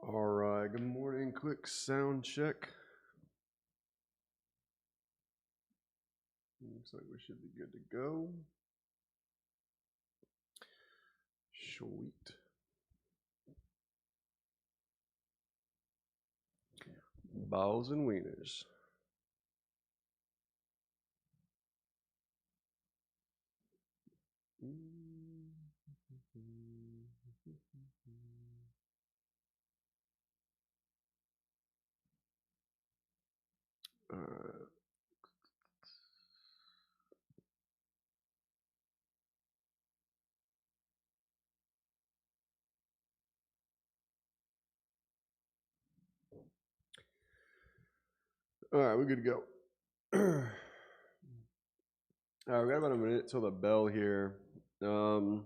All right, good morning. Quick sound check. Looks like we should be good to go. Sweet. Balls and wieners. All right. All right, we're good to go. All right, we got about a minute till the bell here. There's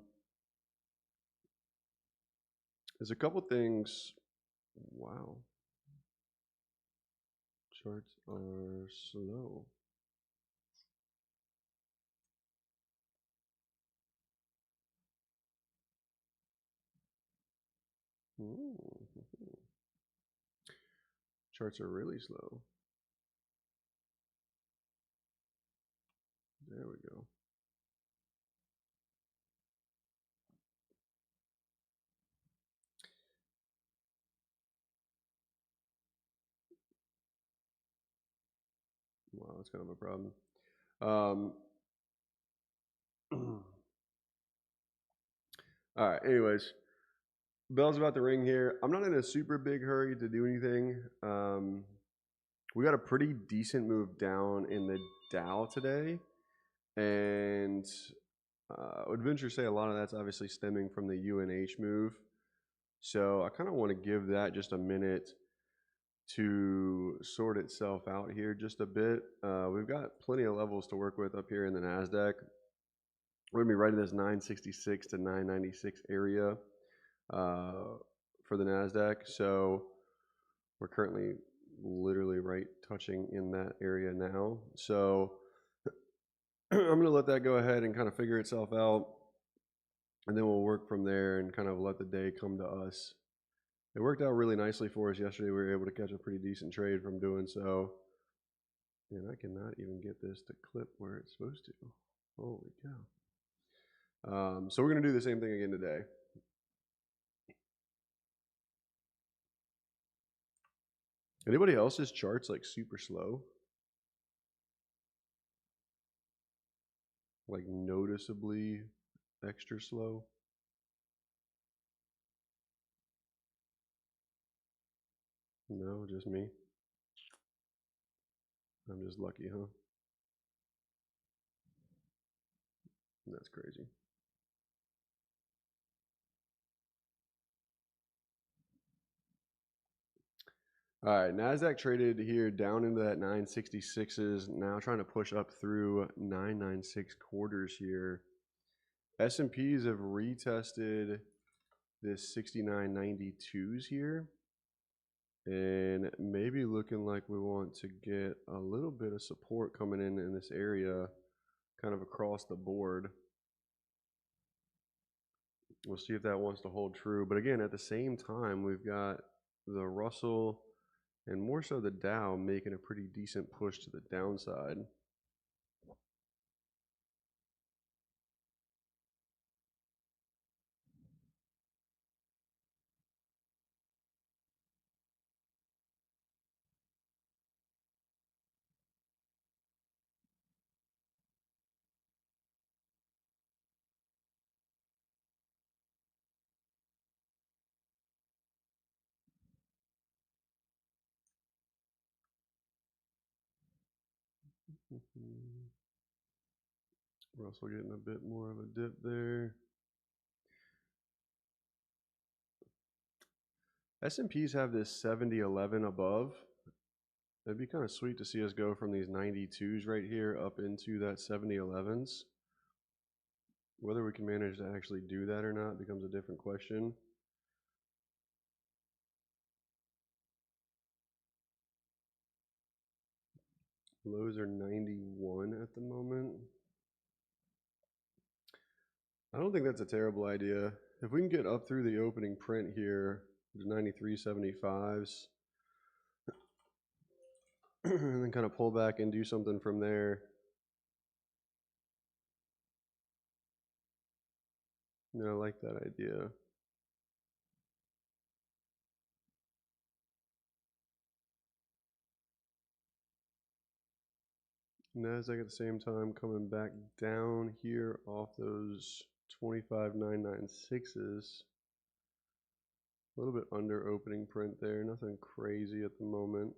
a couple things. Wow. Charts are slow. Charts are really slow. There we go. Wow, that's kind of a problem. All right, anyways, bell's about to ring here. I'm not in a super big hurry to do anything. We got a pretty decent move down in the Dow today, and I would venture to say a lot of that's obviously stemming from the UNH move. So I kind of want to give that just a minute to sort itself out here just a bit. We've got plenty of levels to work with up here in the NASDAQ. We're going to be right in this 966 to 996 area for the NASDAQ. So we're currently literally right touching in that area now. So I'm going to let that go ahead and kind of figure itself out. And then we'll work from there and kind of let the day come to us. It worked out really nicely for us yesterday. We were able to catch a pretty decent trade from doing so. And I cannot even get this to clip where it's supposed to. Holy cow. So we're going to do the same thing again today. Anybody else's charts like super slow? Like noticeably extra slow? No, just me. I'm just lucky, huh? That's crazy. All right, NASDAQ traded here down into that 966s, now trying to push up through 996 quarters here. S&Ps have retested this 69.92s here, and maybe looking like we want to get a little bit of support coming in this area, kind of across the board. We'll see if that wants to hold true. But again, at the same time, we've got the Russell and more so the Dow making a pretty decent push to the downside. Russell getting a bit more of a dip there. S&Ps have this 70-11 above. It'd be kind of sweet to see us go from these 92s right here up into that 70-11s. Whether we can manage to actually do that or not becomes a different question. Lows are 91 at the moment. I don't think that's a terrible idea. If we can get up through the opening print here, There's 93.75s. And then kind of pull back and do something from there. Yeah, I like that idea. NASDAQ at the same time coming back down here off those 25,996s. A little bit under opening print there, nothing crazy at the moment.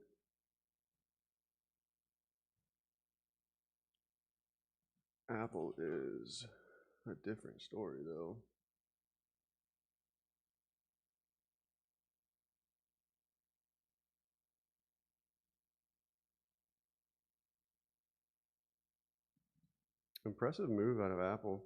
Apple is a different story though. Impressive move out of Apple.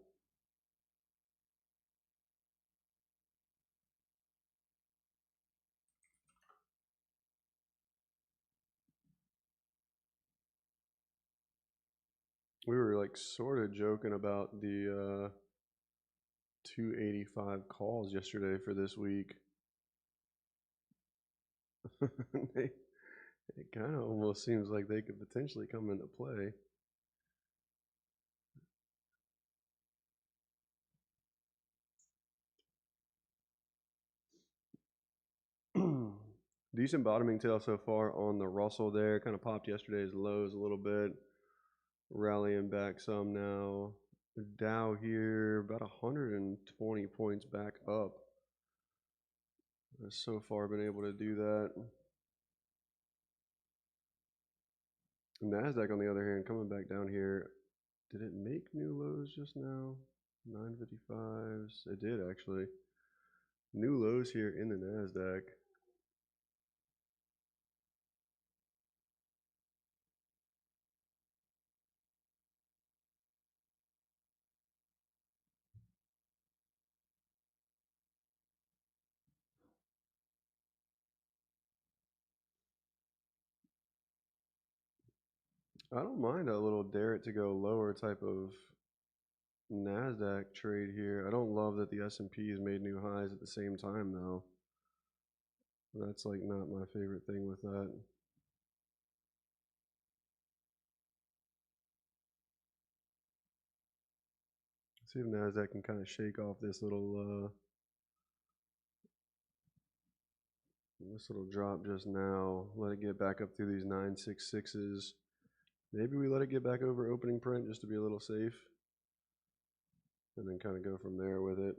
We were like sort of joking about the 285 calls yesterday for this week. It kind of almost seems like they could potentially come into play. Decent bottoming tail so far on the Russell there. Kind of popped yesterday's lows a little bit. Rallying back some now. The Dow here about 120 points back up. Has so far been able to do that. NASDAQ on the other hand coming back down here. Did it make new lows just now? 955s. It did actually. New lows here in the NASDAQ. I don't mind a little dare it to go lower type of NASDAQ trade here. I don't love that the S&P has made new highs at the same time though. That's like not my favorite thing with that. Let's see if NASDAQ can kind of shake off this little drop just now. Let it get back up through these 966s. Maybe we let it get back over opening print just to be a little safe. And then kind of go from there with it.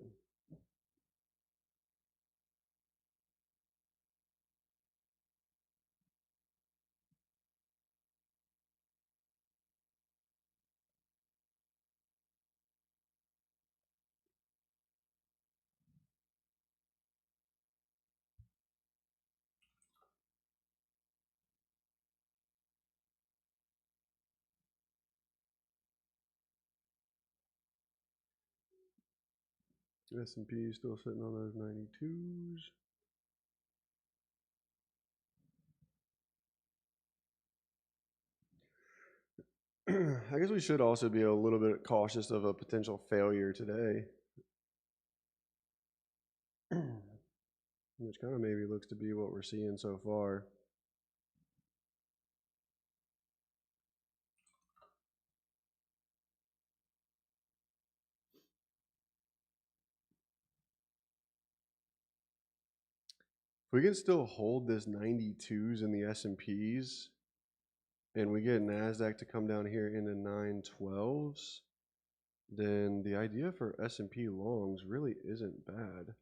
S&P still sitting on those 92s. I guess we should also be a little bit cautious of a potential failure today. Which kind of maybe looks to be what we're seeing so far. If we can still hold this 92s in the S&Ps, and we get NASDAQ to come down here into 912s, then the idea for S&P longs really isn't bad.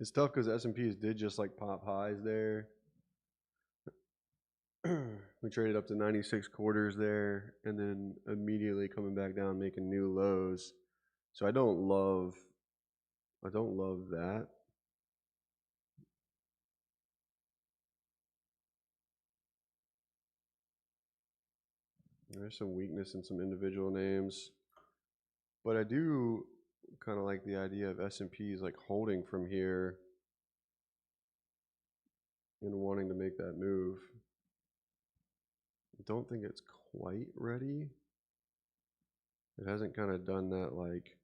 It's tough because S&Ps did just like pop highs there. We traded up to 96 quarters there and then immediately coming back down making new lows. So I don't love that. There's some weakness in some individual names. But I do kind of like the idea of S&Ps like holding from here and wanting to make that move. I don't think it's quite ready. It hasn't kind of done that like,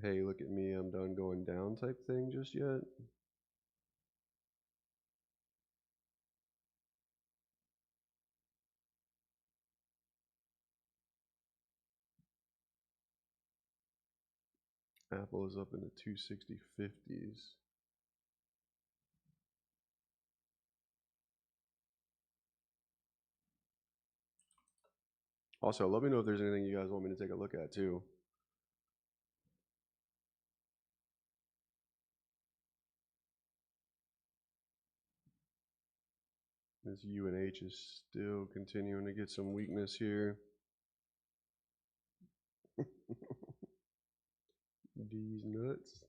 hey, look at me, I'm done going down type thing just yet. Apple is up in the 260.50s. Also, let me know if there's anything you guys want me to take a look at too. This UNH is still continuing to get some weakness here. These nuts.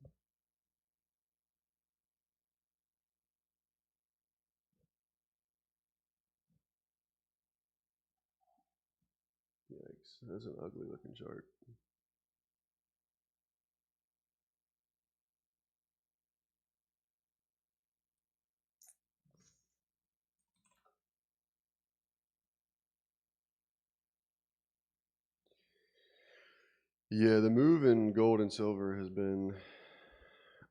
Yikes, that's an ugly looking chart. Yeah, the move in gold and silver has been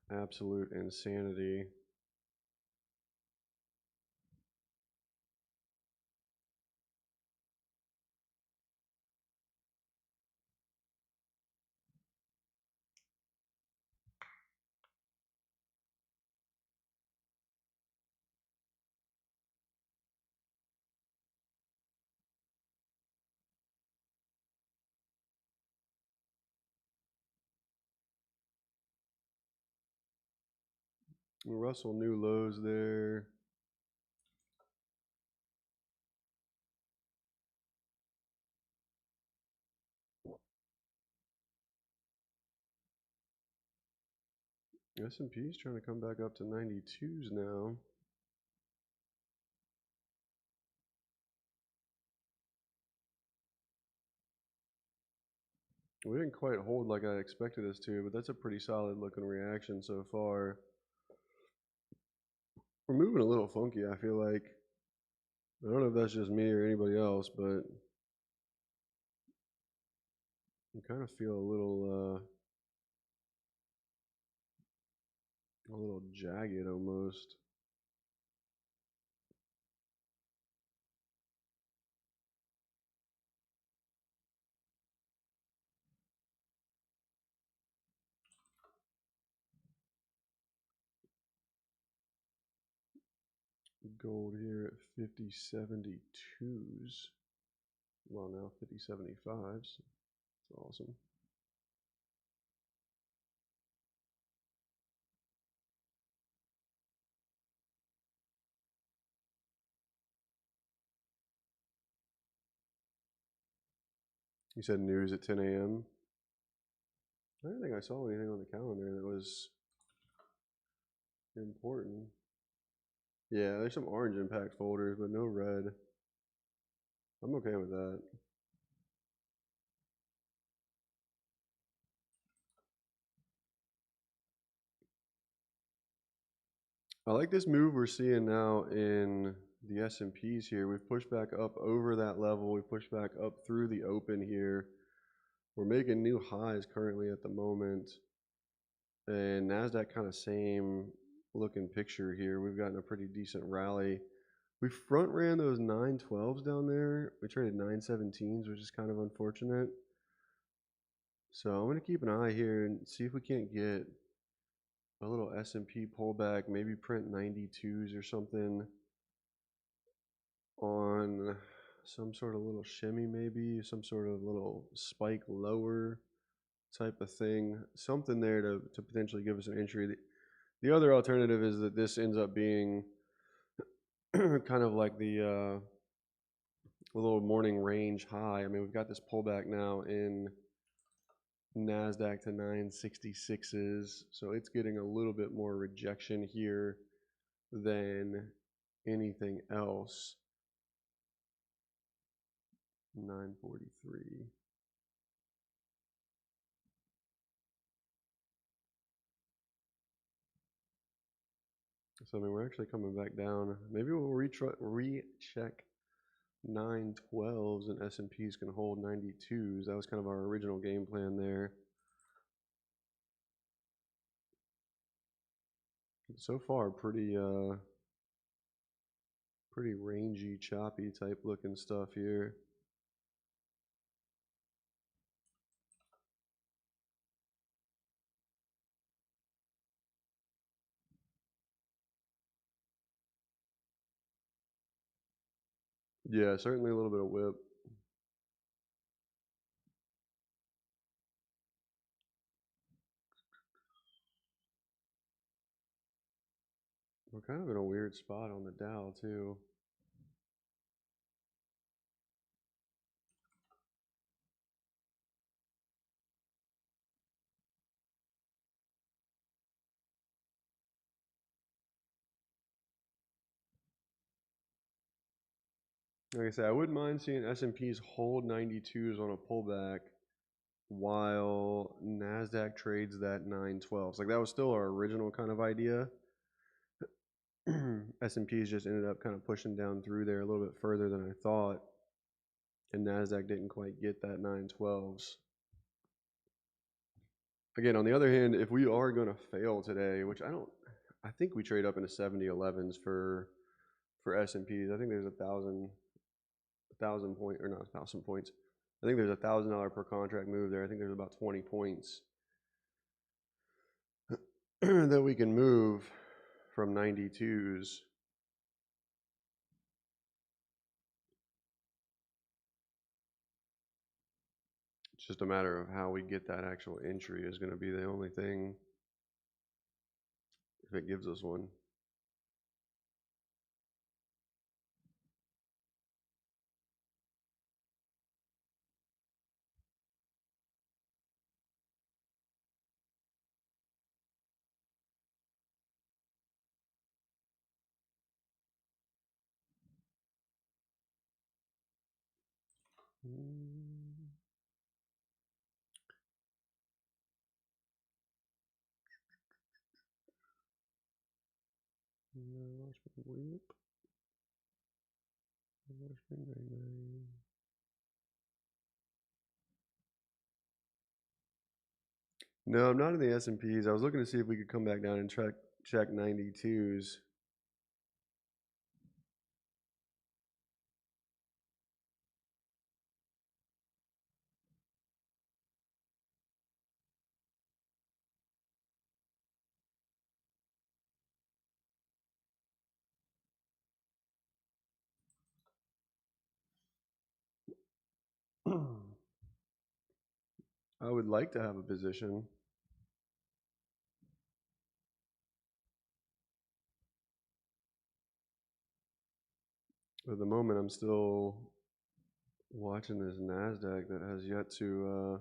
absolute insanity. Russell new lows there. S&P is trying to come back up to 92s now. We didn't quite hold like I expected us to, but that's a pretty solid looking reaction so far. We're moving a little funky, I feel like. I don't know if that's just me or anybody else, but I kind of feel a little jagged almost. Gold here at 50.72s. Well, now 50.75s. It's awesome. You said news at 10 a.m. I don't think I saw anything on the calendar that was important. Yeah, there's some orange impact folders, but no red. I'm okay with that. I like this move we're seeing now in the S&Ps here. We've pushed back up over that level. We've pushed back up through the open here. We're making new highs currently at the moment. And NASDAQ kind of same looking picture here. We've gotten a pretty decent rally. We front ran those 912s down there. We traded 917s, which is kind of unfortunate. So I'm going to keep an eye here and see if we can't get a little S&P pullback, maybe print 92s or something on some sort of little shimmy, maybe some sort of little spike lower type of thing, something there to potentially give us an entry. The other alternative is that this ends up being kind of like the little morning range high. I mean, we've got this pullback now in NASDAQ to 966s, so it's getting a little bit more rejection here than anything else. 943. So I mean, we're actually coming back down. Maybe we'll recheck 912s and S&Ps can hold 92s. That was kind of our original game plan there. So far, pretty rangy, choppy type looking stuff here. Yeah, certainly a little bit of whip. We're kind of in a weird spot on the Dow too. Like I said, I wouldn't mind seeing S&Ps hold 92s on a pullback while NASDAQ trades that 912s. Like that was still our original kind of idea. S&Ps just ended up kind of pushing down through there a little bit further than I thought. And NASDAQ didn't quite get that 912s. Again, on the other hand, if we are going to fail today, which I think we trade up into 70-11s for S&Ps. I think there's 1,000 point, or not 1,000 points. I think there's $1,000 per contract move there. I think there's about 20 points that we can move from 92s. It's just a matter of how we get that actual entry is going to be the only thing, if it gives us one. No, I'm not in the S&Ps. I was looking to see if we could come back down and check 92s. I would like to have a position. But at the moment, I'm still watching this NASDAQ that has yet to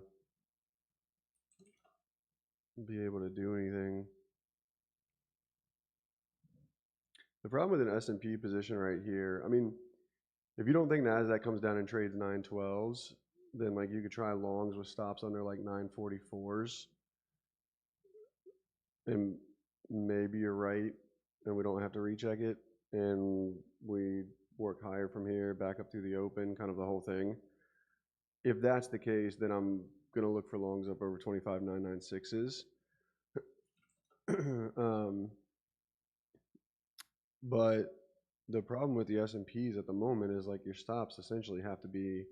be able to do anything. The problem with an S&P position right here, I mean, if you don't think NASDAQ comes down and trades 912s, then like you could try longs with stops under like 944s. And maybe you're right, and we don't have to recheck it, and we work higher from here, back up through the open, kind of the whole thing. If that's the case, then I'm gonna look for longs up over 25,996s. But the problem with the S&Ps at the moment is like your stops essentially have to be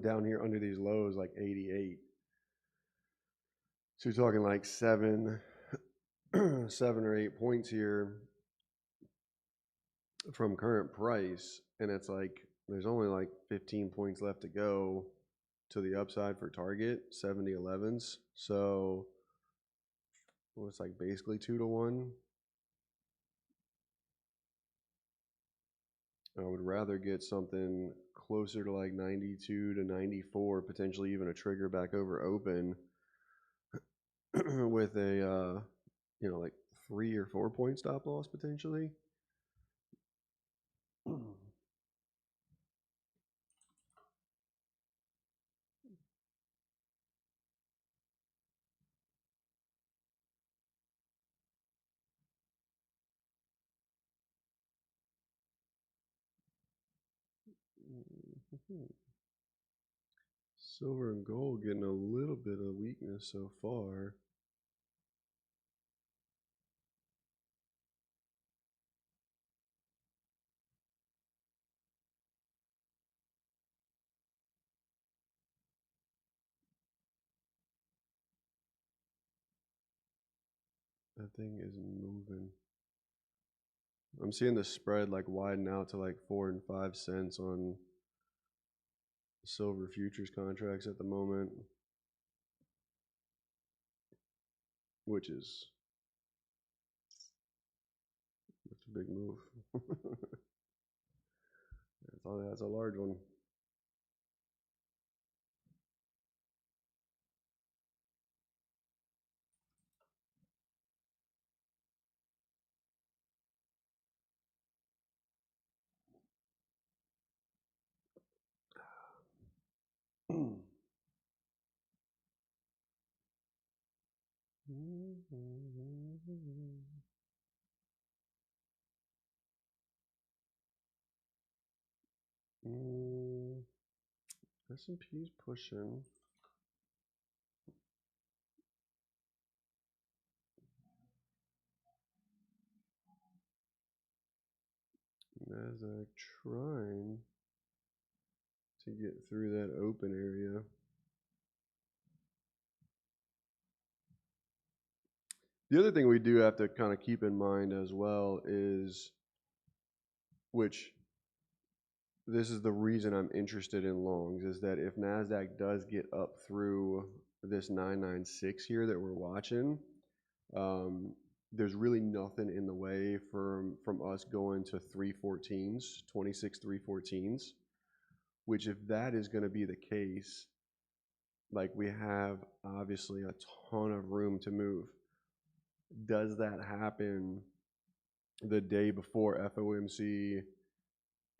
down here under these lows like 88. So you're talking like 7 or 8 points here from current price, and it's like there's only like 15 points left to go to the upside for target 70-11s. So well, it's like basically 2-to-1. I would rather get something closer to like 92 to 94, potentially even a trigger back over open with a like 3 or 4 point stop loss potentially. Silver and gold getting a little bit of weakness so far. That thing is moving. I'm seeing the spread like widen out to like 4 and 5 cents on silver futures contracts at the moment, which is that's a big move. That's a large one. S&P's pushing. Nasdaq trying to get through that open area. The other thing we do have to kind of keep in mind as well is, which this is the reason I'm interested in longs, is that if NASDAQ does get up through this 996 here that we're watching, there's really nothing in the way from us going to 314s, 26 314s, which if that is going to be the case, like we have obviously a ton of room to move. Does that happen the day before FOMC,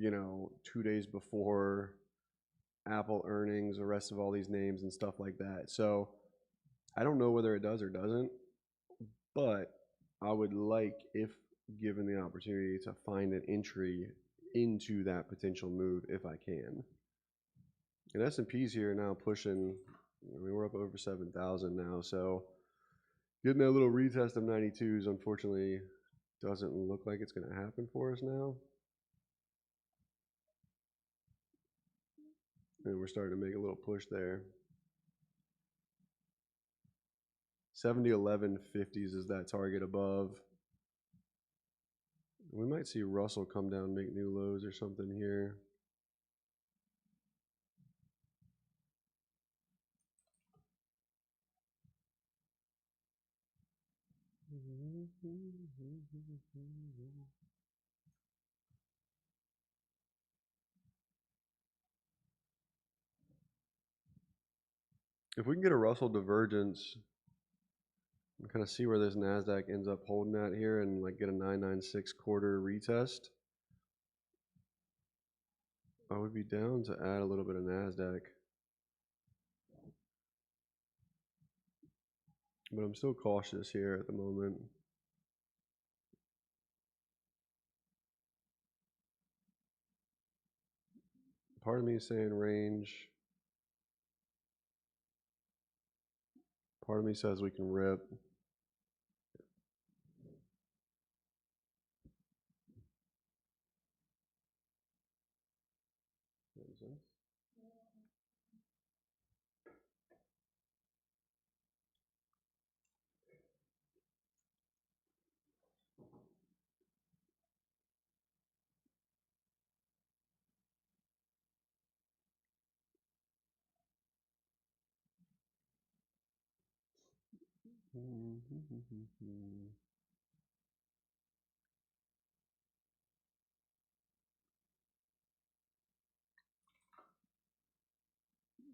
2 days before Apple earnings, the rest of all these names and stuff like that? So I don't know whether it does or doesn't, but I would like, if given the opportunity, to find an entry into that potential move if I can. And S&P's here now pushing, we're up over 7,000 now, so getting that little retest of 92s unfortunately doesn't look like it's going to happen for us now. And we're starting to make a little push there. 70-11 50s is that target above. We might see Russell come down, make new lows or something here. If we can get a Russell divergence and kind of see where this NASDAQ ends up holding at here and like get a 996 quarter retest, I would be down to add a little bit of NASDAQ. But I'm still cautious here at the moment. Part of me is saying range. Part of me says we can rip.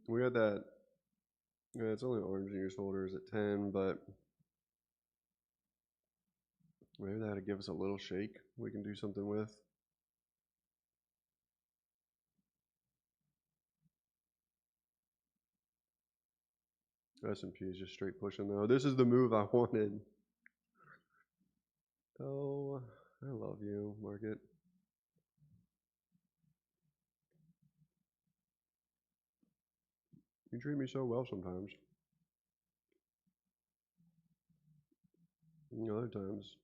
We had that, yeah, it's only orange news holders at 10, but maybe that'll give us a little shake we can do something with. S&P is just straight pushing though. This is the move I wanted. Oh, I love you, market. You treat me so well sometimes. And other times,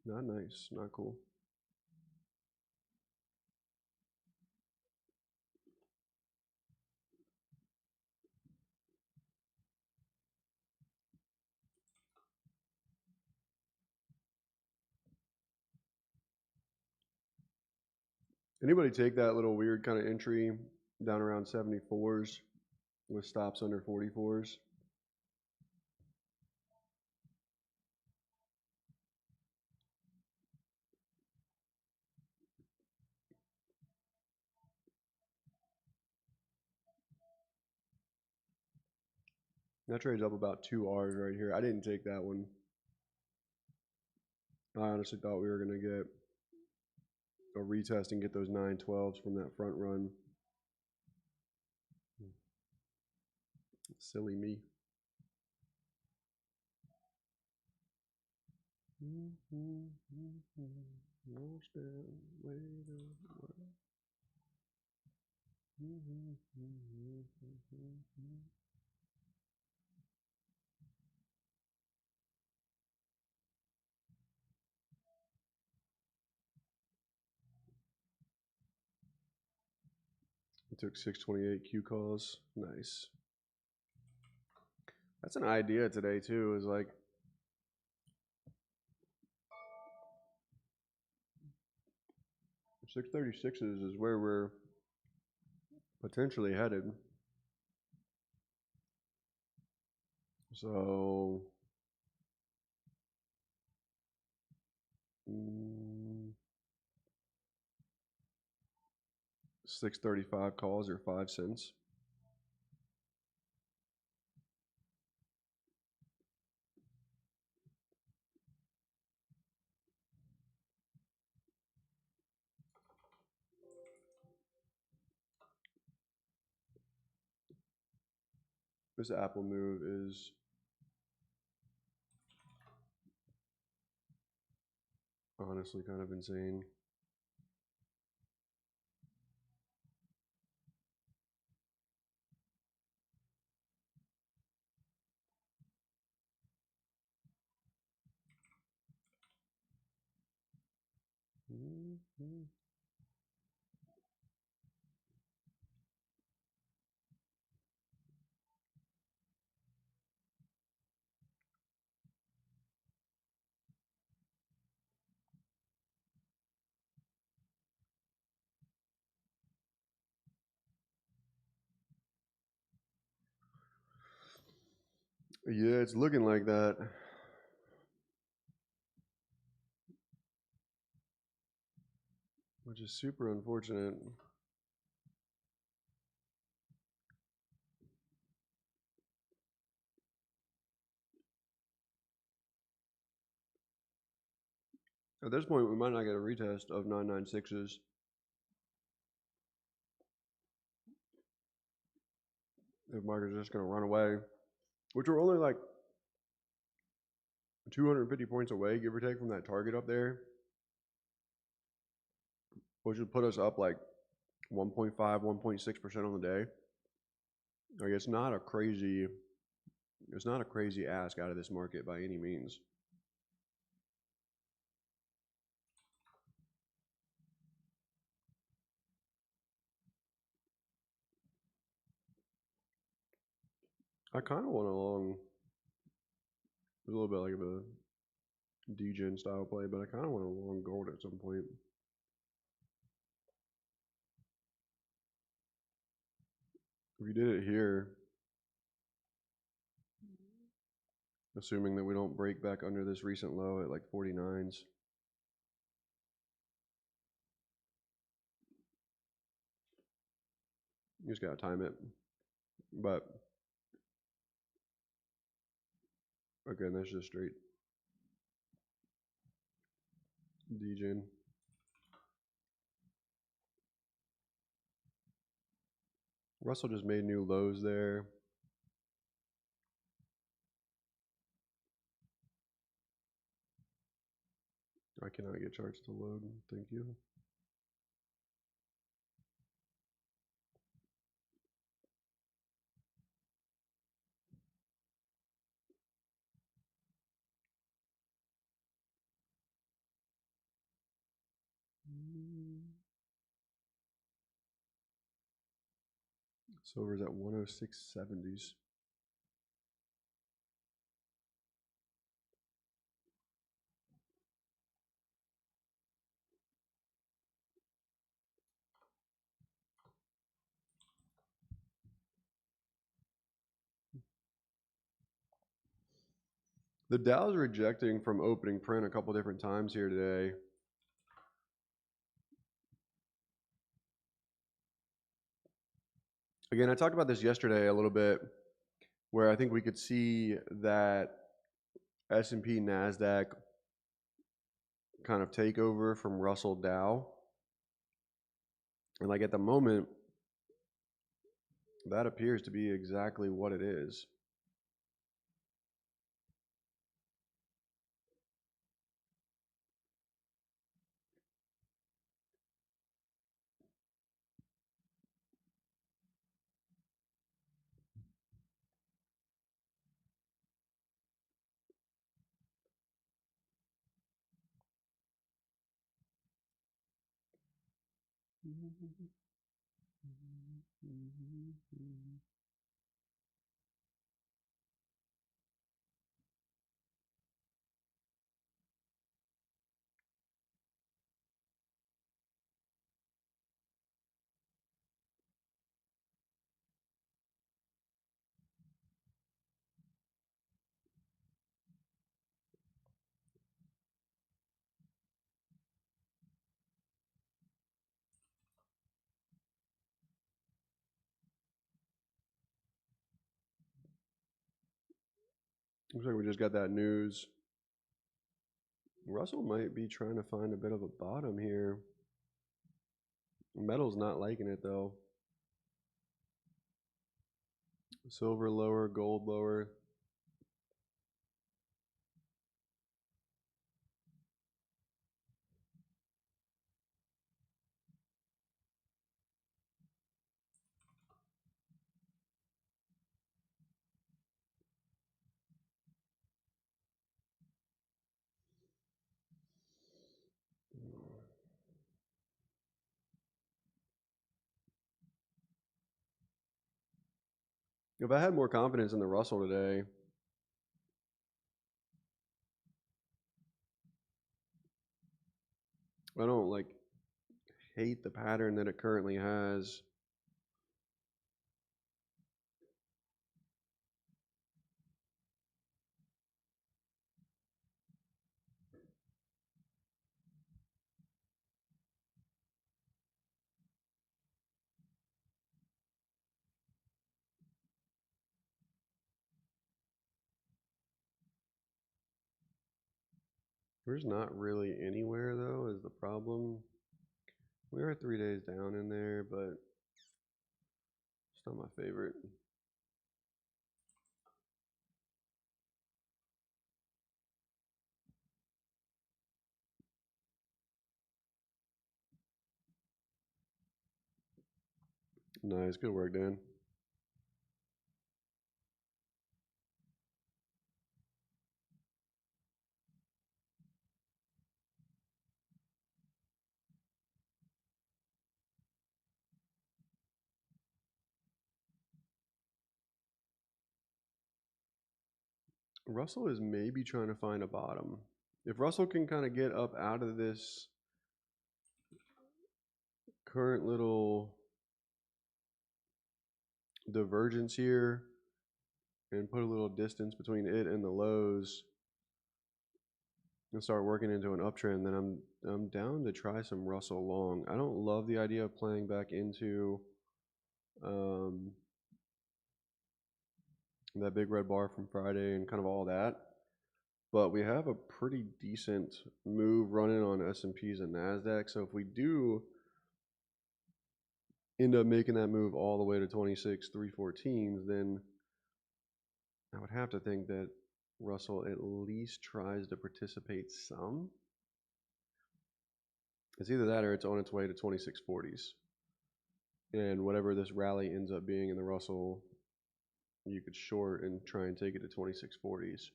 not nice, not cool. Anybody take that little weird kind of entry down around 74s with stops under 44s? That trade's up about 2 R's right here. I didn't take that one. I honestly thought we were going to get a retest and get those 912s from that front run. Silly me. It took 628 Q calls. Nice. That's an idea today too, is like 636s is where we're potentially headed. So 635 calls or 5 cents. This Apple move is honestly kind of insane. Yeah, it's looking like that. Which is super unfortunate. At this point, we might not get a retest of 996s. If market's just going to run away, which we're only like 250 points away, give or take, from that target up there, which would put us up like 1.5, 1.6% on the day. Like it's not a crazy ask out of this market by any means. I kind of want a long, a little bit like a degen style play, but I kind of want a long gold at some point. If you did it here, assuming that we don't break back under this recent low at like 49s. You just gotta time it. But again, that's just straight degen. Russell just made new lows there. I cannot get charts to load. Thank you. Silver's at 106.70s. The Dow's rejecting from opening print a couple different times here today. Again, I talked about this yesterday a little bit, where I think we could see that S&P NASDAQ kind of takeover from Russell Dow. And like at the moment, that appears to be exactly what it is. Looks like we just got that news. Russell might be trying to find a bit of a bottom here. Metal's not liking it though. Silver lower, gold lower. If I had more confidence in the Russell today, I don't like hate the pattern that it currently has. There's not really anywhere though is the problem. We are 3 days down in there, but it's not my favorite. Nice, good work, Dan. Russell is maybe trying to find a bottom. If Russell can kind of get up out of this current little divergence here and put a little distance between it and the lows and start working into an uptrend, then I'm down to try some Russell long. I don't love the idea of playing back into that big red bar from Friday and kind of all that. But we have a pretty decent move running on S&Ps and NASDAQ. So if we do end up making that move all the way to 26,314s, then I would have to think that Russell at least tries to participate some. It's either that or it's on its way to 2640s. And whatever this rally ends up being in the Russell, you could short and try and take it to 2640s.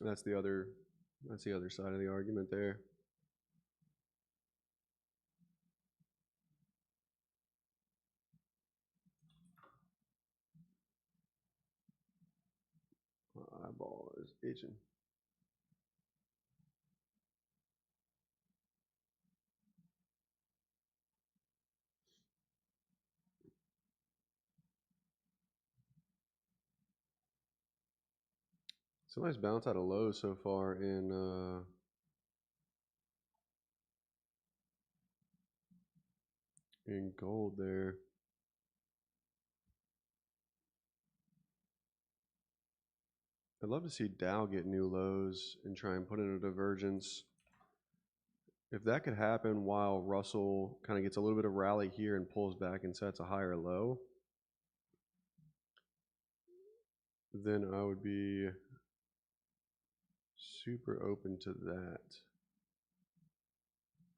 That's the other side of the argument there. Agent. It's a nice bounce out of lows so far in gold there. I'd love to see Dow get new lows and try and put in a divergence. If that could happen while Russell kind of gets a little bit of rally here and pulls back and sets a higher low, then I would be super open to that.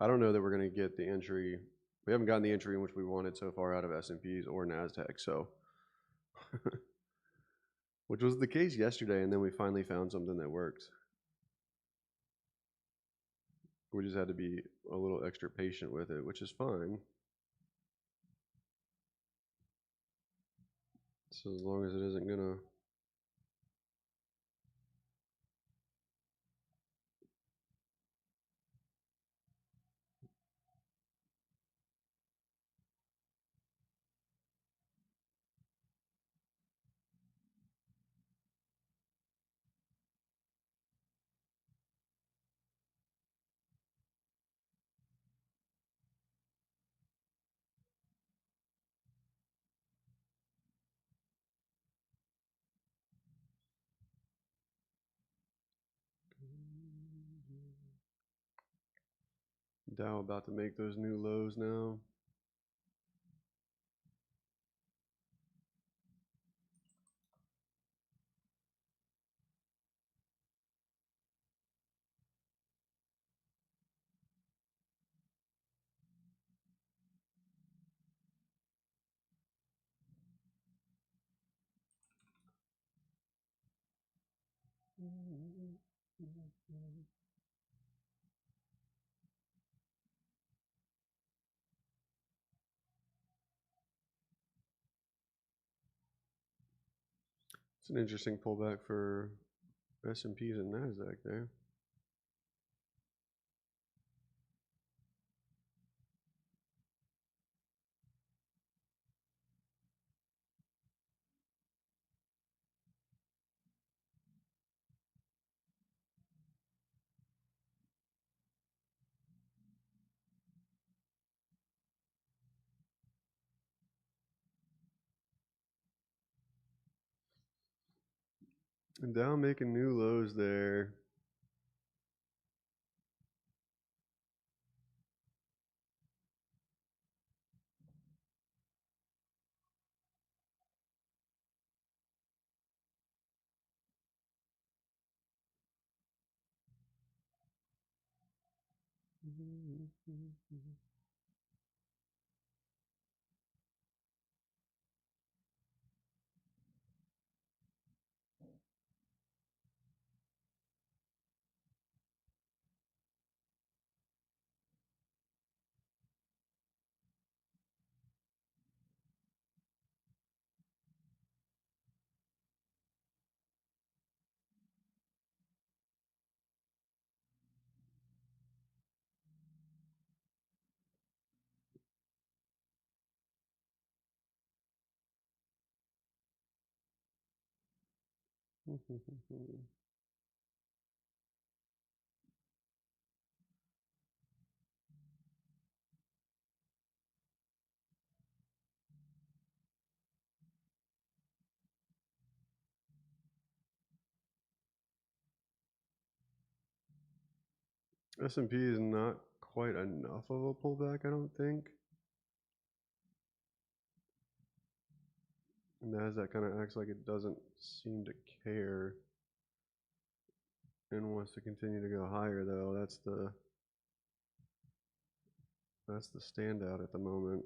I don't know that we're going to get the entry. We haven't gotten the entry in which we wanted so far out of S&Ps or NASDAQ, so which was the case yesterday, and then we finally found something that worked. We just had to be a little extra patient with it, which is fine. So as long as it isn't gonna Dow about to make those new lows now. It's an interesting pullback for S&Ps and NASDAQ there. And Dow making new lows there. S&P is not quite enough of a pullback, I don't think. NASDAQ kind of acts like it doesn't seem to care and wants to continue to go higher, though. That's the standout at the moment.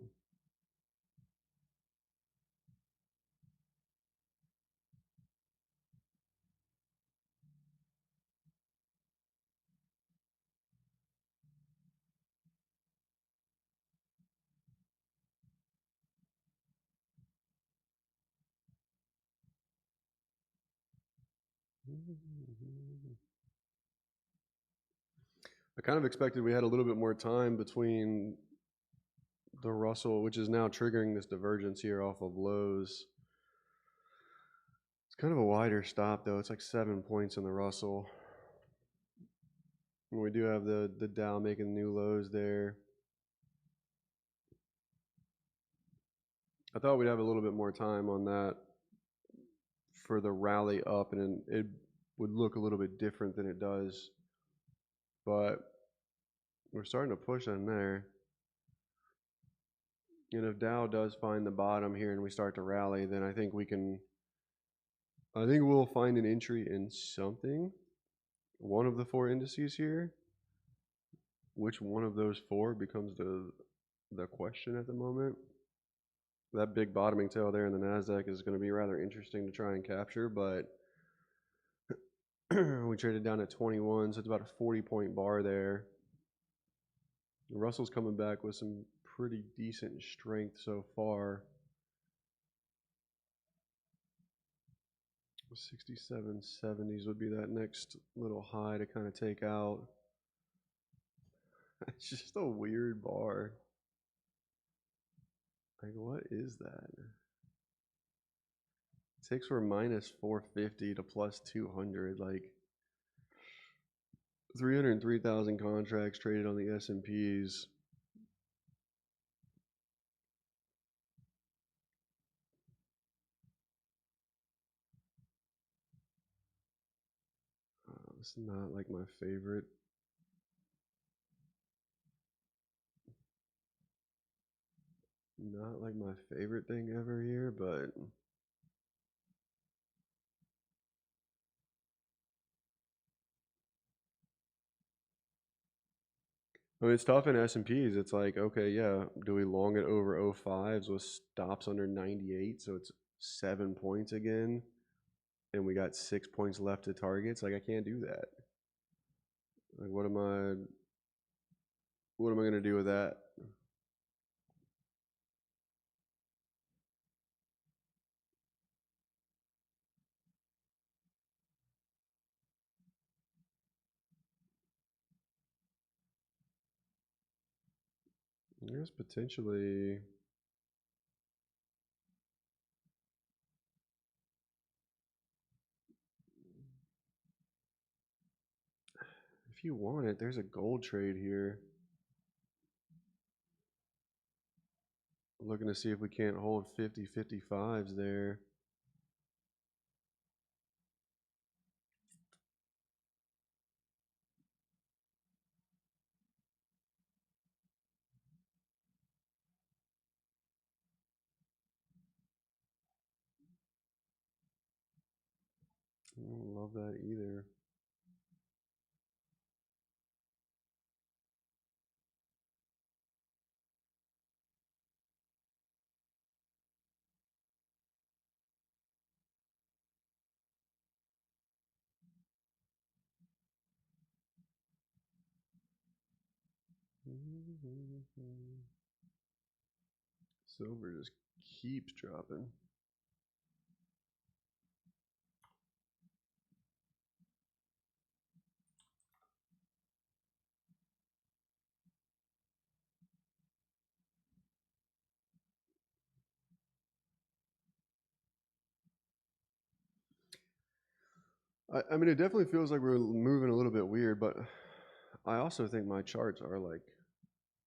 I kind of expected we had a little bit more time between the Russell, which is now triggering this divergence here off of lows. It's kind of a wider stop though. It's like 7 points in the Russell. And we do have the Dow making new lows there. I thought we'd have a little bit more time on that for the rally up, and it would look a little bit different than it does. But we're starting to push on there. And if Dow does find the bottom here and we start to rally, then I think we'll find an entry in something. One of the four indices here. Which one of those four becomes the question at the moment? That big bottoming tail there in the NASDAQ is going to be rather interesting to try and capture, but we traded down at 21, so it's about a 40-point bar there. Russell's coming back with some pretty decent strength so far. 67.70s would be that next little high to kind of take out. It's just a weird bar. Like, what is that? It takes for minus 450 to plus 200. Like, 303,000 contracts traded on the S&Ps. It's not like my favorite. Not like my favorite thing ever here, but I mean, it's tough in S&Ps. It's like, okay, yeah, do we long it over 05s with stops under 98? So it's 7 points again, and we got 6 points left to targets. Like, I can't do that. Like, what am I going to do with that? There's potentially. If you want it, there's a gold trade here. Looking to see if we can't hold 50-55s there. I don't love that either. Silver just keeps dropping. I mean, it definitely feels like we're moving a little bit weird, but I also think my charts are like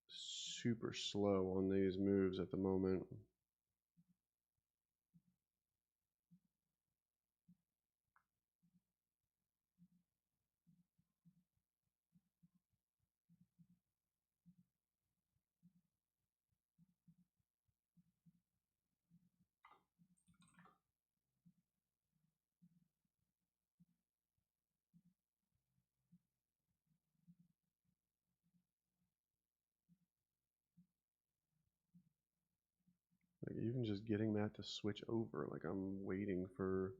super slow on these moves at the moment. Like even just getting that to switch over, like I'm waiting for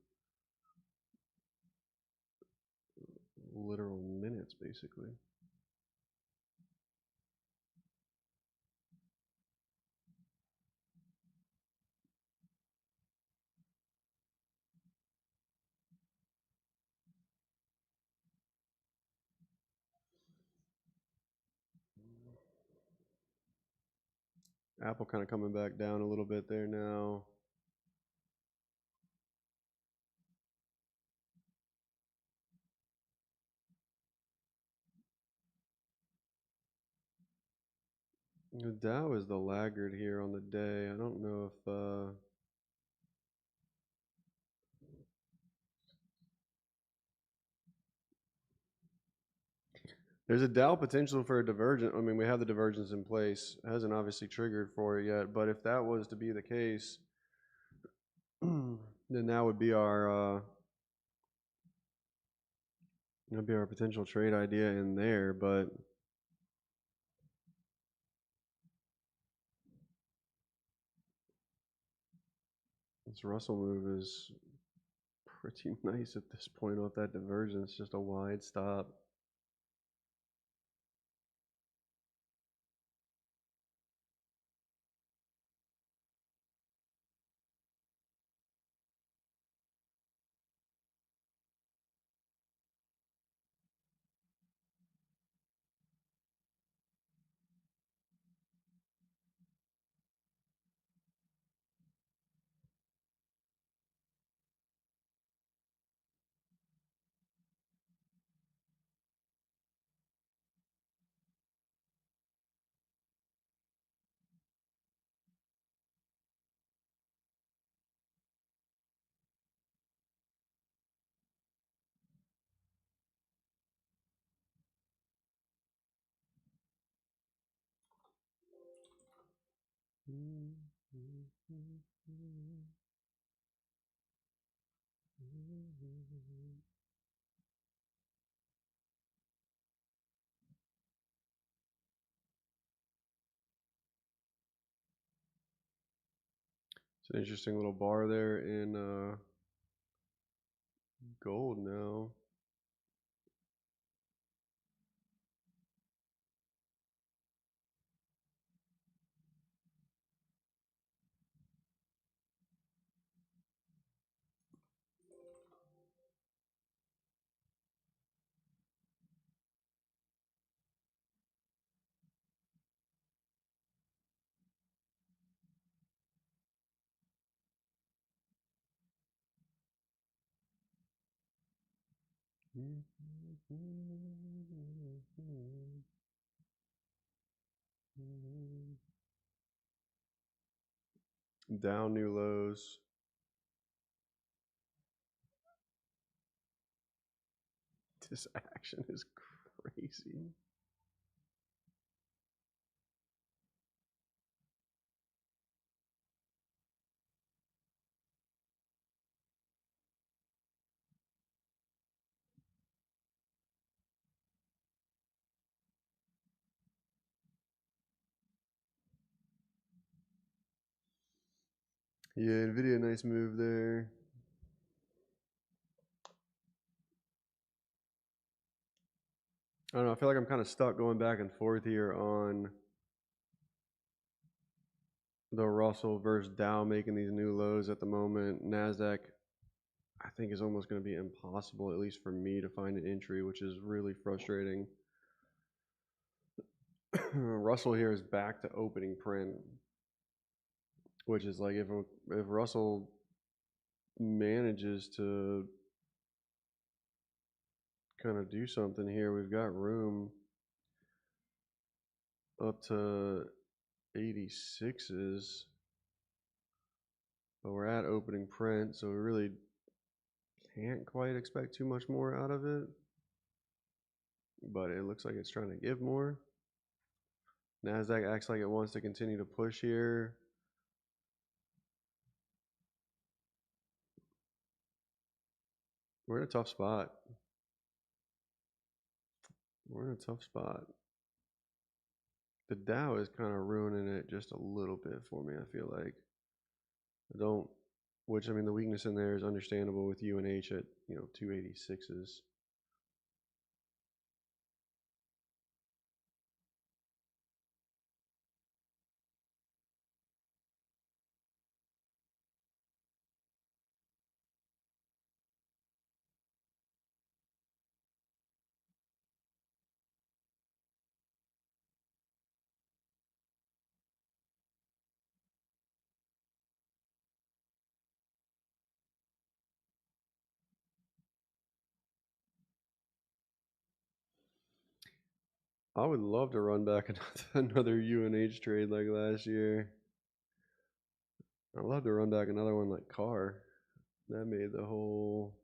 literal minutes basically. Apple kind of coming back down a little bit there now. The Dow is the laggard here on the day. I don't know if there's a Dow potential for a divergence. I mean, we have the divergence in place. It hasn't obviously triggered for it yet, but if that was to be the case, then that would be our that'd be our potential trade idea in there. But this Russell move is pretty nice at this point off that divergence, just a wide stop. It's an interesting little bar there in gold now. Down new lows. This action is crazy. Yeah, Nvidia, nice move there. I don't know. I feel like I'm kind of stuck going back and forth here on the Russell versus Dow making these new lows at the moment. Nasdaq, I think, is almost going to be impossible, at least for me, to find an entry, which is really frustrating. Russell here is back to opening print, which is like if Russell manages to kind of do something here, we've got room up to 86s, but we're at opening print, so we really can't quite expect too much more out of it. But it looks like it's trying to give more. Nasdaq acts like it wants to continue to push here. We're in a tough spot. We're in a tough spot. The Dow is kind of ruining it just a little bit for me, I feel like. I don't, which I mean, the weakness in there is understandable with UNH at, 286s. I would love to run back another UNH trade like last year. I'd love to run back another one like Carr. That made the whole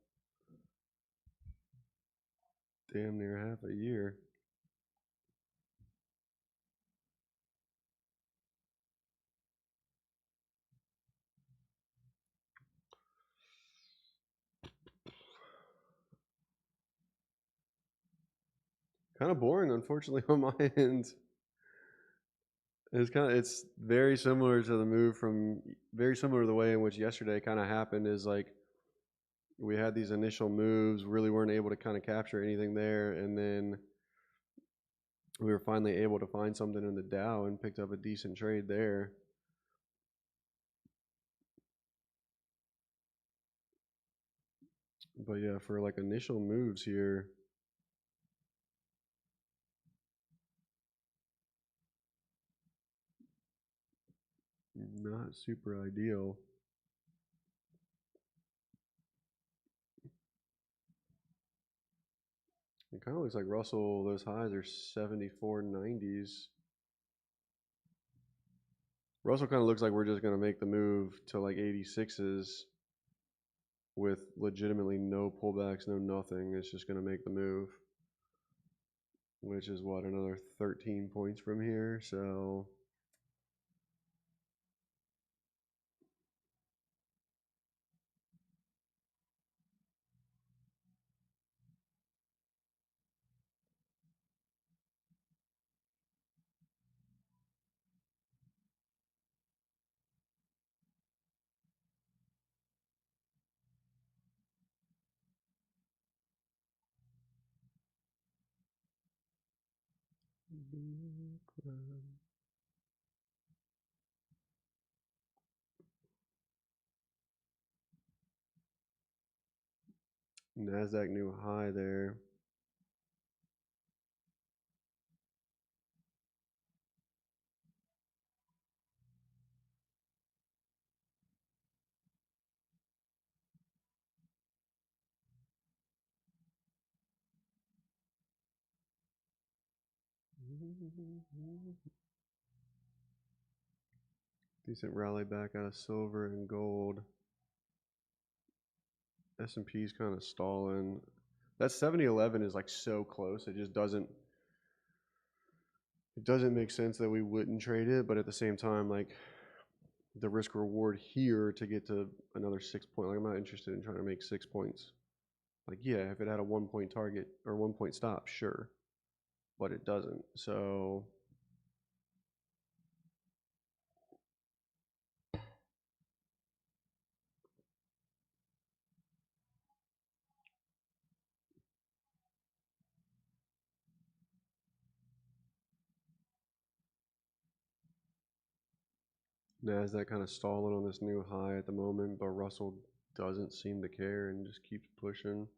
damn near half a year. Kind of boring, unfortunately, on my end. It's very similar to the move from very similar to the way in which yesterday kind of happened. Is like we had these initial moves, really weren't able to kind of capture anything there, and then we were finally able to find something in the Dow and picked up a decent trade there. But yeah, for like initial moves here, not super ideal. It kind of looks like Russell, those highs are 74.90s. Russell kind of looks like we're just going to make the move to like 86s with legitimately no pullbacks, no nothing. It's just going to make the move, which is what, another 13 points from here. So NASDAQ new high there. Decent rally back out of silver and gold. S&P's kind of stalling. That 7011 is like so close. It just doesn't make sense that we wouldn't trade it, but at the same time, like the risk reward here to get to another 6 point, like I'm not interested in trying to make 6 points. Like, yeah, if it had a 1 point target or 1 point stop, sure, but it doesn't. So NASDAQ kind of stalling on this new high at the moment, but Russell doesn't seem to care and just keeps pushing.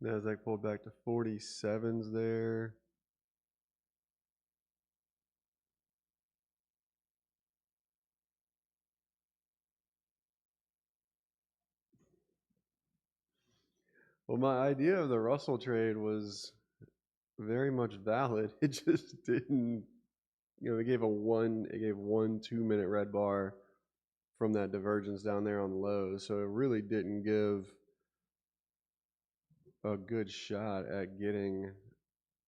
NASDAQ pulled back to 47s there. Well, my idea of the Russell trade was very much valid. It just didn't, it gave one 2 minute red bar from that divergence down there on the lows. So it really didn't give a good shot at getting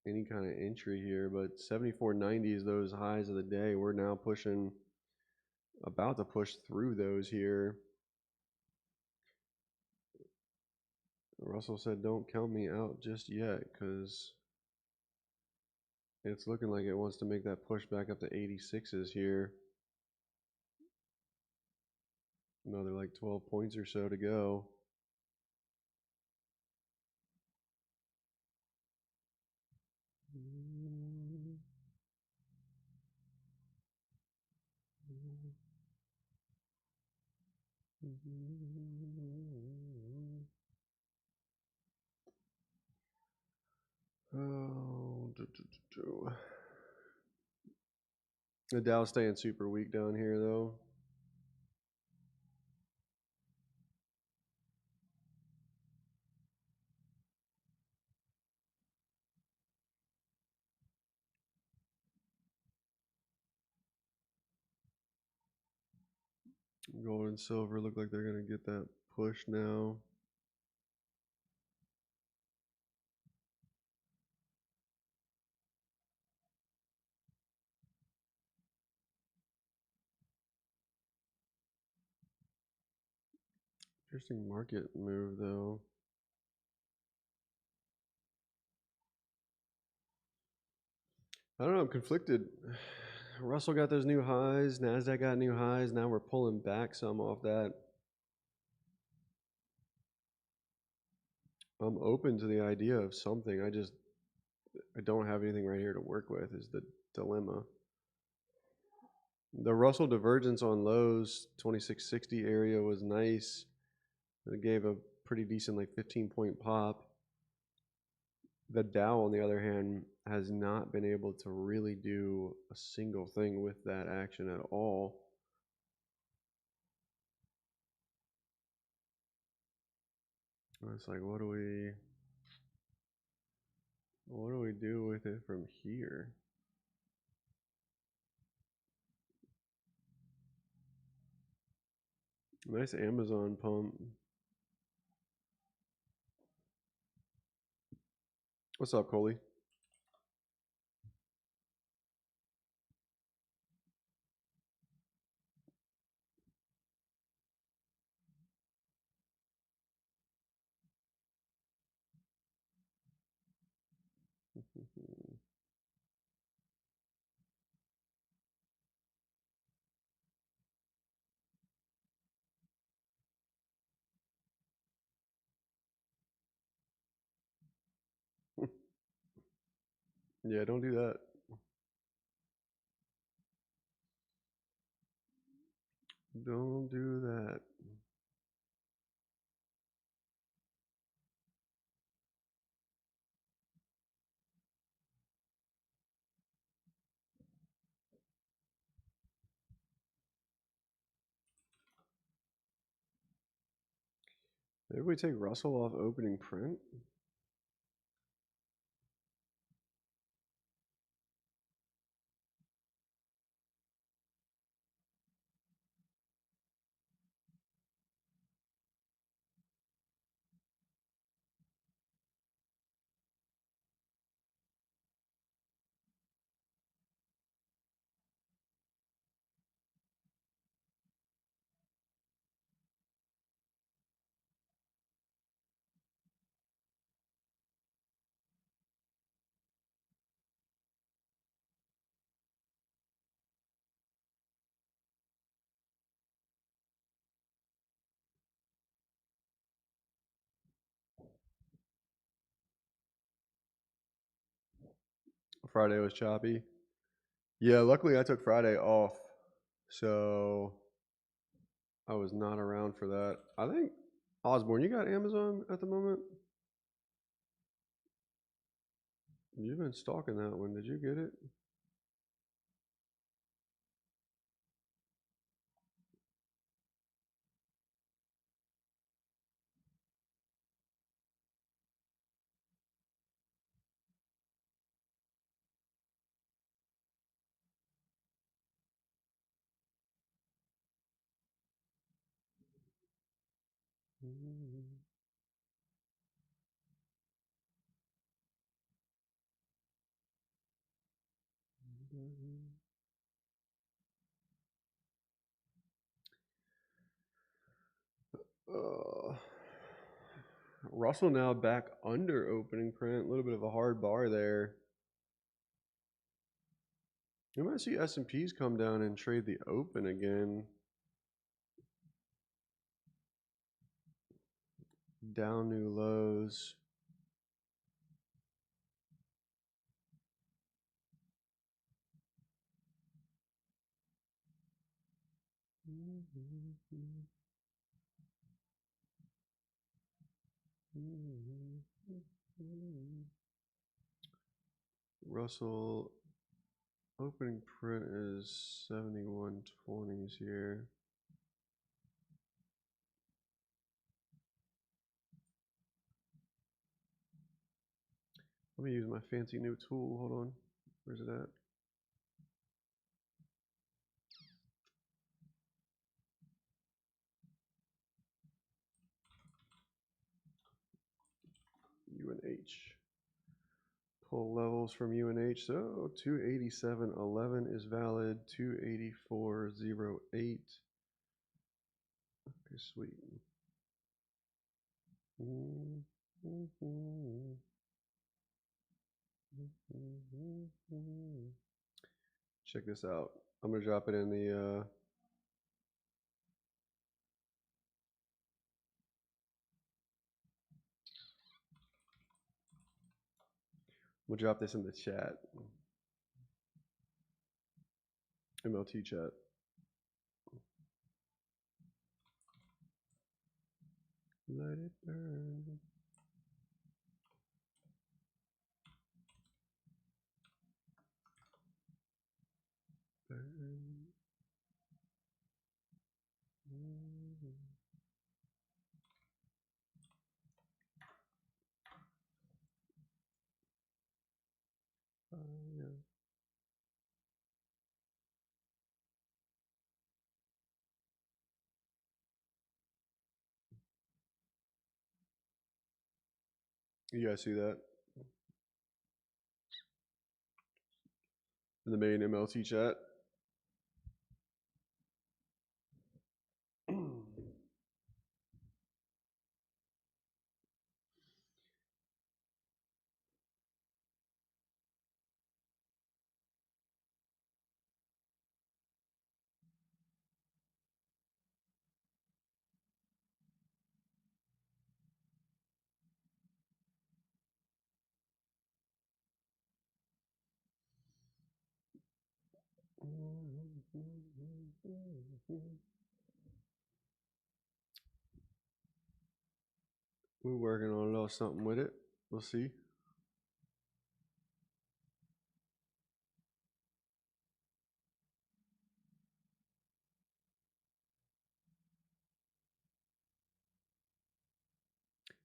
any kind of entry here. But 74.90 is those highs of the day. We're now about to push through those here. Russell said, "Don't count me out just yet, because it's looking like it wants to make that push back up to 86s here. Another like 12 points or so to go." Oh, the Dow's staying super weak down here, though. Gold and silver look like they're going to get that push now. Interesting market move, though. I don't know, I'm conflicted. Russell got those new highs, NASDAQ got new highs, now we're pulling back some off that. I'm open to the idea of something. I don't have anything right here to work with is the dilemma. The Russell divergence on lows, 2660 area was nice. It gave a pretty decent like 15-point pop. The Dow, on the other hand, has not been able to really do a single thing with that action at all. It's like, what do we do with it from here? Nice Amazon pump. What's up, Coley? Yeah, don't do that. Don't do that. Maybe we take Russell off opening print. Friday was choppy. Yeah, luckily I took Friday off, so I was not around for that. I think, Osborne, you got Amazon at the moment? You've been stalking that one. Did you get it? Russell now back under opening print. A little bit of a hard bar there. You might see S&Ps come down and trade the open again. Down new lows. Russell opening print is 71.20s here. Let me use my fancy new tool. Hold on. Where's it at? UNH. Pull levels from UNH. So 287.11 is valid. 284.08. Okay, sweet. Check this out. I'm gonna drop it in the we'll drop this in the chat. MLT chat. Let it burn. Burn. You guys see that? In the main MLT chat. We're working on a little something with it. We'll see.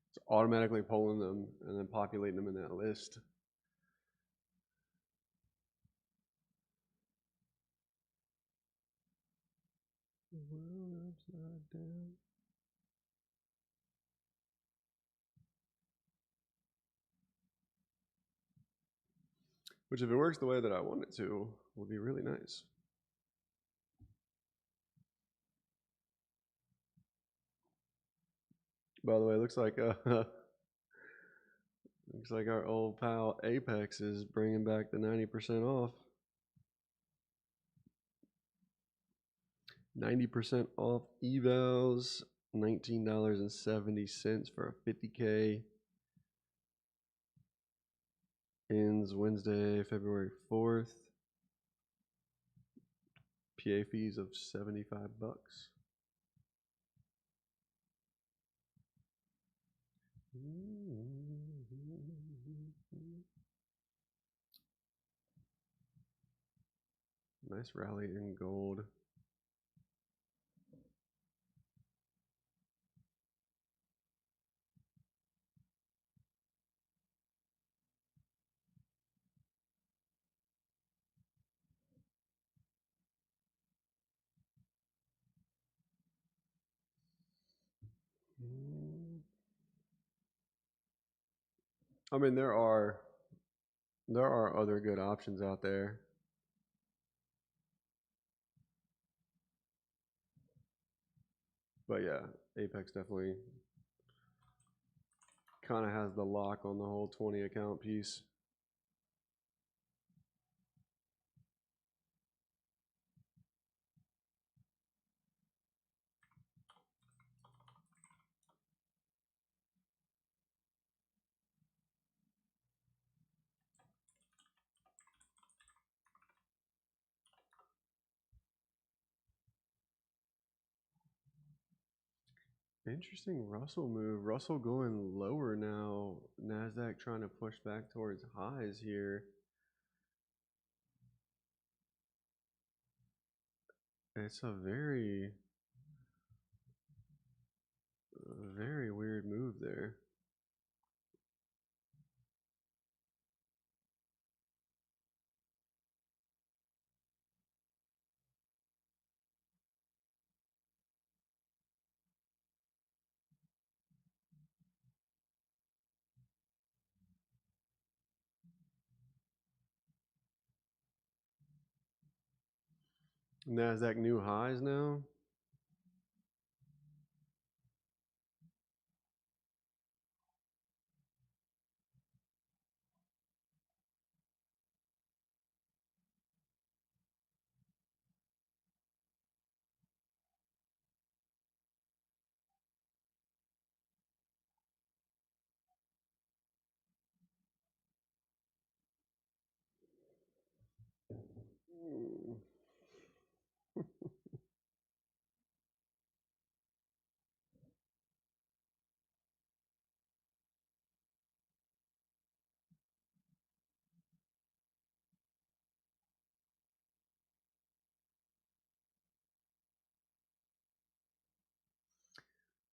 It's automatically pulling them and then populating them in that list. Upside down. Which, if it works the way that I want it to, will be really nice. By the way, looks like our old pal Apex is bringing back the 90% off. 90% off evals, $19.70 for a 50K. Ends Wednesday, February 4th. PA fees of $75. Nice rally in gold. I mean, there are other good options out there. But yeah, Apex definitely kind of has the lock on the whole 20 account piece. Interesting Russell move. Russell going lower now. NASDAQ trying to push back towards highs here. It's a very, very weird move there. NASDAQ new highs now.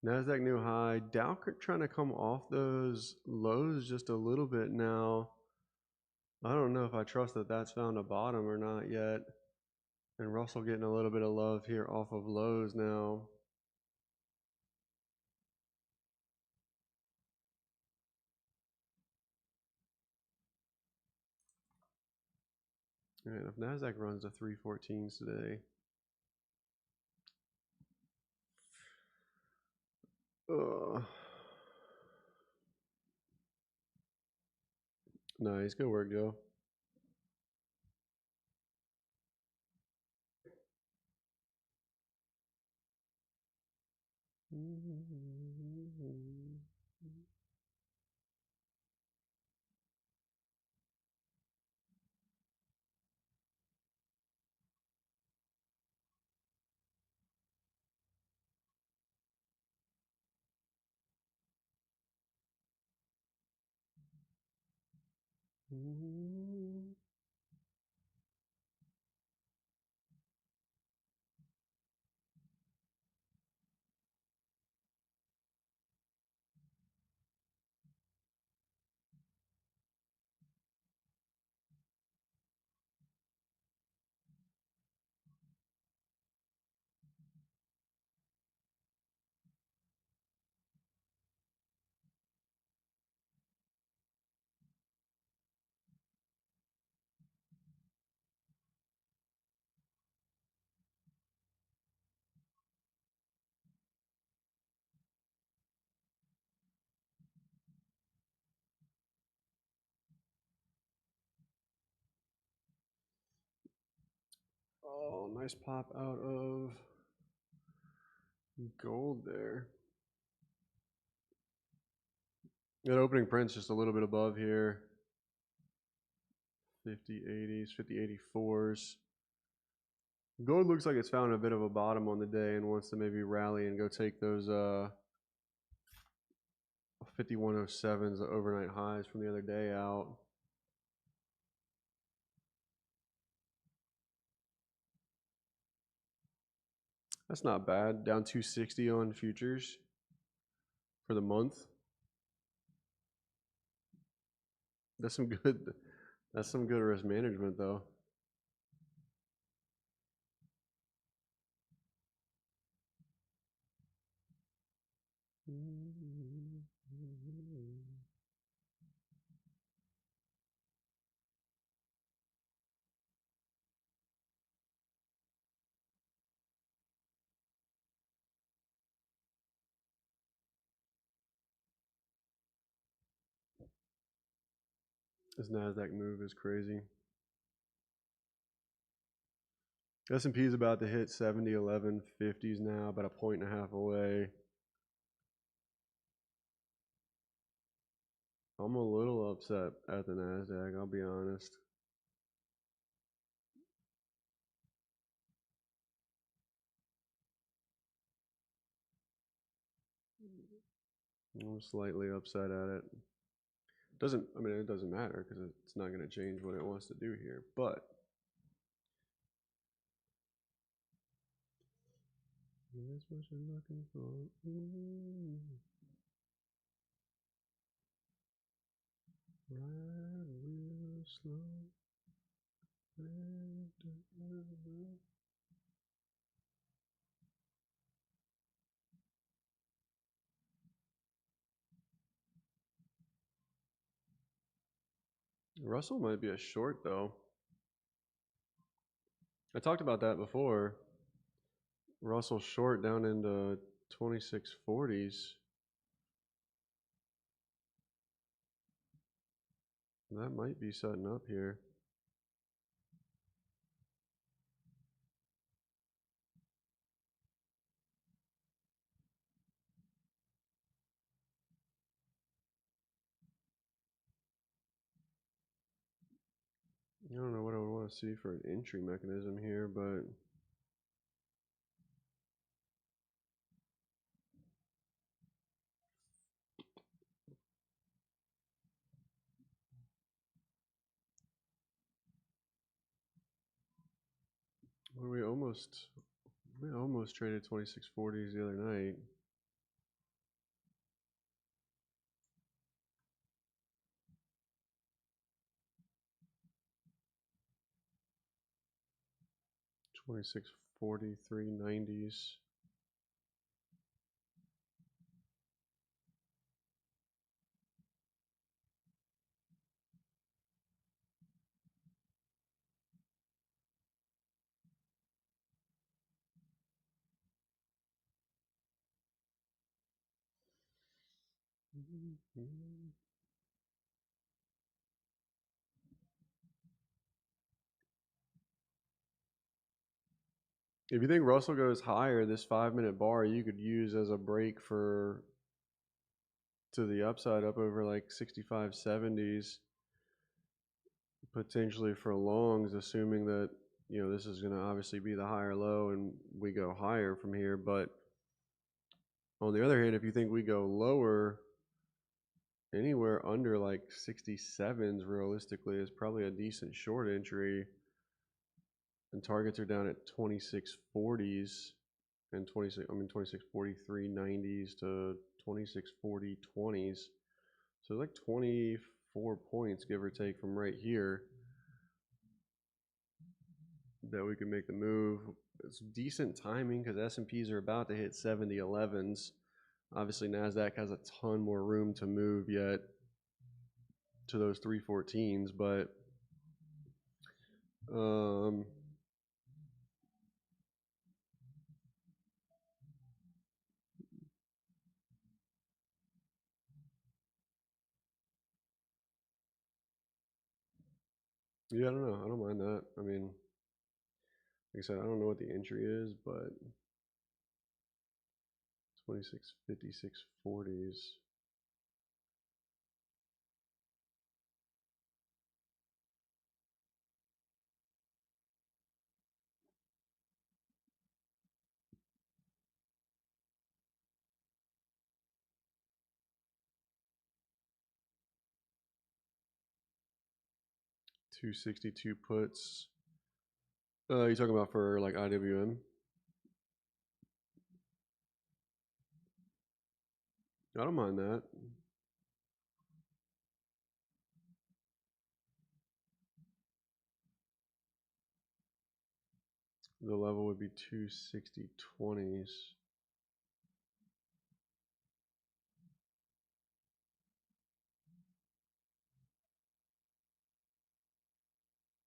NASDAQ new high. Dow trying to come off those lows just a little bit now. I don't know if I trust that that's found a bottom or not yet. And Russell getting a little bit of love here off of lows now. And if NASDAQ runs to 314s today. Nice, good work, Joe. Oh, nice pop out of gold there. That opening print's just a little bit above here. 50-80s, 50-84s. Gold looks like it's found a bit of a bottom on the day and wants to maybe rally and go take those 5107s, the overnight highs from the other day out. That's not bad. Down 260 on futures for the month. That's some good risk management though. This NASDAQ move is crazy. S&P is about to hit 70, 11, 50s now, about a point and a half away. I'm a little upset at the NASDAQ, I'll be honest. I'm slightly upset at it. I mean, it doesn't matter because it's not going to change what it wants to do here, but here's what you're looking for. Ride real slow. Russell might be a short though. I talked about that before. Russell short down into 2640s. That might be setting up here. I don't know what I would want to see for an entry mechanism here, but we almost traded 2640s the other night. $26.43.90s. If you think Russell goes higher, this 5-minute bar you could use as a break for to the upside up over like 65 70s, potentially for longs, assuming that this is going to obviously be the higher low and we go higher from here. But on the other hand, if you think we go lower, anywhere under like 67s realistically is probably a decent short entry, and targets are down at 2640s and 2643.90s to 2640.20s. So like 24 points give or take from right here that we can make the move. It's decent timing because S&Ps are about to hit 70 11s. Obviously NASDAQ has a ton more room to move yet to those 314s, but yeah, I don't know. I don't mind that. I mean, like I said, I don't know what the entry is, but 2656.40s. $262 puts. You talking about for like IWM? I don't mind that. The level would be 260.20s.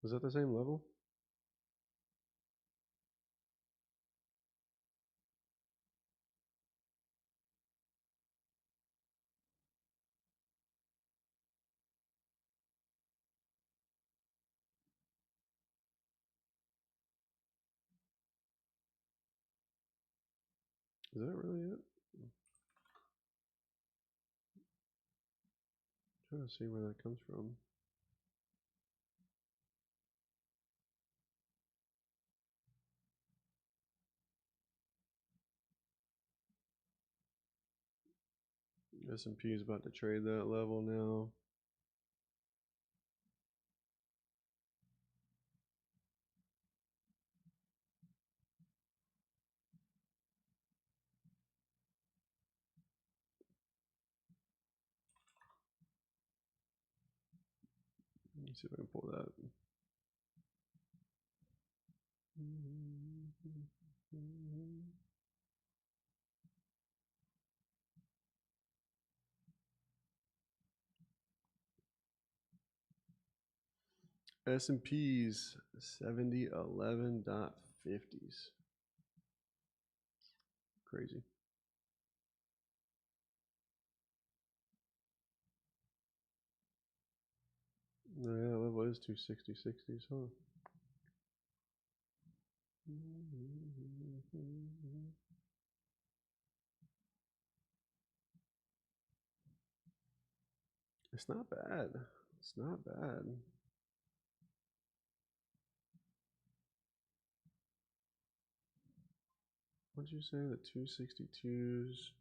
Was that the same level? Is that really it? I'm trying to see where that comes from. S&P is about to trade that level now. Let me see if I can pull that. S&P's 7011.50s. Crazy. Yeah, level is 260.60s, huh? It's not bad. It's not bad. What'd you say? The 262s?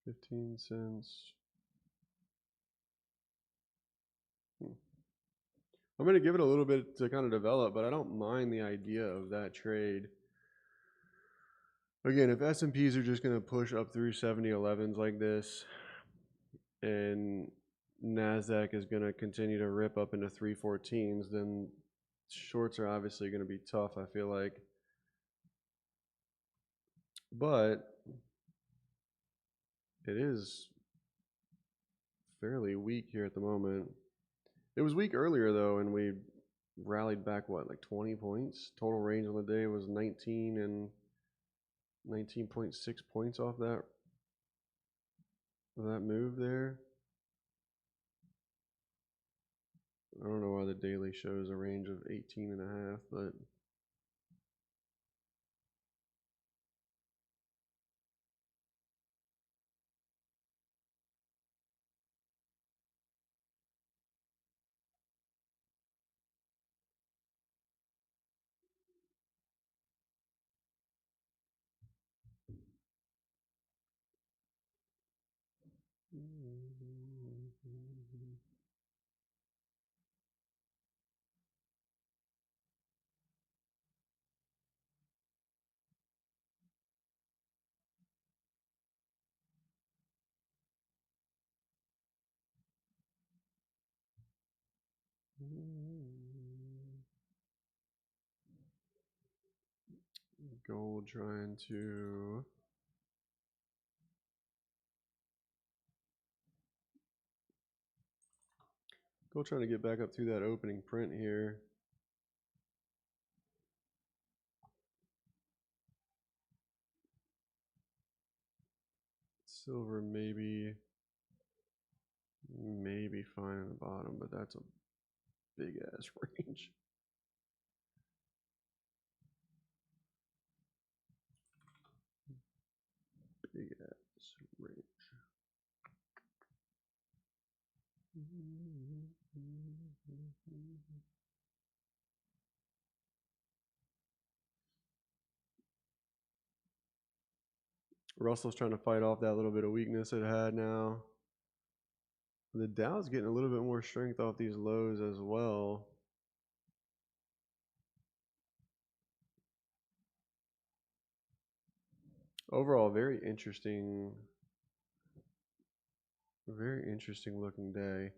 $0.15. I'm going to give it a little bit to kind of develop, but I don't mind the idea of that trade. Again, if S&Ps are just going to push up through 7011s like this, and NASDAQ is going to continue to rip up into 314s, then shorts are obviously going to be tough, I feel like. But it is fairly weak here at the moment. It was weak earlier, though, and we rallied back, what, like 20 points? Total range on the day was 19 and 19.6 points off that move there. I don't know why the daily shows a range of 18 and a half, but gold trying to get back up through that opening print here. Silver maybe fine in the bottom, but that's a big ass range. Big ass range. Russell's trying to fight off that little bit of weakness it had now. The Dow's getting a little bit more strength off these lows as well. Overall, very interesting looking day.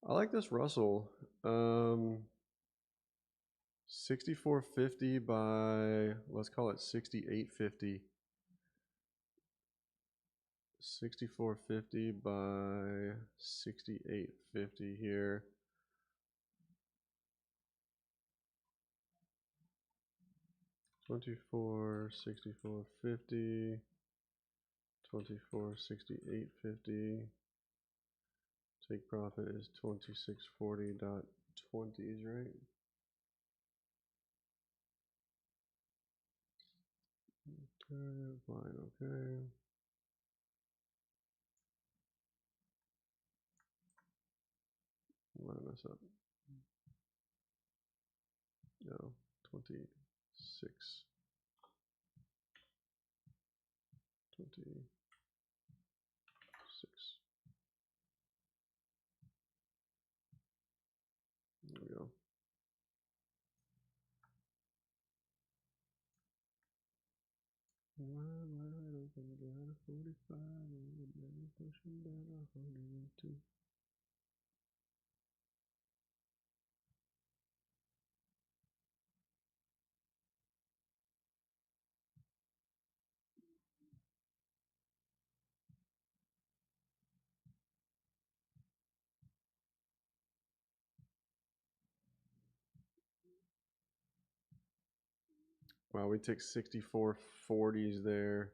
I like this Russell. 6450 by, let's call it 6850. 6450 by 6850 here. $24, 6450, $24, 6850. Take profit is 2640.20s, right? Okay, fine, okay. Why did I mess up? No, 26, 26. There we go. Wide open, got a 45, and pushing down 102. Wow, we took 6440s there.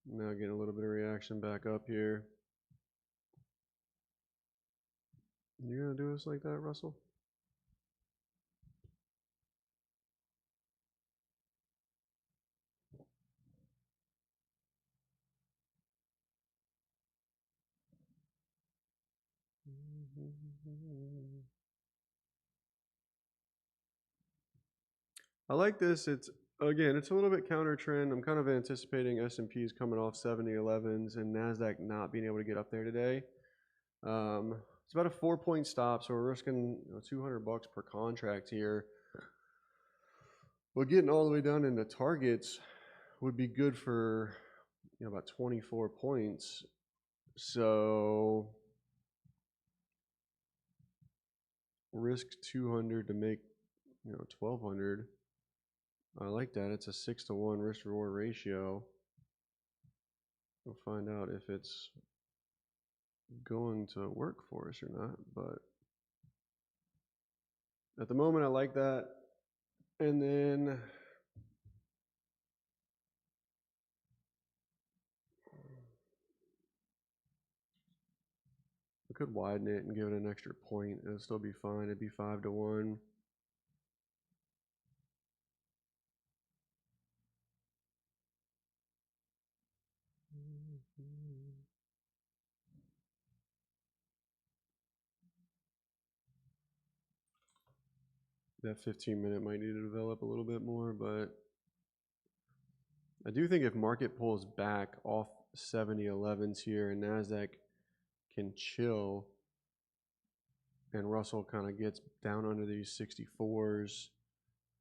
Now getting a little bit of reaction back up here. You gonna do us like that, Russell? I like this. It's again, it's a little bit counter trend. I'm kind of anticipating S&P's coming off 70-11s and Nasdaq not being able to get up there today. It's about a 4-point stop, so we're risking 200 bucks per contract here. But getting all the way down into targets would be good for about 24 points. So risk 200 to make 1200. I like that. It's a 6-to-1 risk reward ratio. We'll find out if it's going to work for us or not, but at the moment I like that. And then we could widen it and give it an extra point. It'll still be fine. It'd be 5-to-1. That 15-minute might need to develop a little bit more, but I do think if market pulls back off 70-11s here and Nasdaq can chill and Russell kind of gets down under these 64s,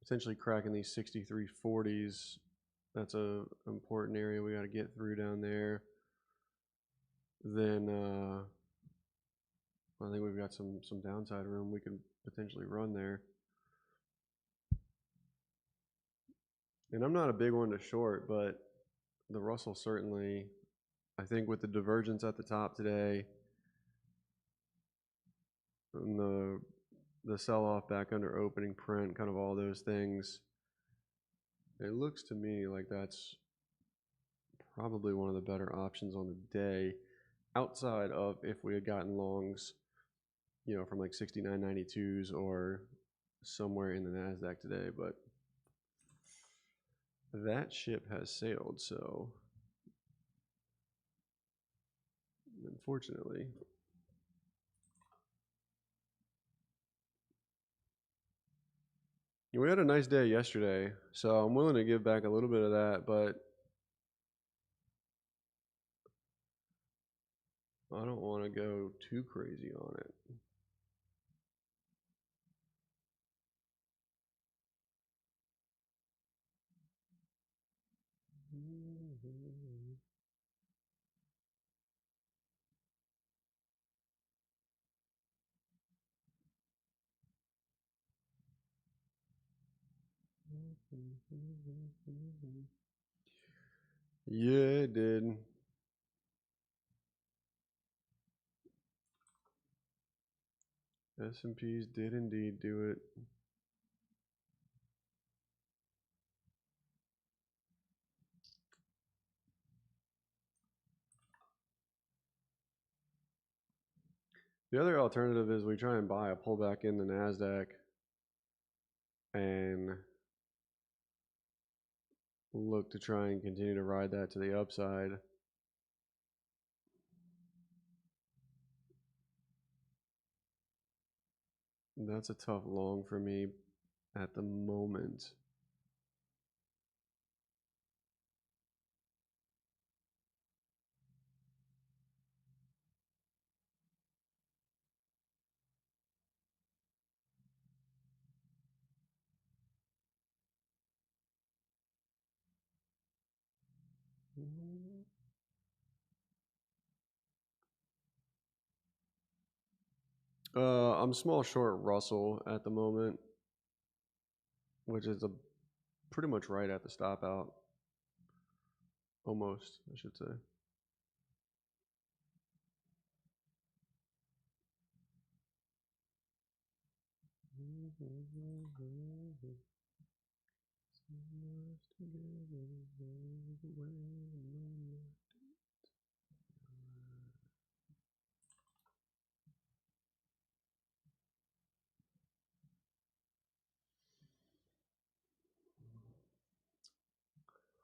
potentially cracking these 6340s, that's a important area we got to get through down there. Then I think we've got some downside room we can potentially run there. And I'm not a big one to short, but the Russell certainly, I think with the divergence at the top today and the sell-off back under opening print, kind of all those things, it looks to me like that's probably one of the better options on the day outside of if we had gotten longs you know, from like 69.92s or somewhere in the NASDAQ today, but that ship has sailed, so unfortunately. We had a nice day yesterday, so I'm willing to give back a little bit of that, but I don't want to go too crazy on it. Yeah, it did. S&Ps did indeed do it. The other alternative is we try and buy a pullback in the NASDAQ and look to try and continue to ride that to the upside. That's a tough long for me at the moment. I'm small short Russell at the moment, which is pretty much right at the stop out. Almost, I should say.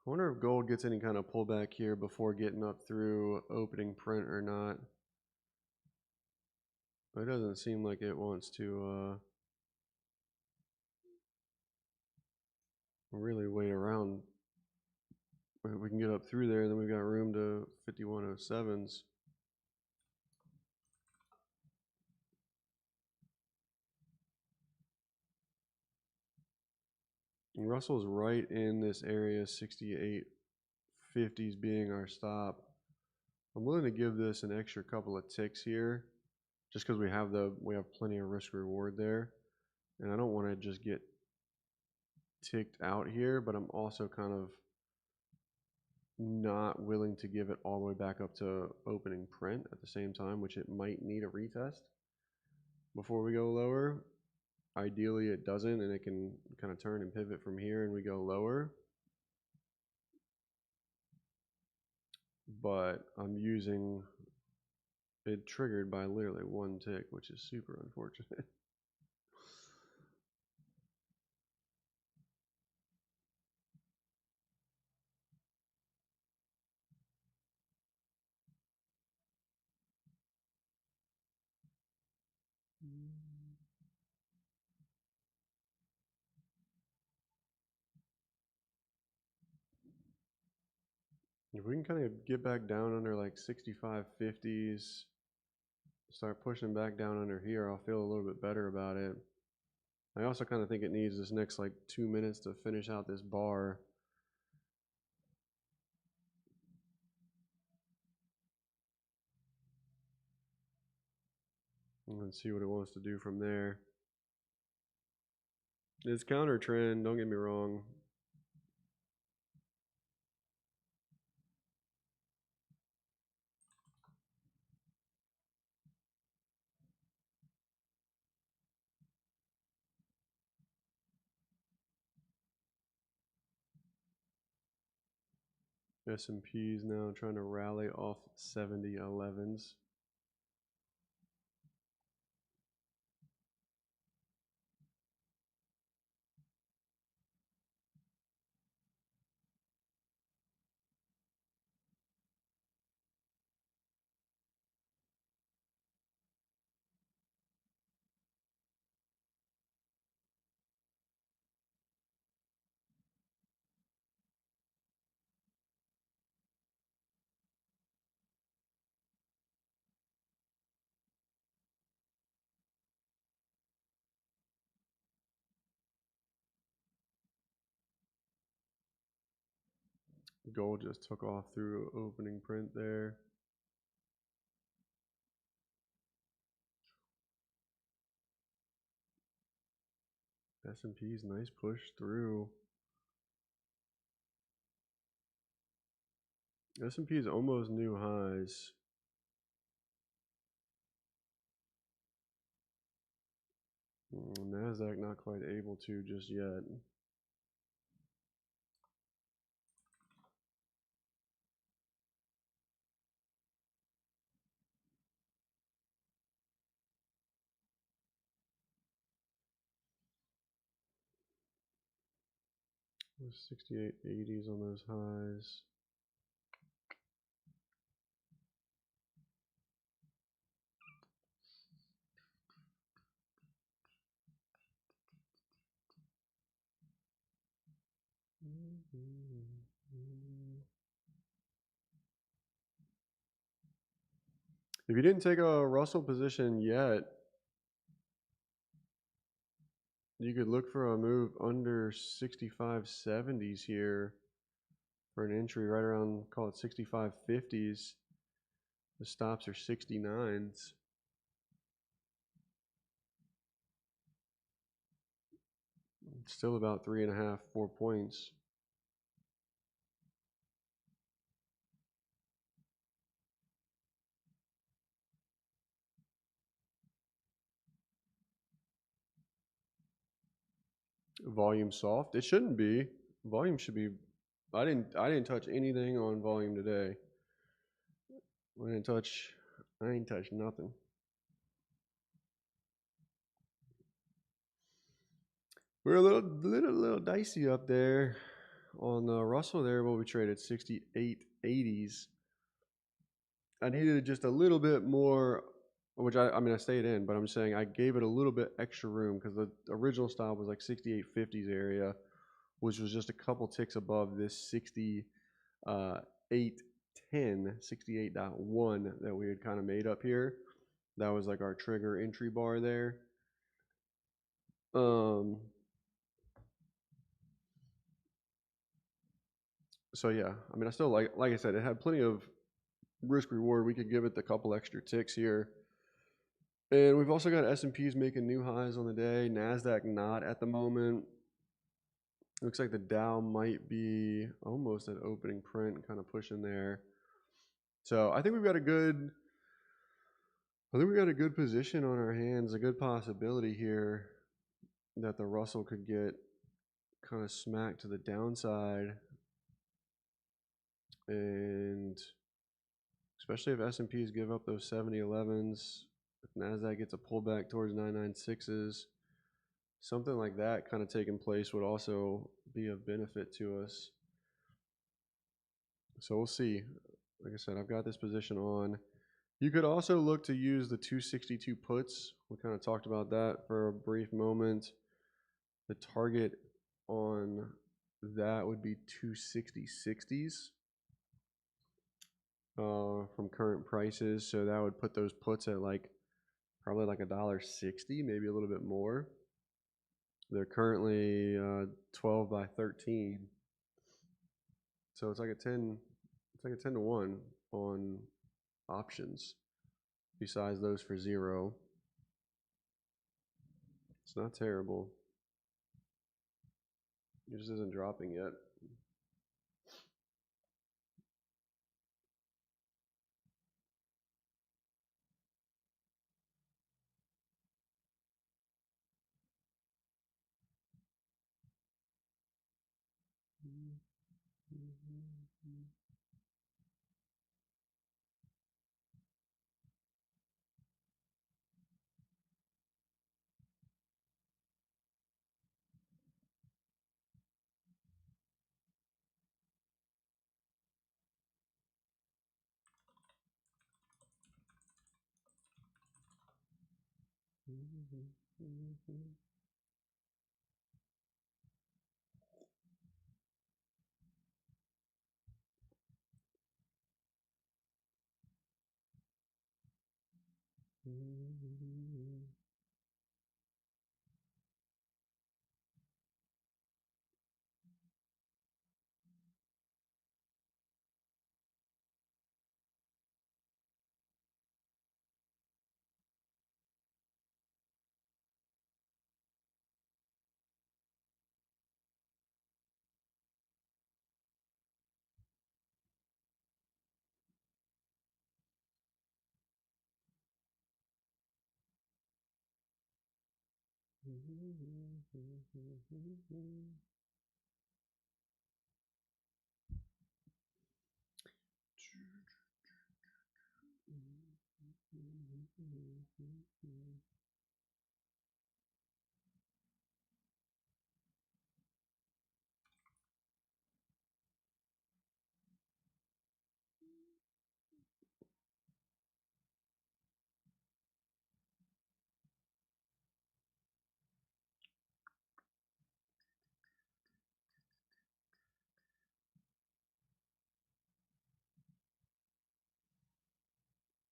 I wonder if gold gets any kind of pullback here before getting up through opening print or not. It doesn't seem like it wants to really wait around. If we can get up through there, then we've got room to 5107s. And Russell's right in this area, 68.50s being our stop. I'm willing to give this an extra couple of ticks here, just because we have plenty of risk reward there, and I don't want to just get ticked out here, but I'm also kind of not willing to give it all the way back up to opening print at the same time, which it might need a retest before we go lower. Ideally it doesn't, and it can kind of turn and pivot from here and we go lower. But I'm using it triggered by literally one tick, which is super unfortunate. If we can kind of get back down under like 65.50s, start pushing back down under here, I'll feel a little bit better about it. I also kind of think it needs this next like 2 minutes to finish out this bar. And then see what it wants to do from there. It's counter trend, don't get me wrong. S&P's now trying to rally off 70.11s. Gold just took off through opening print there. S&P's nice push through. S&P's almost new highs. NASDAQ not quite able to just yet. There's 68.80s on those highs. If you didn't take a Russell position yet, you could look for a move under 65.70s here for an entry right around, call it 65.50s. The stops are 69s. Still about 3.5, 4 points. Volume soft. It shouldn't be. Volume should be. I didn't touch anything on volume today. I ain't touch nothing. We're a little dicey up there on the Russell there. What we traded 68.80s. I needed just a little bit more, which I mean I stayed in, but I'm saying I gave it a little bit extra room because the original stop was like 68.50s area, which was just a couple ticks above this 68.1 that we had kind of made up here. That was like our trigger entry bar there. So yeah, I mean I still like I said, it had plenty of risk reward. We could give it a couple extra ticks here. And we've also got S&Ps making new highs on the day. NASDAQ not at the moment. Looks like the Dow might be almost at opening print, kind of pushing there. So I think we've got a good position on our hands, a good possibility here that the Russell could get kind of smacked to the downside. And especially if S&Ps give up those 70.11s, if NASDAQ gets a pullback towards 996s, something like that kind of taking place would also be of benefit to us. So we'll see. Like I said, I've got this position on. You could also look to use the 262 puts. We kind of talked about that for a brief moment. The target on that would be 260.60s from current prices. So that would put those puts at like probably like $1.60, maybe a little bit more. They're currently 12 by 13. So it's like a 10 to 1 on options besides those for 0. It's not terrible. It just isn't dropping yet.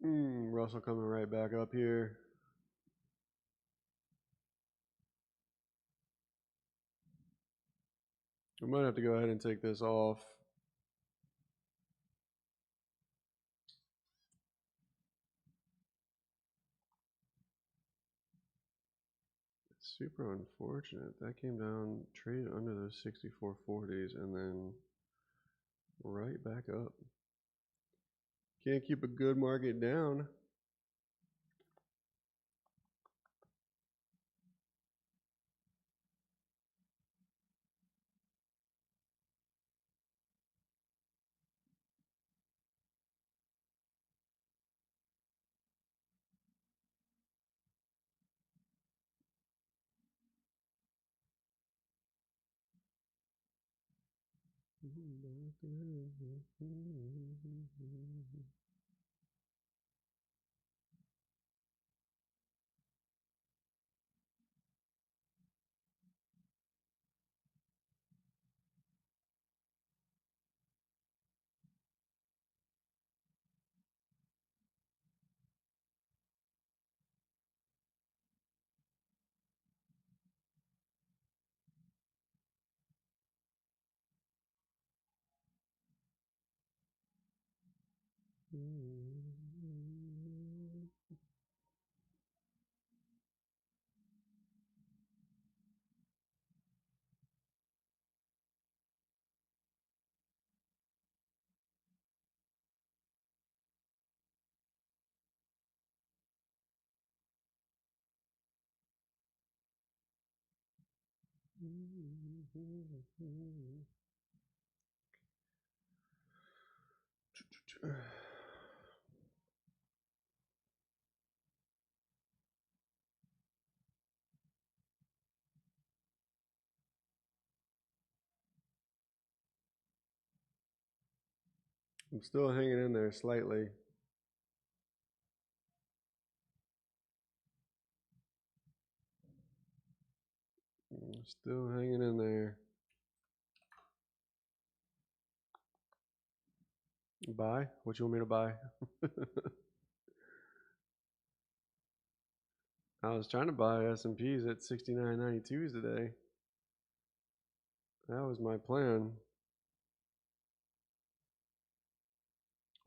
Russell coming right back up here. We might have to go ahead and take this off. Super unfortunate. That came down, traded under those 64.40s, and then right back up. Can't keep a good market down. I'm still hanging in there slightly. Still hanging in there. Buy? What you want me to buy? I was trying to buy S&Ps at 69.92s today. That was my plan.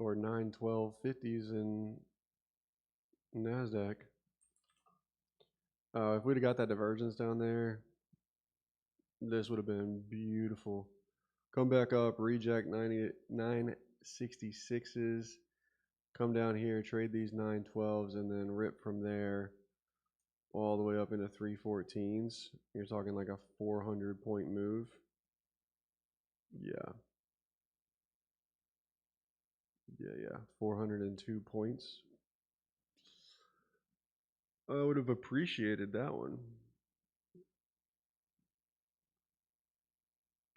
Or 912.50s in NASDAQ. If we'd have got that divergence down there, this would have been beautiful. Come back up, reject 966s, come down here, trade these 912s, and then rip from there all the way up into 314s. You're talking like a 400-point move. Yeah. Yeah. 402 points. I would have appreciated that one.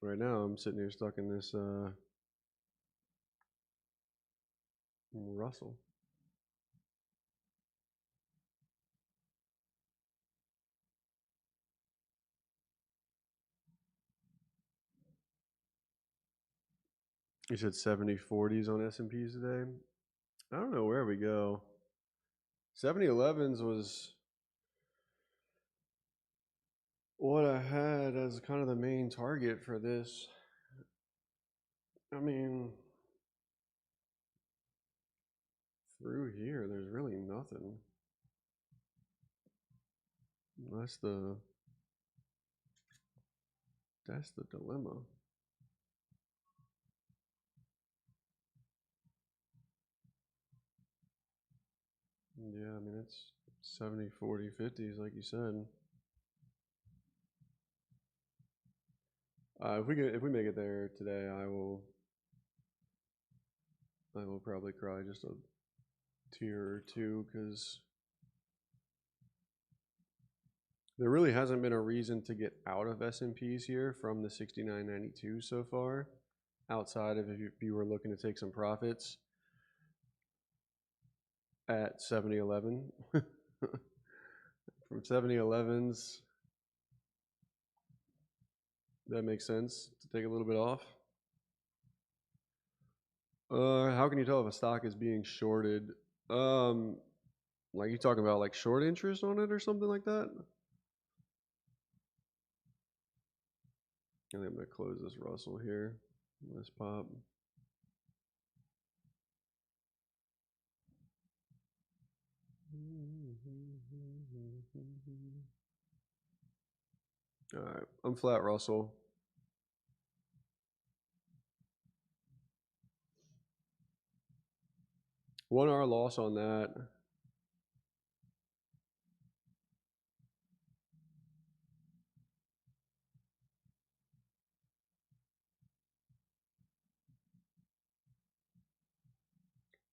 Right now, I'm sitting here stuck in this Russell. You said 70-40s on S&Ps today? I don't know where we go. 70-11s was what I had as kind of the main target for this. I mean, through here, there's really nothing. That's the dilemma. Yeah, I mean, it's 70, 40, 50s, like you said. If we make it there today, I will probably cry just a tear or two because there really hasn't been a reason to get out of S&Ps here from the 69.92 so far, outside of if you were looking to take some profits at 70.11. From 70.11s, that makes sense to take a little bit off. How can you tell if a stock is being shorted? Like you talking about like short interest on it or something like that? I think I'm gonna close this Russell here. Let's pop. All right, I'm flat Russell. 1 hour loss on that.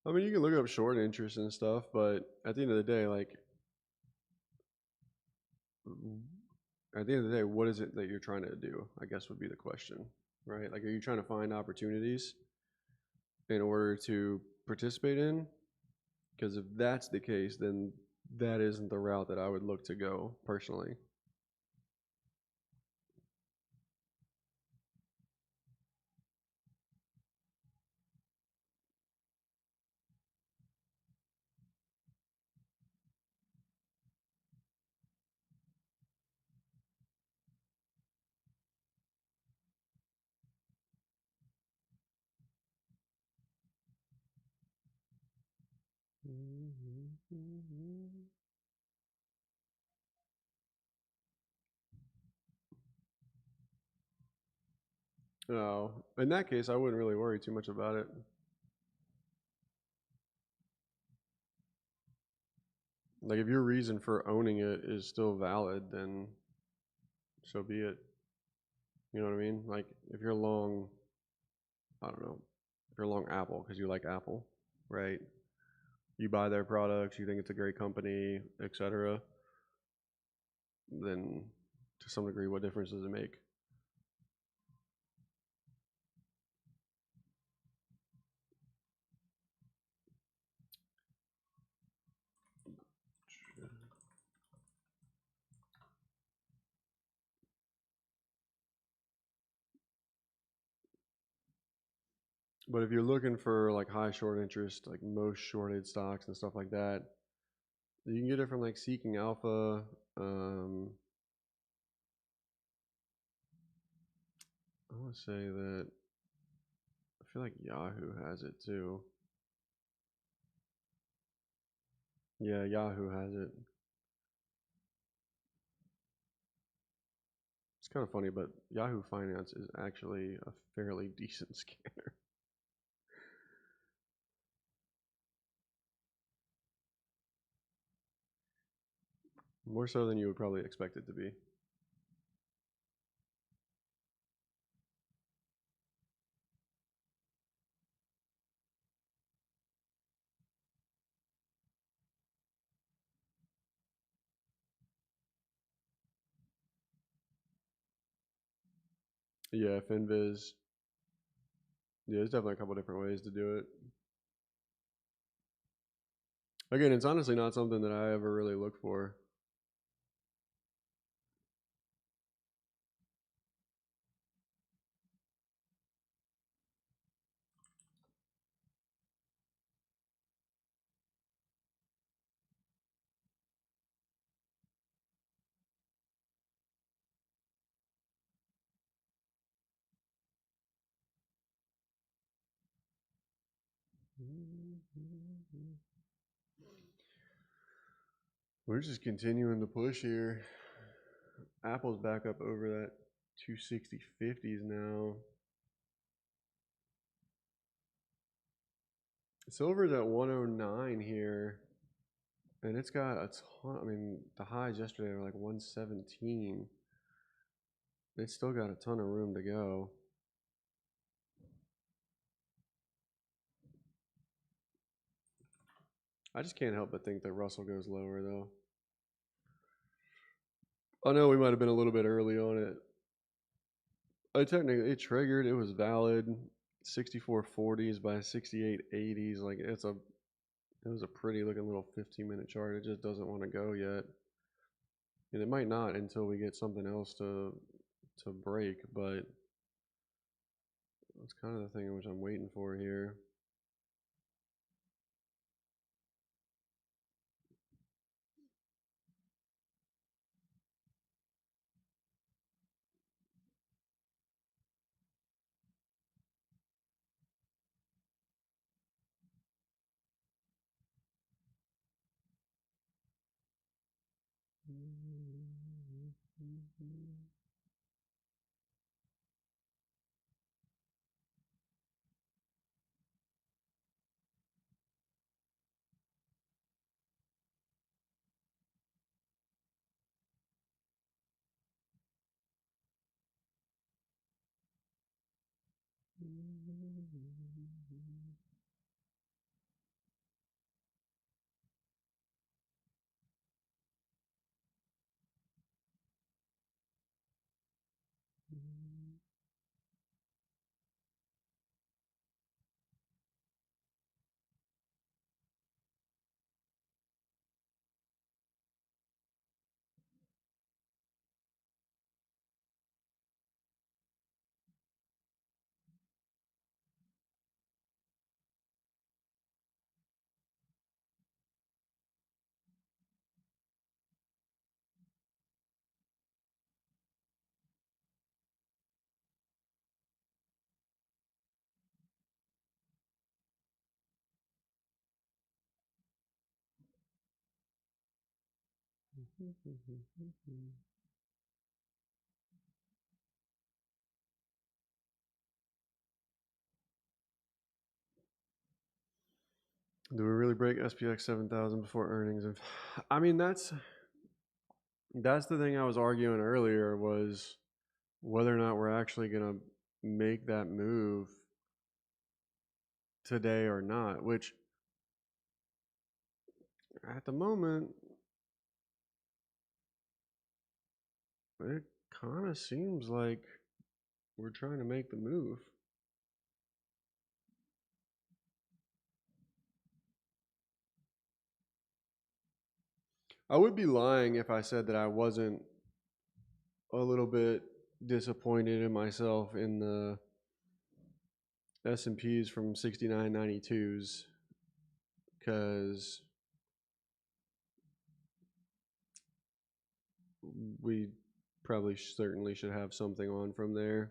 I mean, you can look up short interest and stuff, but at the end of the day, like, at the end of the day, what is it that you're trying to do? I guess would be the question, right? Like, are you trying to find opportunities in order to participate in? Because if that's the case, then that isn't the route that I would look to go personally. No, in that case, I wouldn't really worry too much about it. Like, if your reason for owning it is still valid, then so be it. You know what I mean? Like, if you're long, I don't know, if you're long Apple because you like Apple, right? You buy their products, you think it's a great company, etc. Then, to some degree, what difference does it make? But if you're looking for like high short interest, like most shorted stocks and stuff like that, you can get it from like Seeking Alpha. I want to say that I feel like Yahoo has it too. Yeah, Yahoo has it. It's kind of funny, but Yahoo Finance is actually a fairly decent scanner. More so than you would probably expect it to be. Yeah, Finviz. Yeah, there's definitely a couple different ways to do it. Again, it's honestly not something that I ever really look for. We're just continuing to push here. Apple's back up over that 260 50s now. Silver's at 109 here. And it's got a ton. I mean, the highs yesterday were like 117. It's still got a ton of room to go. I just can't help but think that Russell goes lower, though. I know we might have been a little bit early on it. Technically, it triggered. It was valid. 64.40s by 68.80s. Like it was a pretty looking little 15-minute chart. It just doesn't want to go yet, and it might not until we get something else to break. But that's kind of the thing which I'm waiting for here. Do we really break SPX 7000 before earnings? I mean, that's the thing I was arguing earlier, was whether or not we're actually gonna make that move today or not. Which at the moment, it kind of seems like we're trying to make the move. I would be lying if I said that I wasn't a little bit disappointed in myself in the S&Ps from 69.92s, because we probably certainly should have something on from there.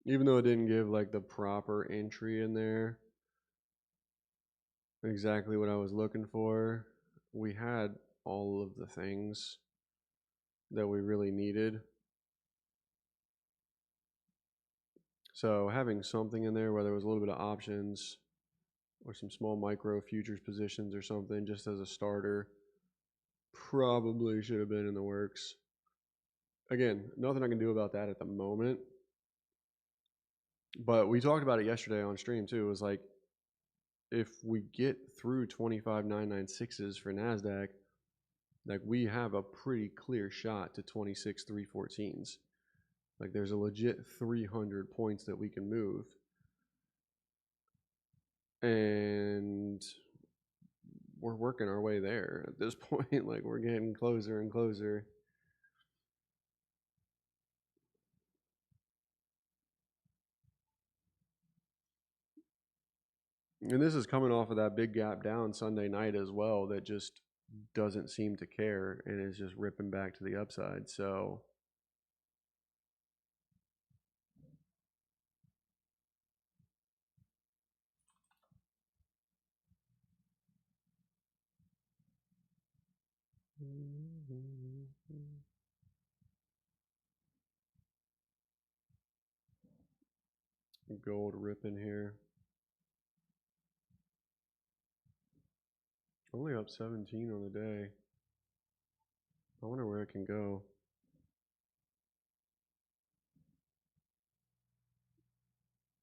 Even though it didn't give like the proper entry in there, exactly what I was looking for, we had all of the things that we really needed. So having something in there, whether it was a little bit of options or some small micro futures positions or something, just as a starter, probably should have been in the works. Again, nothing I can do about that at the moment. But we talked about it yesterday on stream too. It was like, if we get through 25,996s for NASDAQ, like we have a pretty clear shot to 26,314s. Like there's a legit 300 points that we can move. And we're working our way there at this point. Like we're getting closer and closer. And this is coming off of that big gap down Sunday night as well that just doesn't seem to care and is just ripping back to the upside. So gold ripping here. Only up 17 on the day. I wonder where it can go.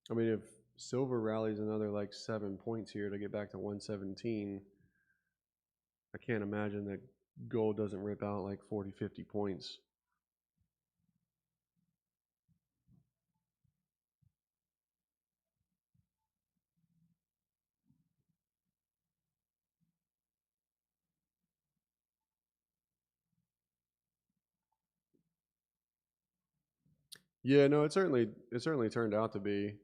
I mean, if silver rallies another like 7 points here to get back to 117, I can't imagine that gold doesn't rip out like 40, 50 points. Yeah, no, it certainly turned out to be.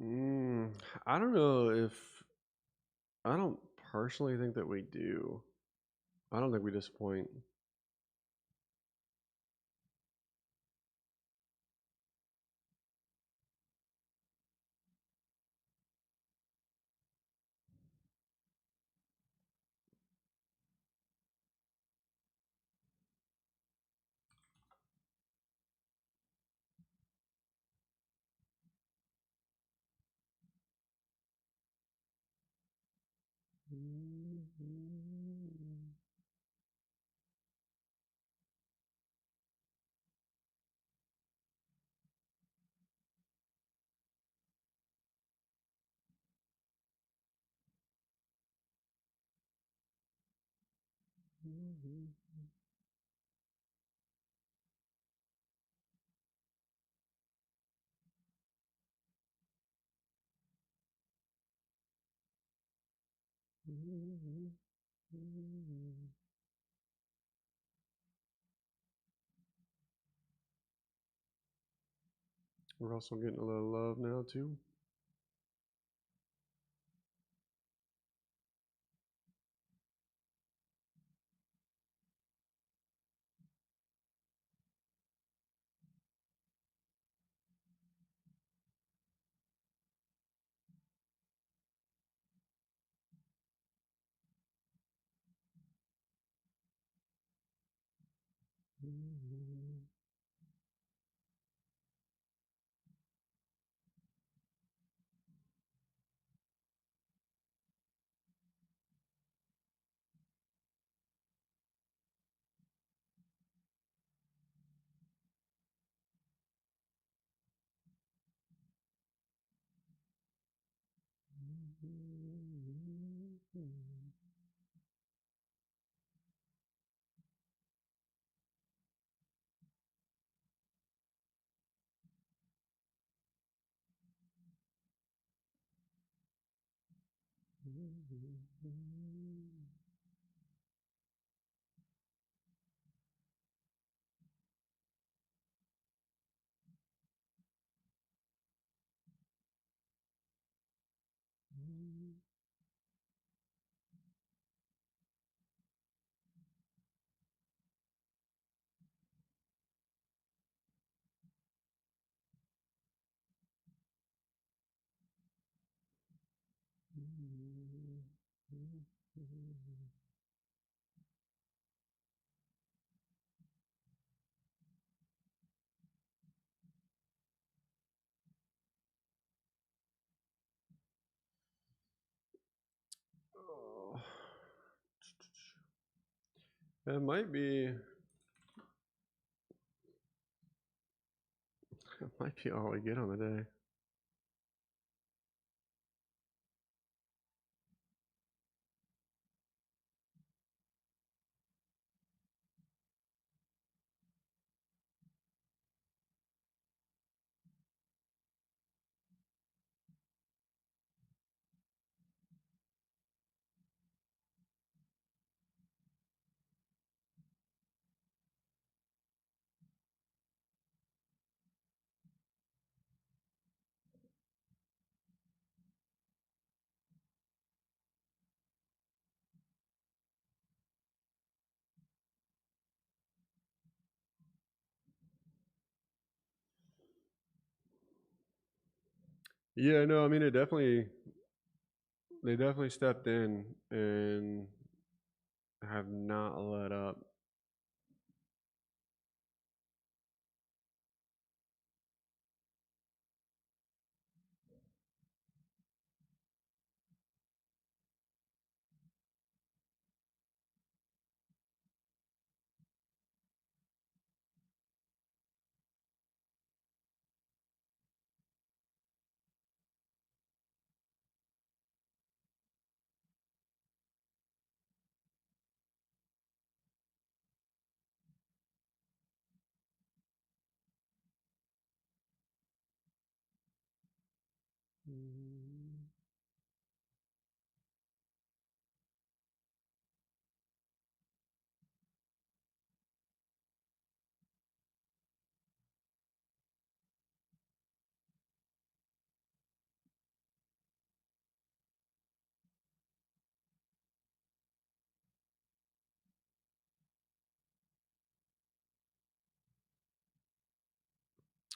Mm, I don't know if I don't personally think that we do. I don't think we disappoint. We're also getting a little love now too. Oh, that might be all we get on the day. Yeah, no, I mean, they definitely stepped in and have not let up.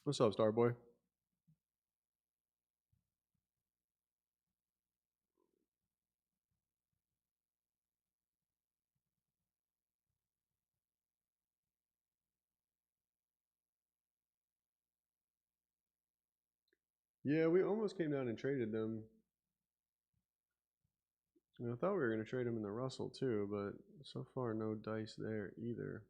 What's up, Starboy? Yeah, we almost came down and traded them. I thought we were going to trade them in the Russell too, but so far no dice there either.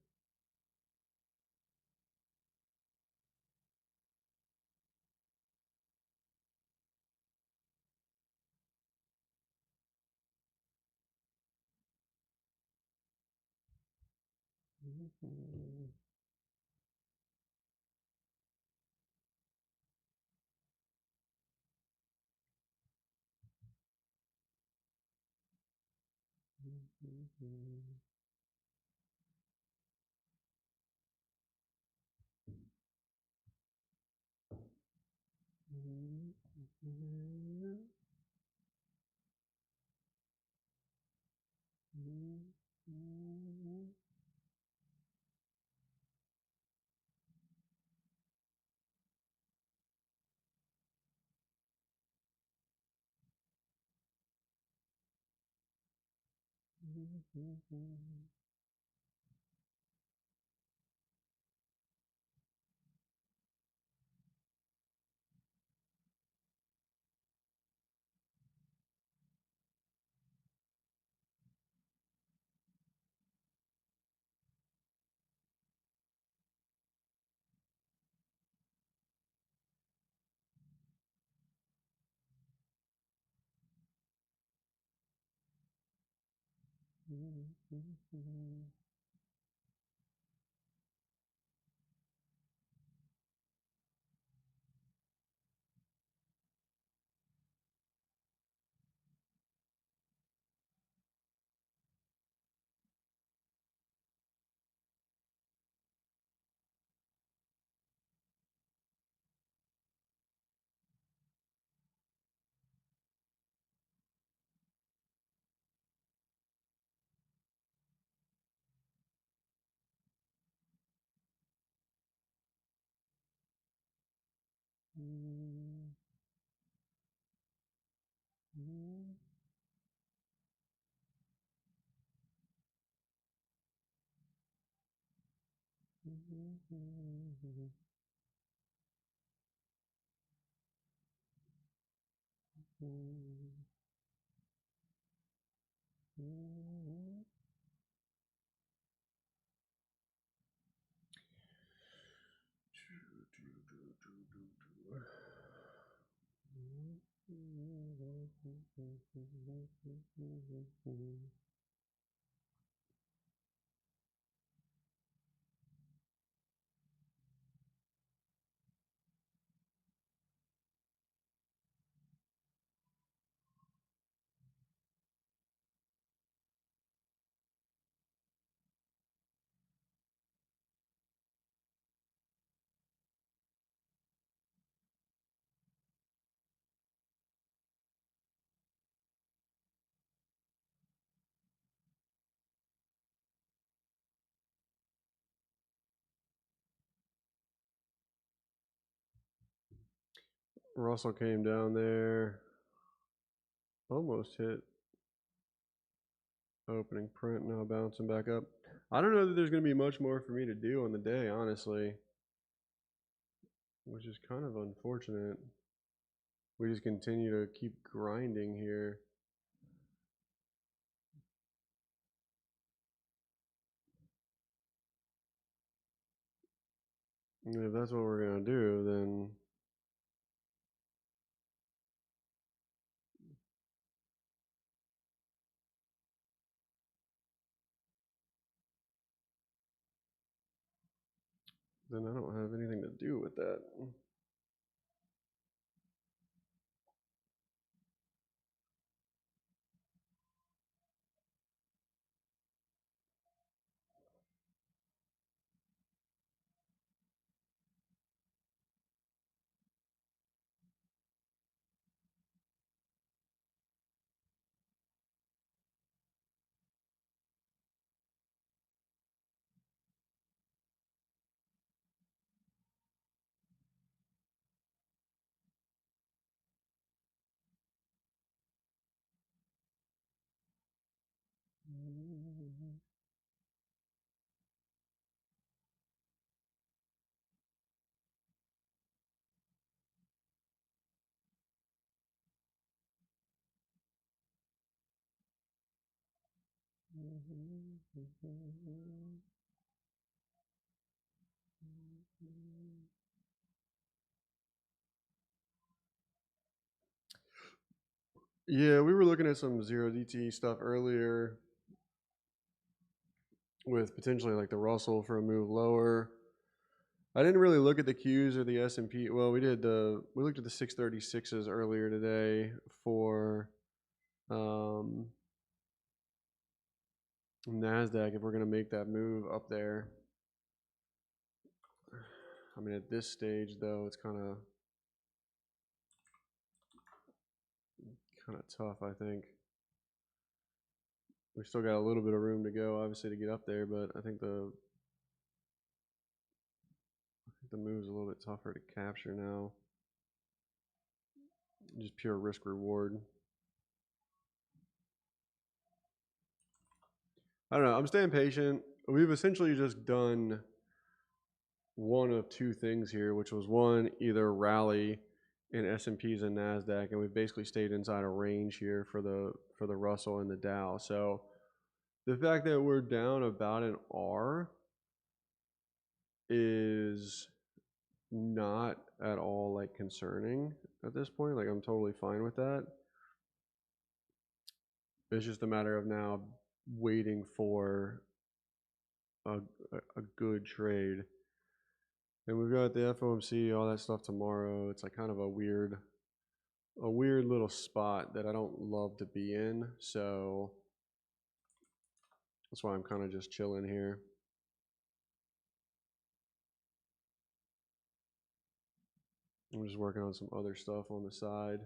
Russell came down there, almost hit opening print, now bouncing back up. I don't know that there's going to be much more for me to do on the day, honestly, which is kind of unfortunate. We just continue to keep grinding here. And if that's what we're going to do, then I don't have anything to do with that. Yeah, we were looking at some 0DT stuff earlier with potentially like the Russell for a move lower. I didn't really look at the Qs or the S&P. Well, we looked at the 636s earlier today for NASDAQ if we're going to make that move up there. I mean, at this stage, though, it's kind of tough, I think. We still got a little bit of room to go, obviously, to get up there, but I think the move's a little bit tougher to capture now. Just pure risk reward. I don't know. I'm staying patient. We've essentially just done one of two things here, which was one, either rally in S&Ps and NASDAQ, and we've basically stayed inside a range here for the Russell and the Dow. So the fact that we're down about an R is not at all like concerning at this point. Like, I'm totally fine with that. It's just a matter of now waiting for a good trade. And we've got the FOMC, all that stuff tomorrow. It's like kind of a weird little spot that I don't love to be in. So that's why I'm kind of just chilling here. I'm just working on some other stuff on the side.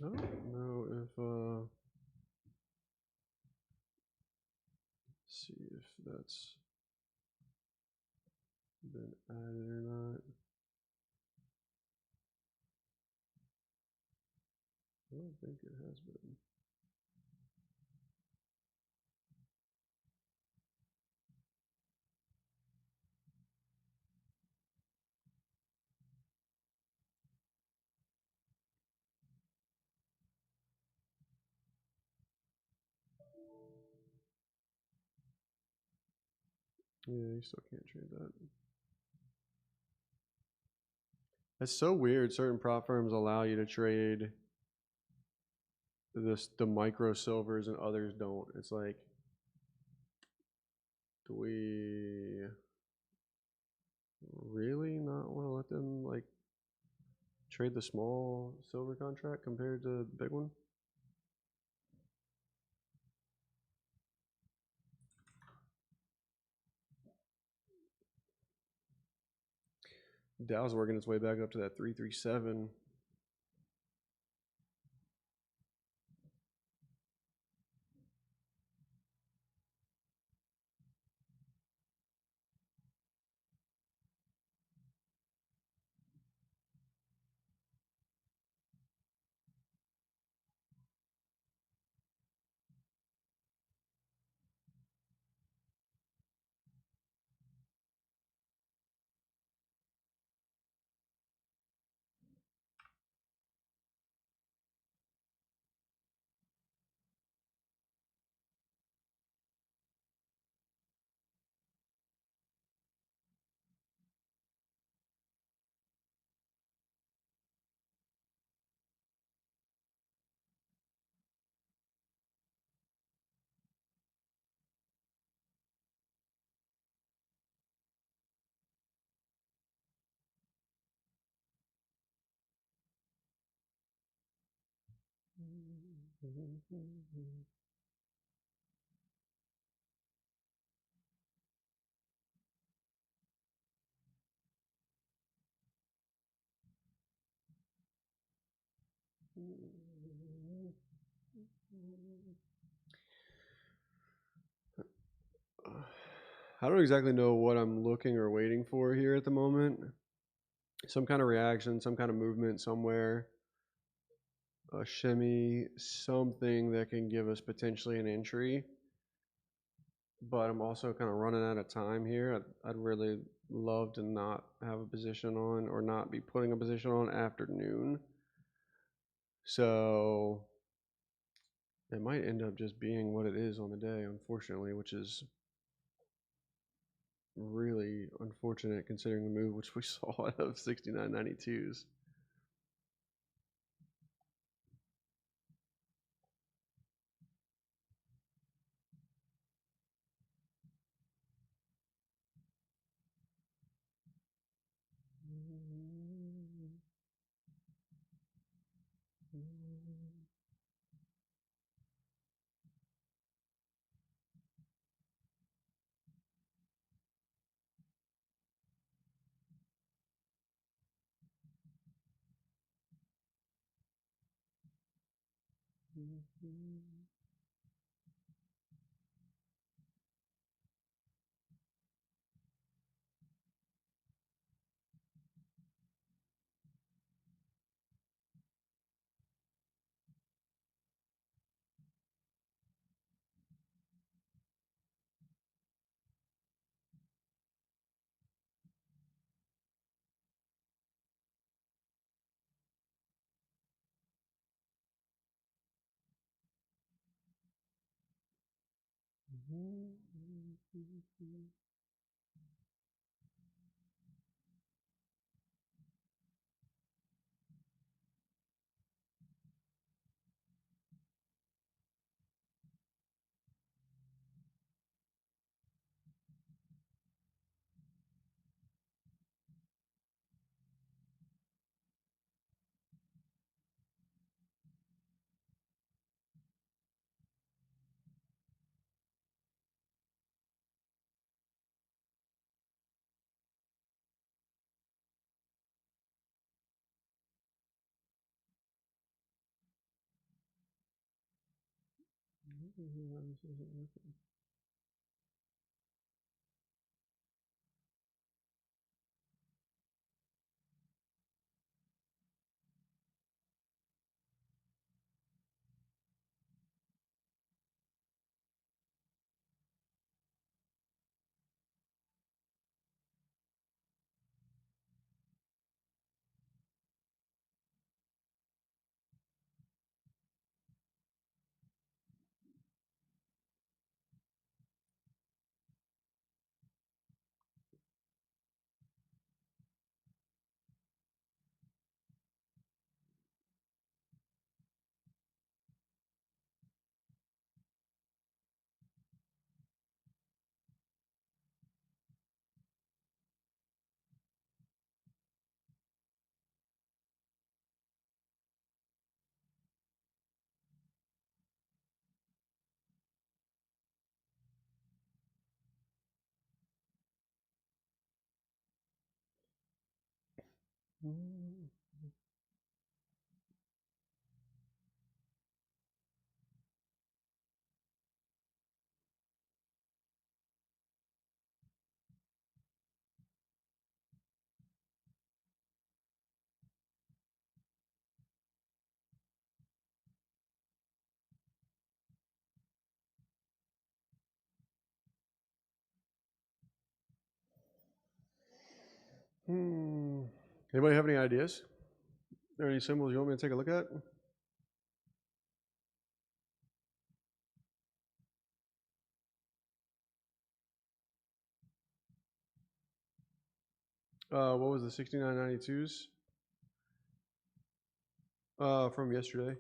I don't know if see if that's been added or not. I don't think it has been. Yeah, you still can't trade that. It's so weird. Certain prop firms allow you to trade the micro silvers and others don't. It's like, do we really not want to let them like trade the small silver contract compared to the big one? Dow's working its way back up to that 337. I don't exactly know what I'm looking or waiting for here at the moment. Some kind of reaction, some kind of movement somewhere, a shimmy, something that can give us potentially an entry. But I'm also kind of running out of time here. I'd really love to not have a position on or not be putting a position on after noon. So it might end up just being what it is on the day, unfortunately, which is really unfortunate considering the move which we saw out of 69.92s. Anybody have any ideas? Are there any symbols you want me to take a look at? What was the 69.92s? From yesterday.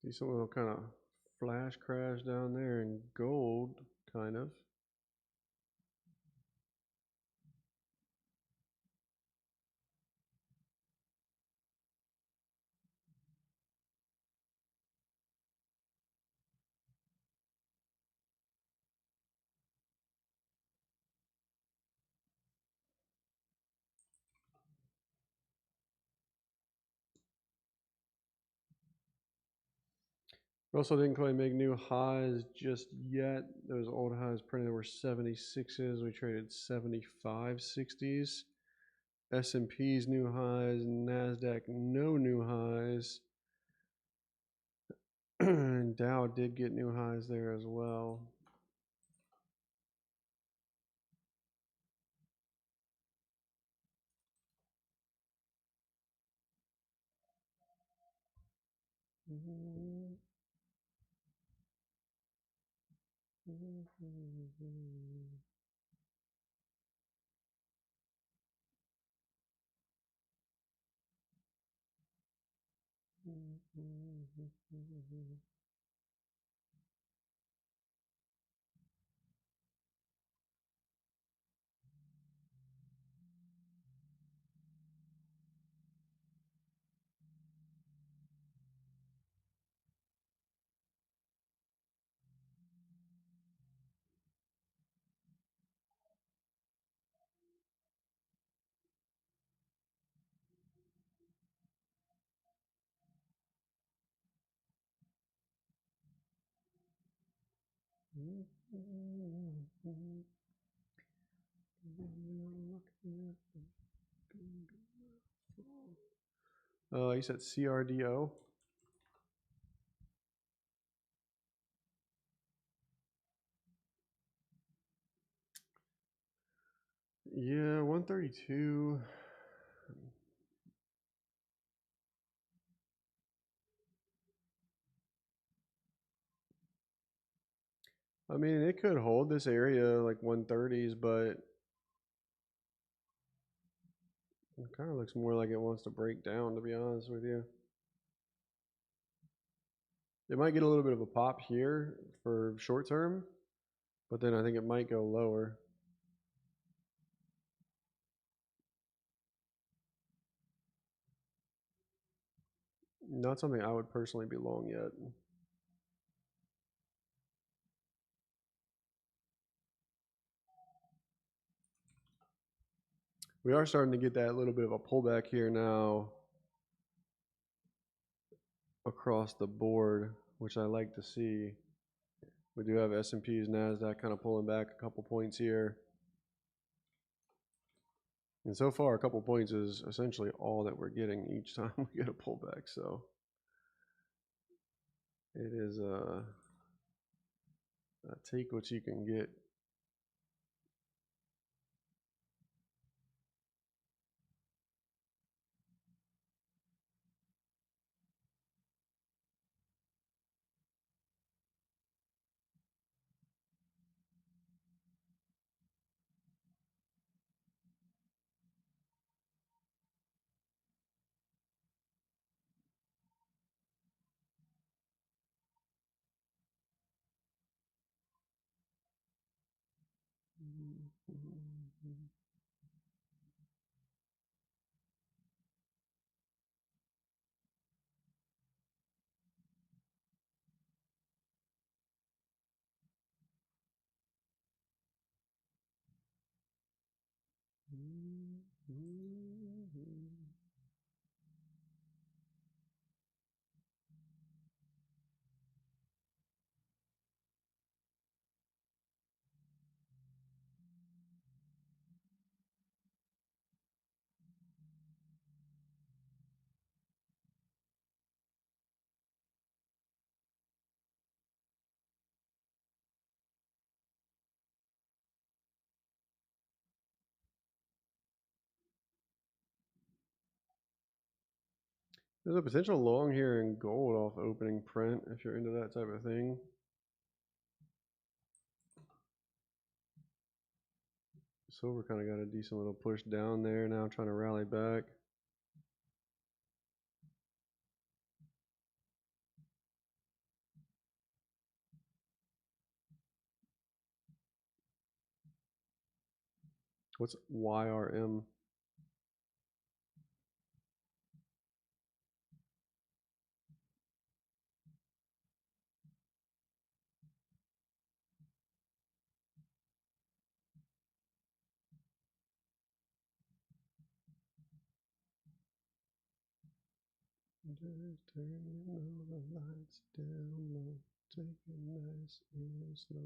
See some little kind of flash crash down there in gold, kind of. Russell didn't quite make new highs just yet. Those old highs printed were 76s. We traded 75.60s. S&P's new highs, NASDAQ no new highs. And Dow did get new highs there as well. You said CRDO? Yeah, 132. I mean, it could hold this area like 130s, but it kind of looks more like it wants to break down, to be honest with you. It might get a little bit of a pop here for short term, but then I think it might go lower. Not something I would personally be long yet. We are starting to get that little bit of a pullback here now. across the board, which I like to see. We do have S&P's, NASDAQ kind of pulling back a couple points here. And so far, a couple points is essentially all that we're getting each time we get a pullback. So it is take what you can get. There's a potential long here in gold off opening print if you're into that type of thing. Silver kind of got a decent little push down there, now trying to rally back. What's YRM? Just turning all the lights down low, take it nice and slow.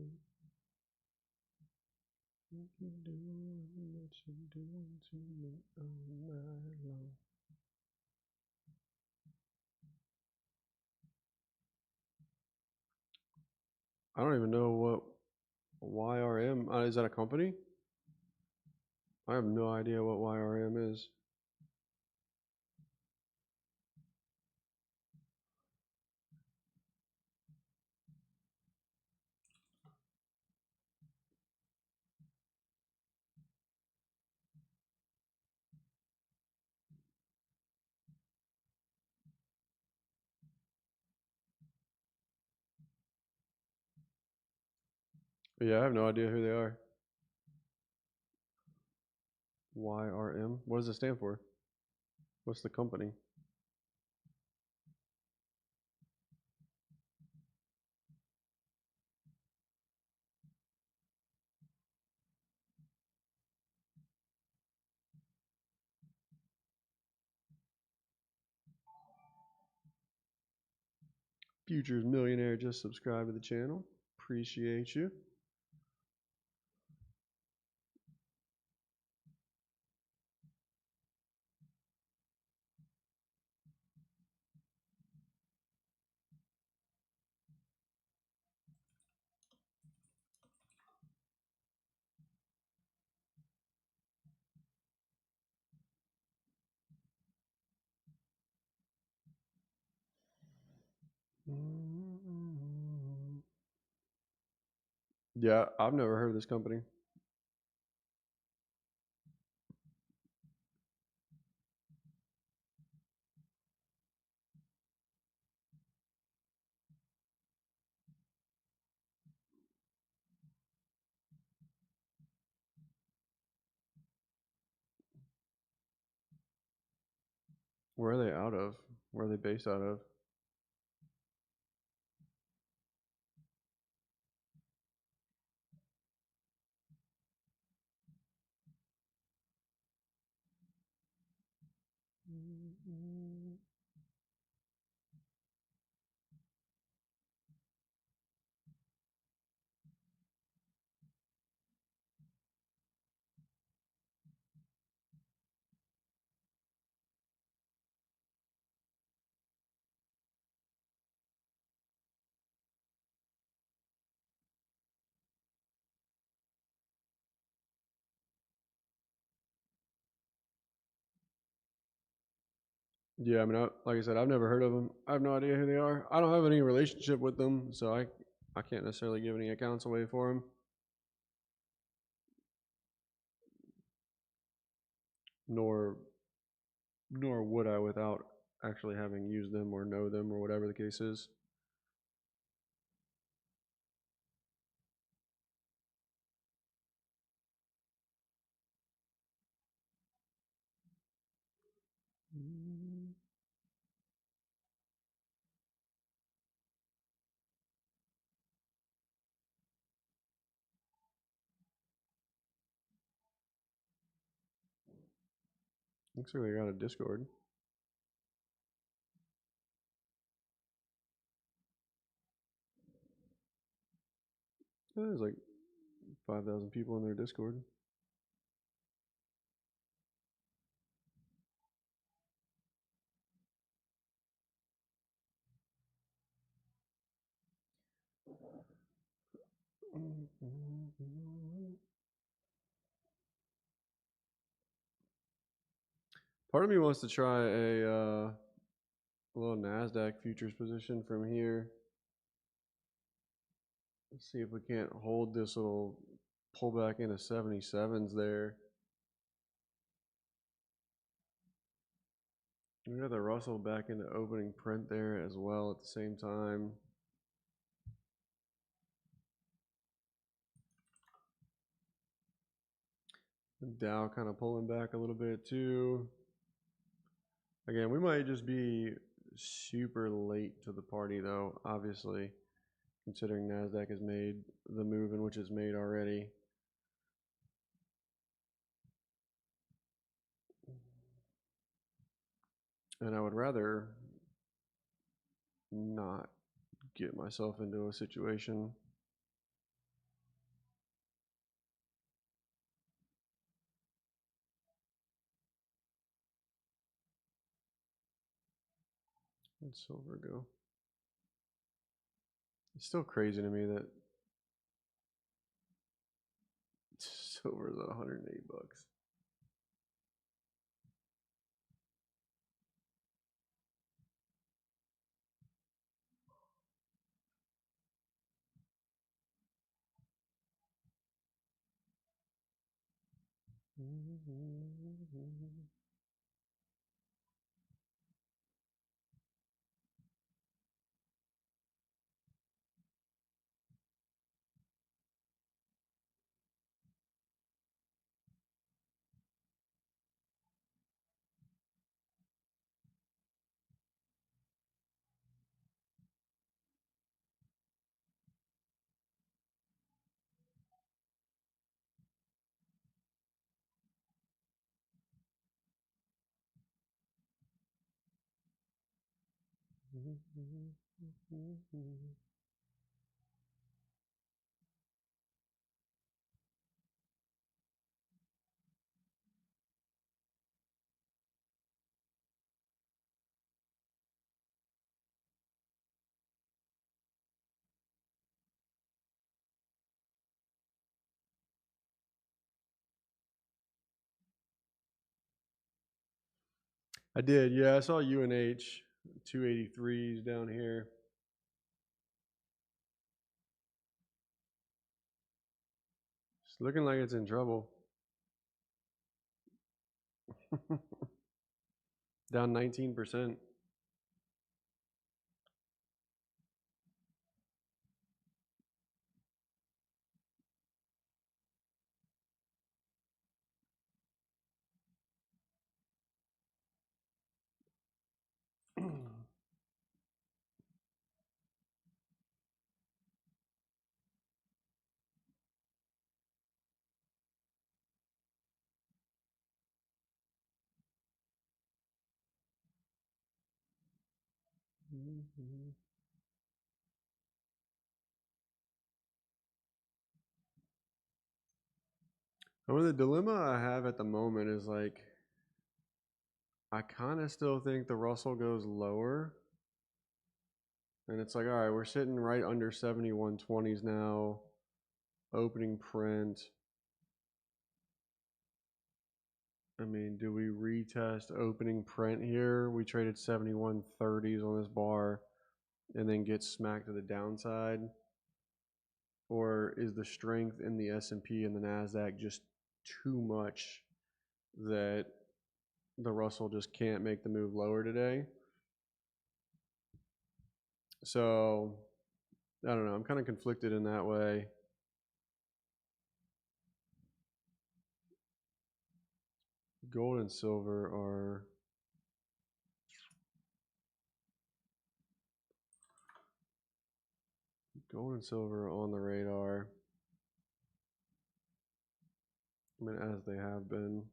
What you doing, what you doing to me all night long? I don't even know what YRM is. That a company? I have no idea what YRM is. Yeah, I have no idea who they are. YRM? What does it stand for? What's the company? Futures Millionaire just subscribed to the channel. Appreciate you. Yeah, I've never heard of this company. Where are they out of? Where are they based out of? Yeah, I mean, like I said, I've never heard of them. I have no idea who they are. I don't have any relationship with them, so I can't necessarily give any accounts away for them. Nor nor would I without actually having used them or know them or whatever the case is. Looks like they got a Discord. There's like 5,000 people in their Discord. Part of me wants to try a little Nasdaq futures position from here. Let's see if we can't hold this little pullback into 77s there. We got the Russell back into opening print there as well at the same time. The Dow kind of pulling back a little bit too. Again, we might just be super late to the party though, obviously, considering NASDAQ has made the move in which it's made already. And I would rather not get myself into a situation. Where'd silver go? It's still crazy to me that silver is at 108 bucks. I did, yeah. I saw UNH 283s down here. It's looking like it's in trouble. Down 19%. Well, the dilemma I have at the moment is like, I kind of still think the Russell goes lower. And it's like, all right, we're sitting right under 7120s now, opening print. I mean, do we retest opening print here? We traded 71.30s on this bar and then get smacked to the downside? Or is the strength in the S&P and the NASDAQ just too much that the Russell just can't make the move lower today? So, I don't know. I'm kind of conflicted in that way. Gold and silver are... Gold and silver on the radar. I mean, as they have been.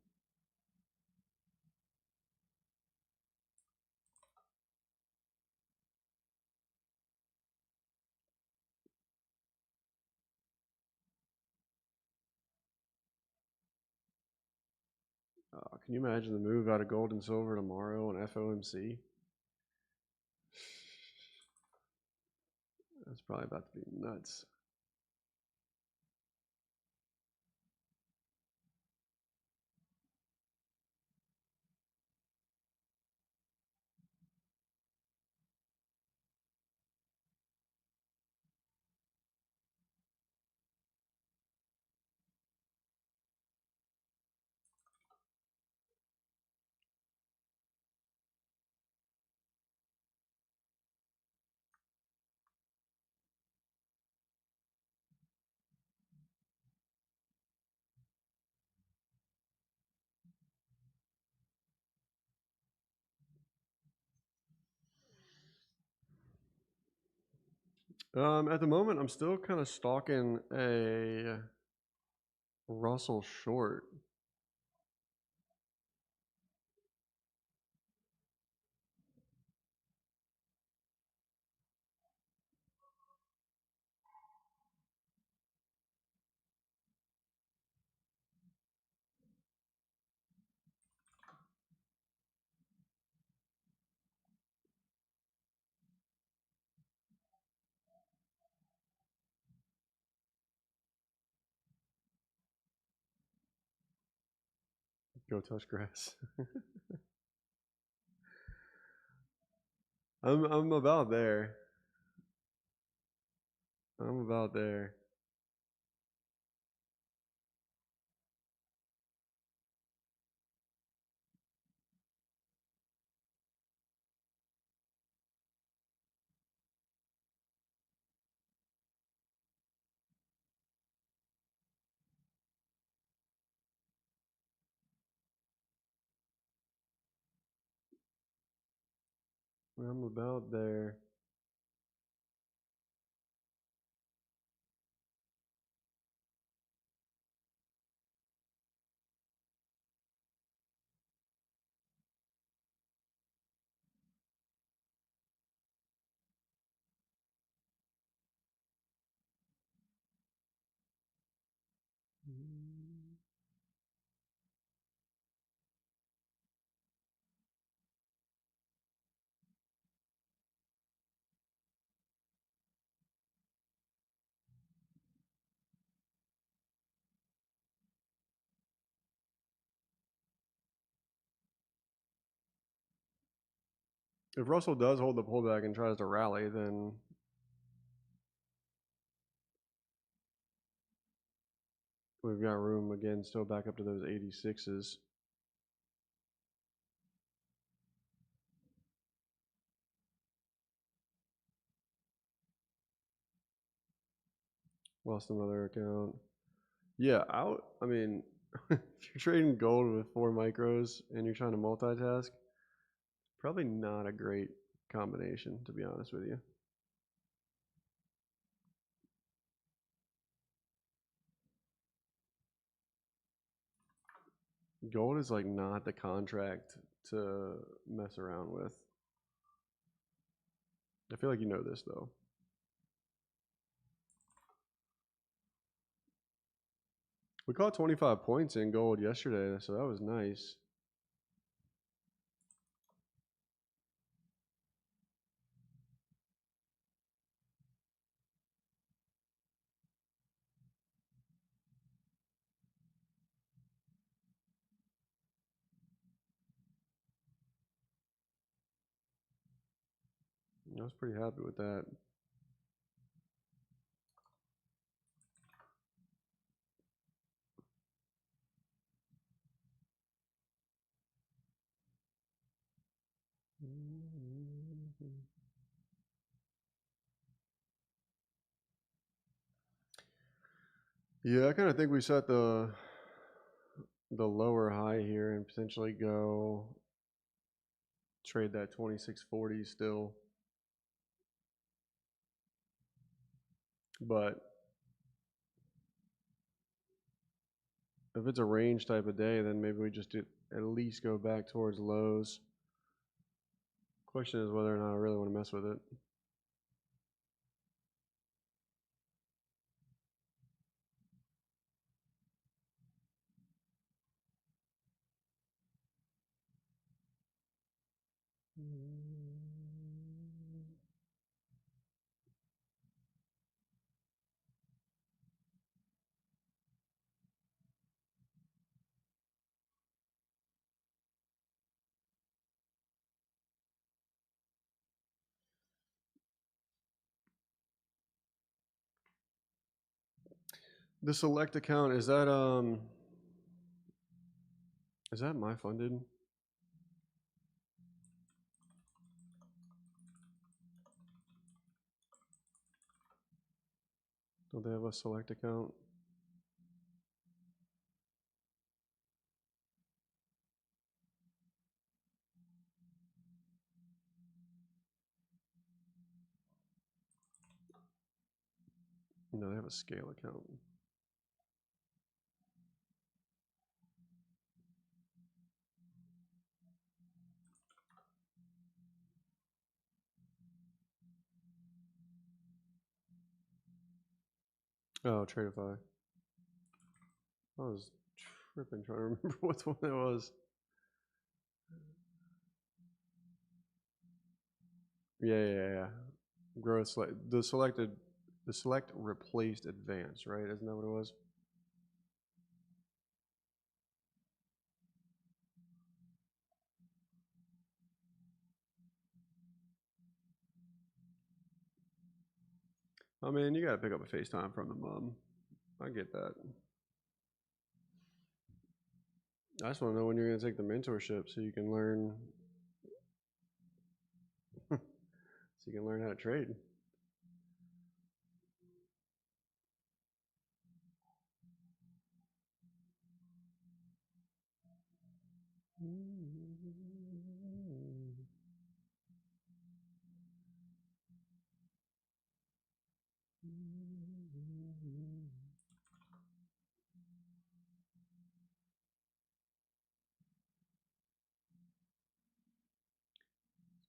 Can you imagine the move out of gold and silver tomorrow on FOMC? That's probably about to be nuts. At the moment, I'm still kind of stalking a Russell short. Go touch grass. I'm about there. I'm about there. I'm about there. If Russell does hold the pullback and tries to rally, then we've got room again, still back up to those 86s. Lost another account. Yeah, I mean, if you're trading gold with 4 micros and you're trying to multitask, probably not a great combination, to be honest with you. Gold is like not the contract to mess around with. I feel like you know this though. We caught 25 points in gold yesterday, so that was nice. I was pretty happy with that. Yeah, I kind of think we set the lower high here and potentially go trade that 2640 still. But if it's a range type of day, then maybe we just at least go back towards lows. Question is whether or not I really want to mess with it. The select account, is that my funded? Don't they have a select account? No, they have a scale account. Oh, Tradeify. I was tripping trying to remember what one that was. Yeah. Growth select the select replaced advance, right? Isn't that what it was? I mean, you gotta pick up a FaceTime from the mom. I get that. I just want to know when you're gonna take the mentorship so you can learn so you can learn how to trade.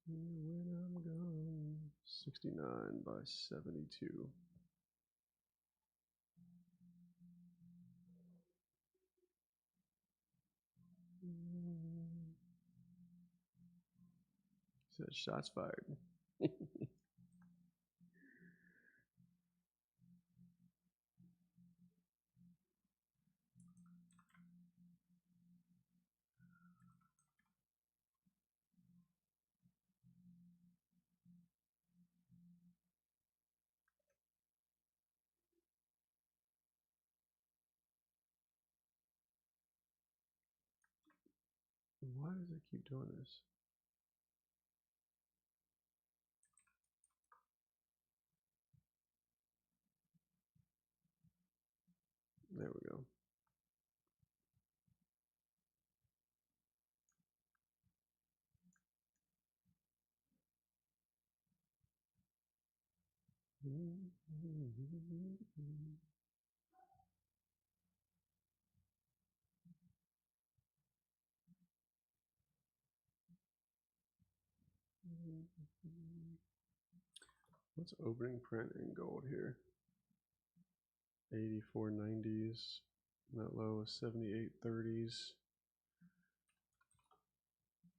When I'm gone, 69 by 72. Said shots fired. Why does it keep doing this? There we go. What's opening print in gold here? 84.90s. That low is 78.30s.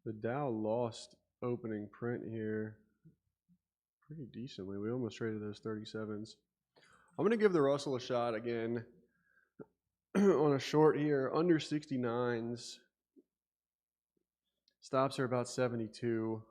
The Dow lost opening print here pretty decently. We almost traded those 37s. I'm going to give the Russell a shot again on a short here, under 69s. Stops are about 72.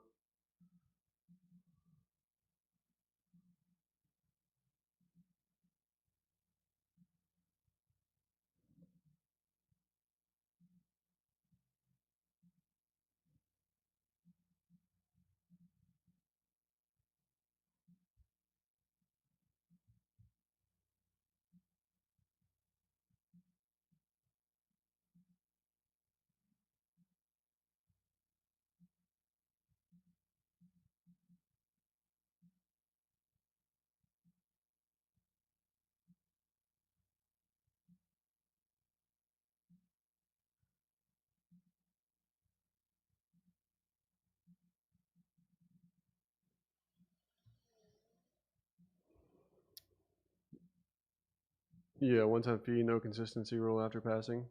Yeah, one-time fee, no consistency rule after passing.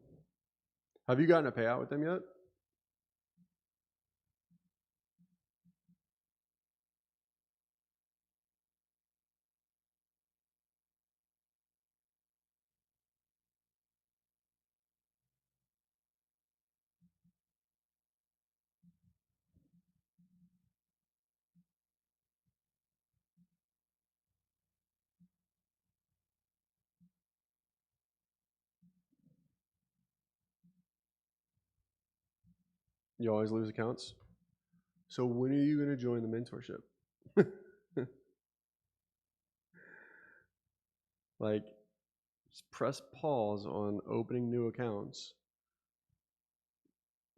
Have you gotten a payout with them yet? You always lose accounts. So when are you going to join the mentorship? Like, just press pause on opening new accounts,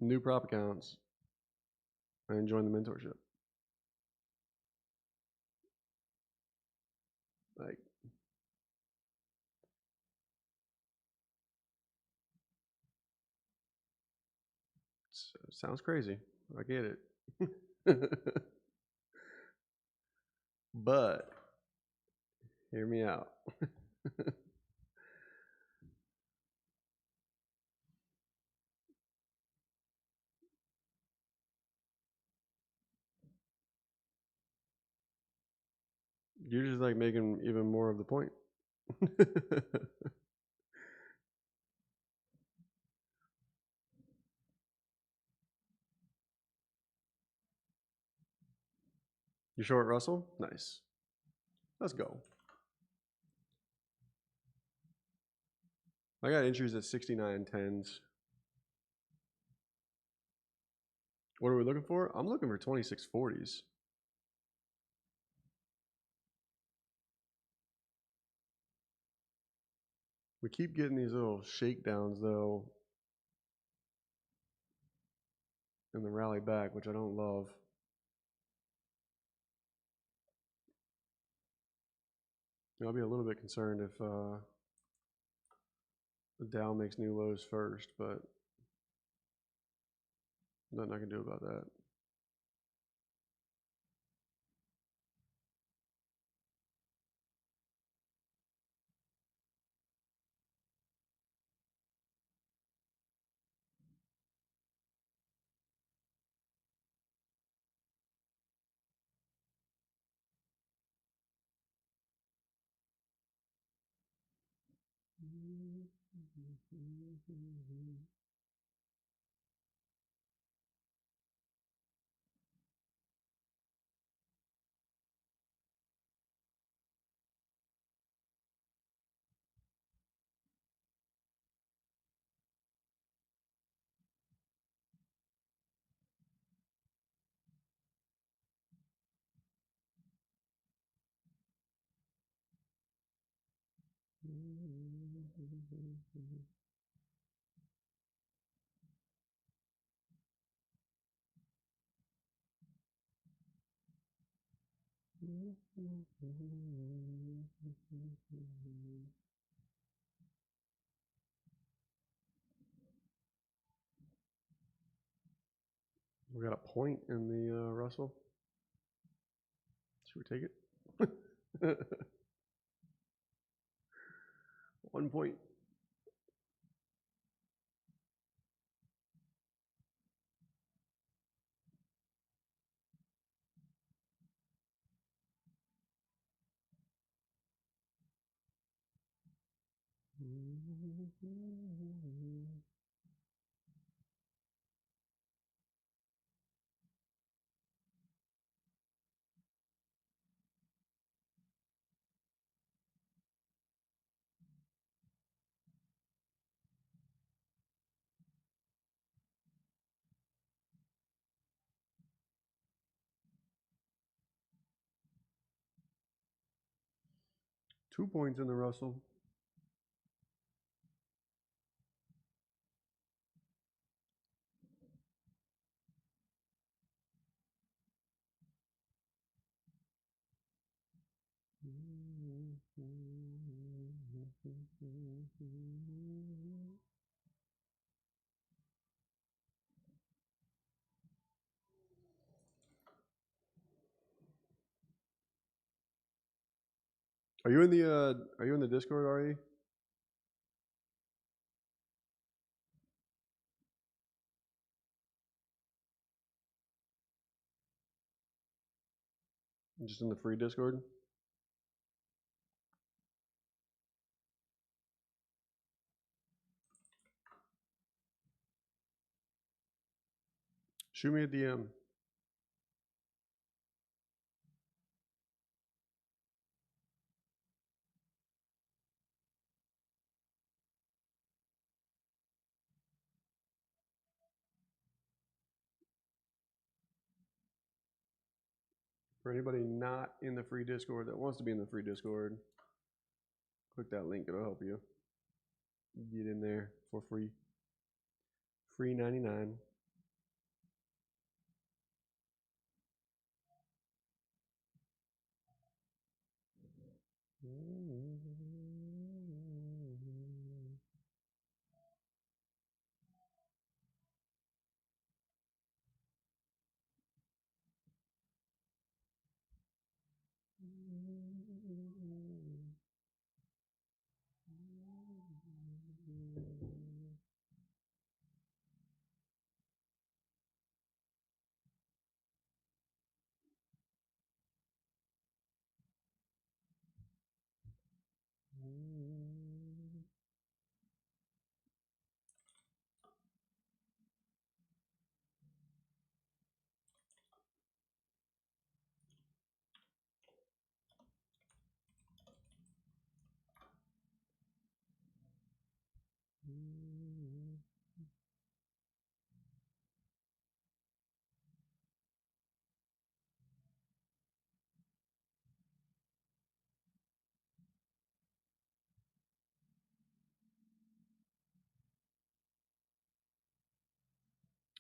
new prop accounts, and join the mentorship. Like, sounds crazy. I get it. But hear me out. You're just like making even more of the point. You short Russell? Nice. Let's go. I got entries at 69 tens. What are we looking for? I'm looking for 2640s. We keep getting these little shakedowns though in the rally back, which I don't love. I'll be a little bit concerned if the Dow makes new lows first, but nothing I can do about that. We got a point in the Russell. Should we take it? 1 point. Mm-hmm. 2 points in the Russell. Are you in the Discord, are you? Just in the free Discord? Shoot me a DM. For anybody not in the free Discord that wants to be in the free Discord, click that link. It'll help you get in there for free. Free 99.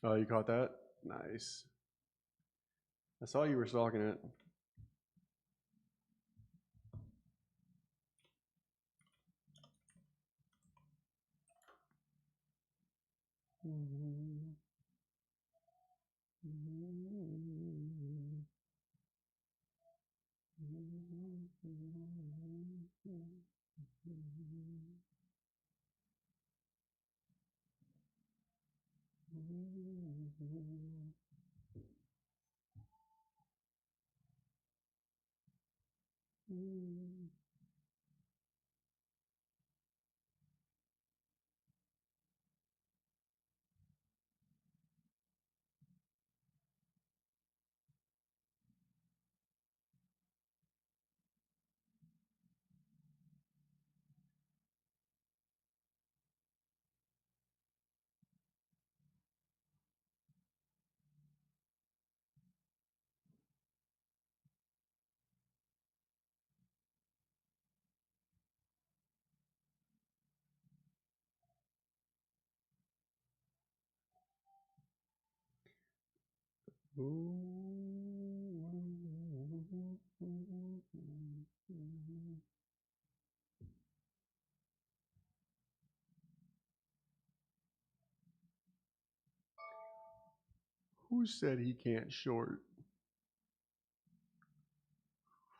Oh, you caught that? Nice. I saw you were stalking it. Who said he can't short?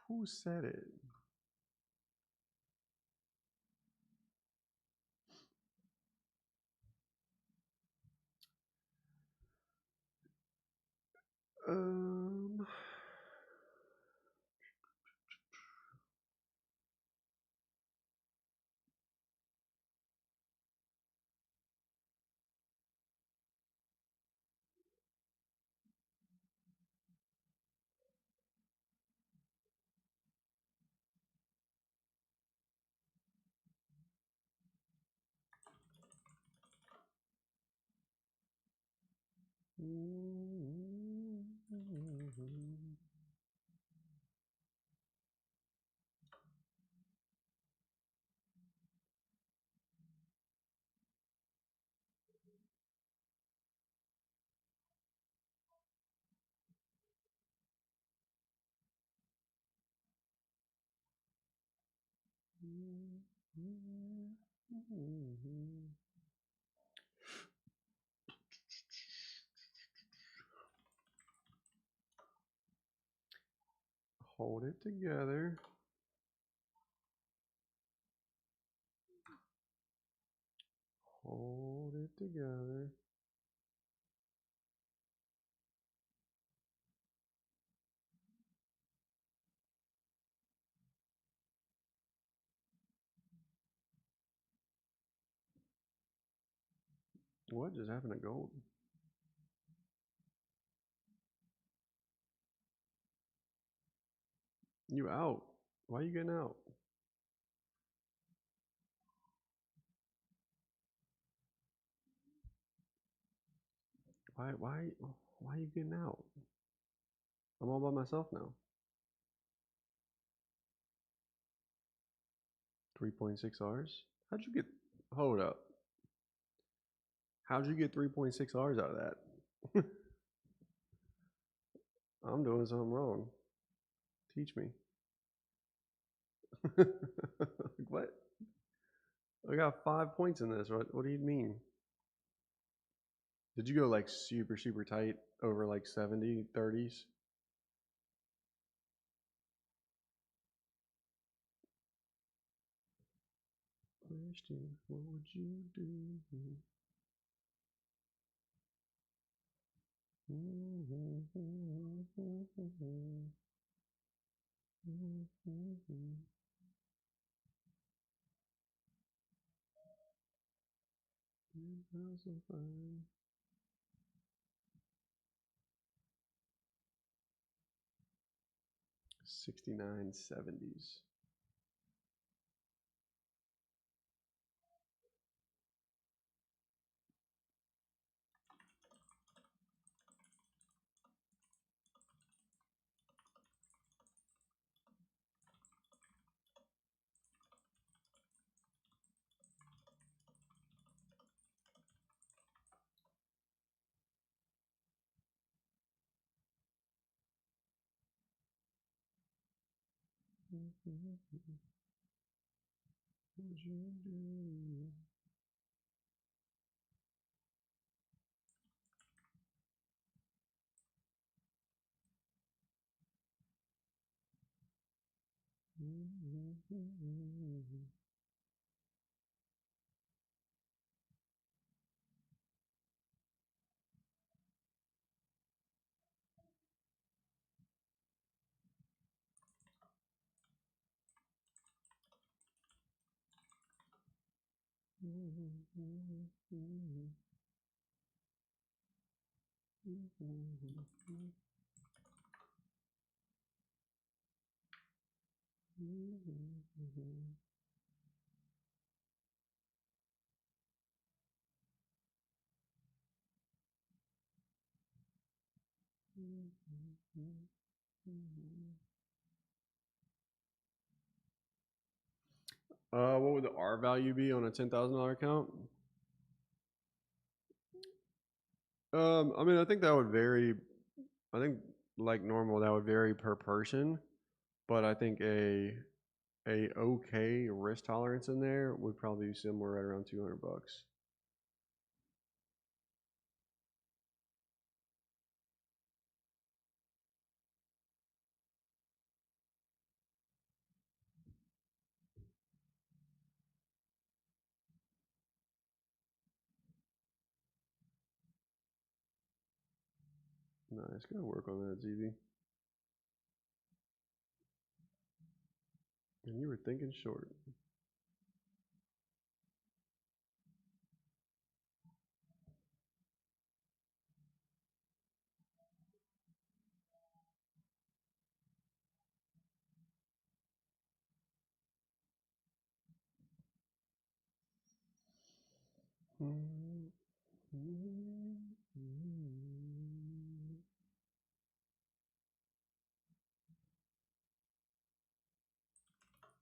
Who said it? Um. Hold it together. Hold it together. What just happened to gold? You out. Why are you getting out? Why are you getting out? I'm all by myself now. 3.6 R's? How'd you get, hold up. How'd you get 3.6 R's out of that? I'm doing something wrong. Teach me. What? I got 5 points in this. What do you mean? Did you go like super, super tight over like 70, 30s? Question, what would you do? $10,005. 6970s. What would you do? What would the R value be on a $10,000 account? I mean, I think that would vary. I think like normal, that would vary per person, but I think a okay risk tolerance in there would probably be somewhere right around $200. Nice, gotta work on that, ZV. And you were thinking short.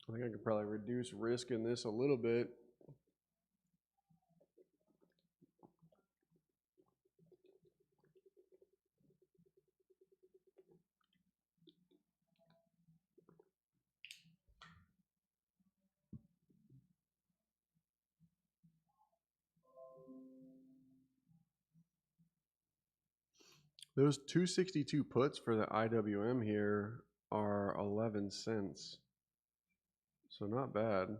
I think I could probably reduce risk in this a little bit. Those 262 puts for the IWM here are 11 cents. So not bad.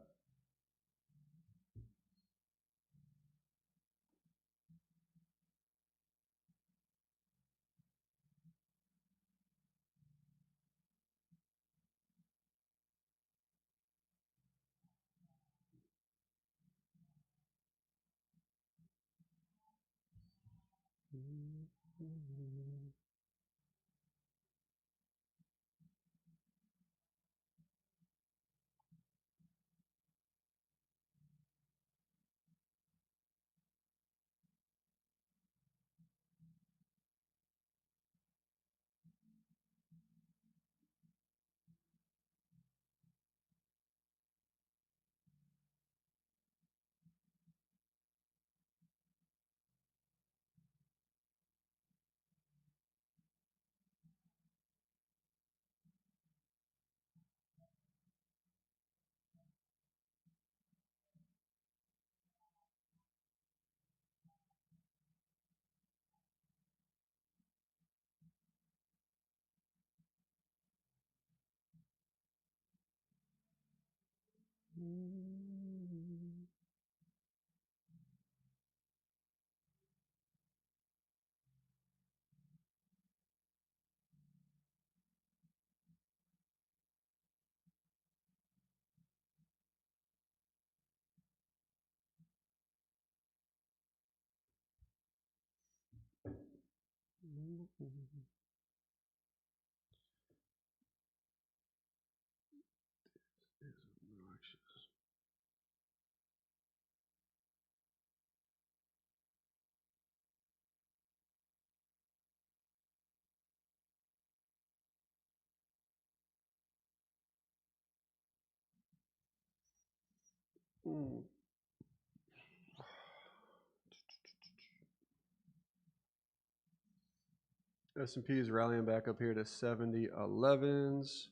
S&P is rallying back up here to 70.11s.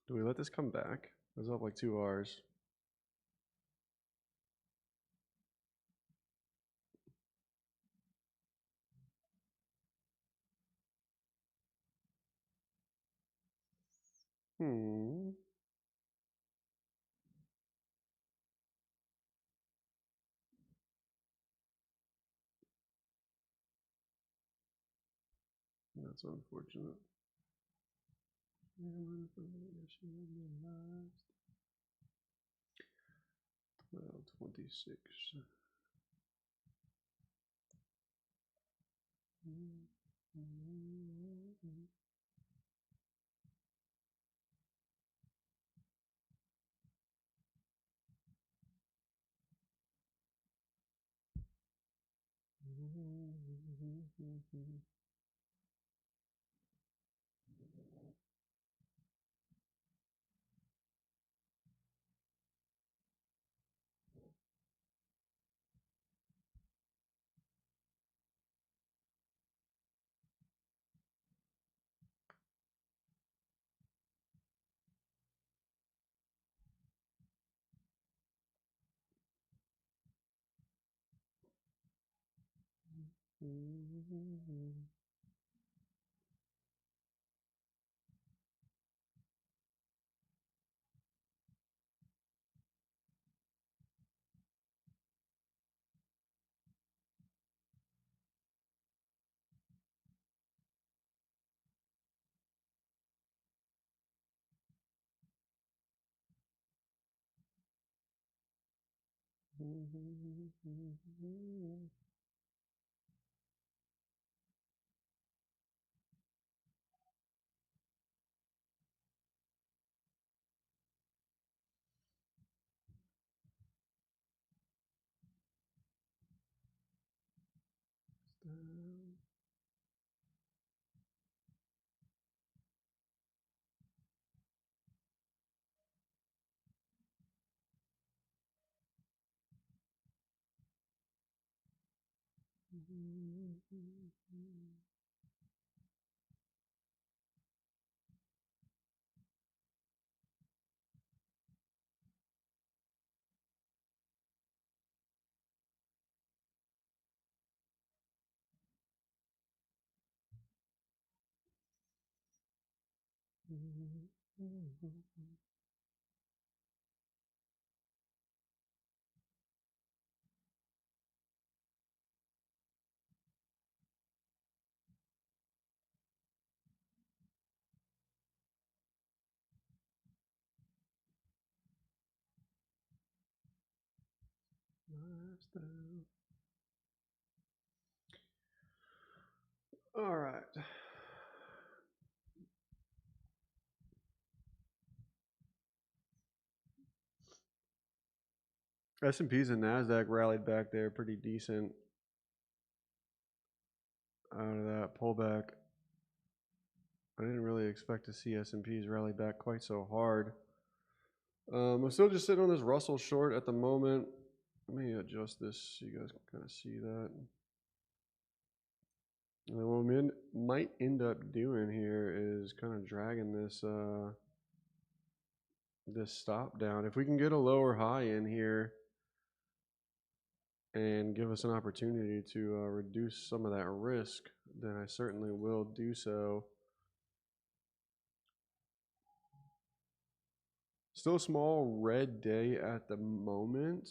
Do we let this come back? It was up like 2 Rs. That's unfortunate. 26. Lifestyle. All right. S&Ps and Nasdaq rallied back there pretty decent out of that pullback. I didn't really expect to see S&Ps rally back quite so hard. I'm still just sitting on this Russell short at the moment. Let me adjust this so you guys can kind of see that. And what we might end up doing here is kind of dragging this this stop down. If we can get a lower high in here and give us an opportunity to reduce some of that risk, then I certainly will do so. Still a small red day at the moment.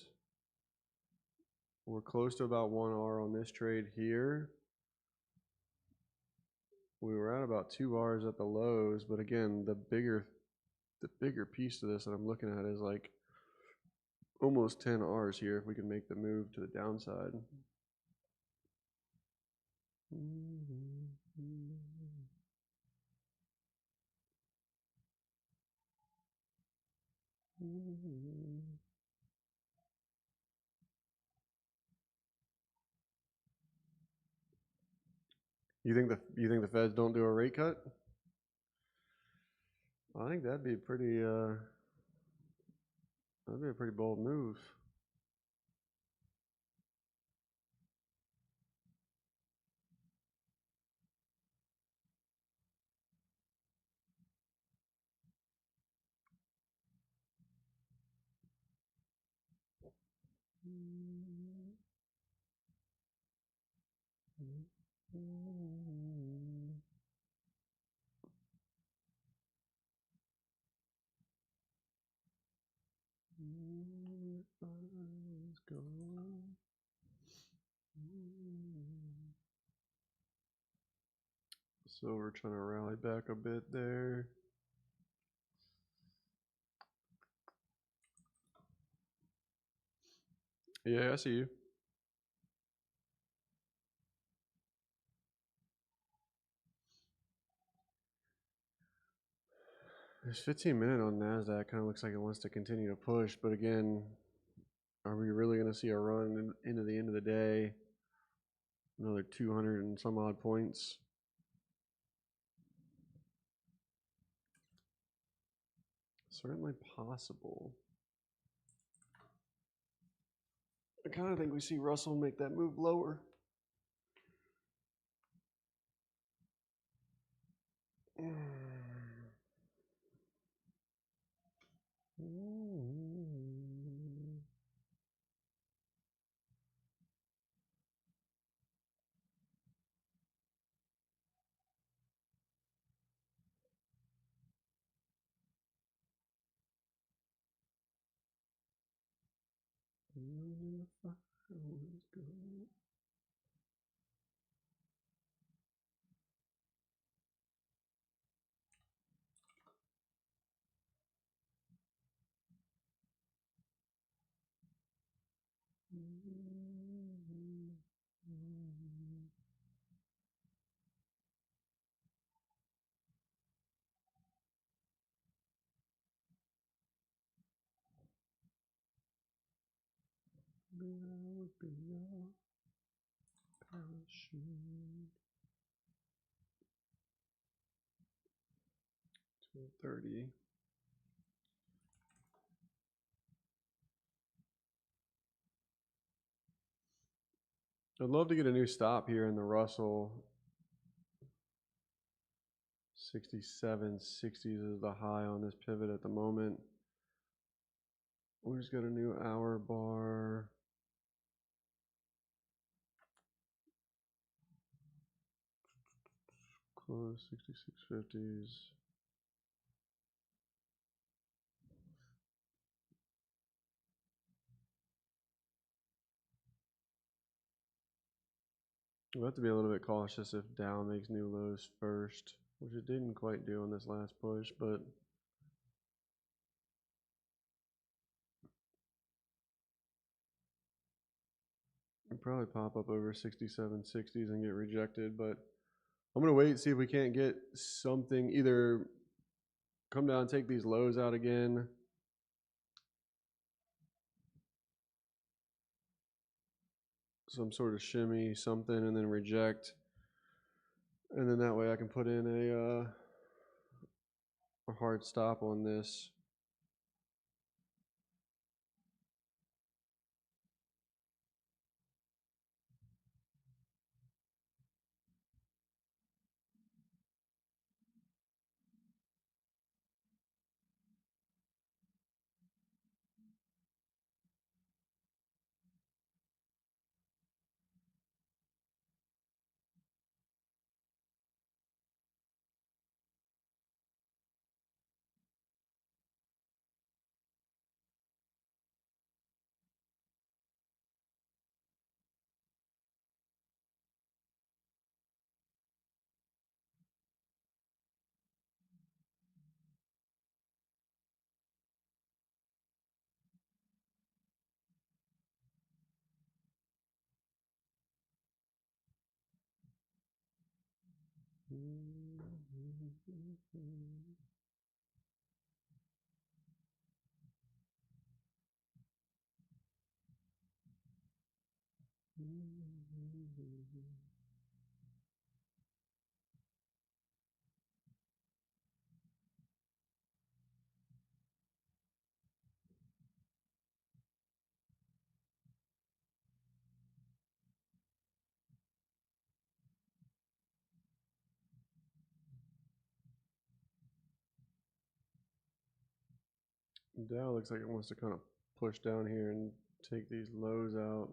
We're close to about 1R on this trade here. We were at about 2Rs at the lows, but again, the bigger piece to this that I'm looking at is like almost 10Rs here if we can make the move to the downside. You think the Feds don't do a rate cut? I think that'd be a pretty bold move. So we're trying to rally back a bit there. Yeah, I see you. This 15-minute on NASDAQ kind of looks like it wants to continue to push, but again, are we really going to see a run into the end of the day? Another 200 and some odd points? Certainly possible. I kind of think we see Russell make that move lower. Parachute. 12:30. I'd love to get a new stop here in the Russell. 67.60s is the high on this pivot at the moment. We just got a new hour bar. Close 66.50s. We'll have to be a little bit cautious if Dow makes new lows first, which it didn't quite do on this last push, but it'll probably pop up over 67.60s and get rejected, but I'm gonna wait, see if we can't get something, either come down, take these lows out again. Some sort of shimmy, something, and then reject. And then that way I can put in a hard stop on this. Dow looks like it wants to kind of push down here and take these lows out.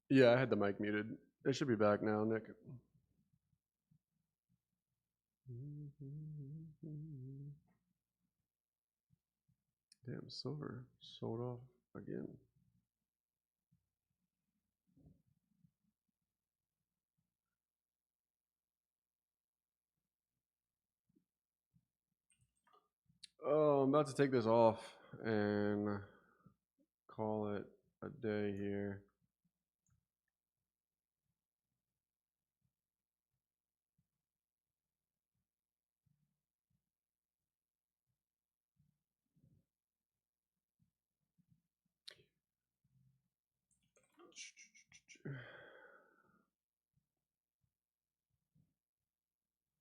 Yeah, I had the mic muted. It should be back now, Nick. Damn, silver sold off again. Oh, I'm about to take this off and call it a day here.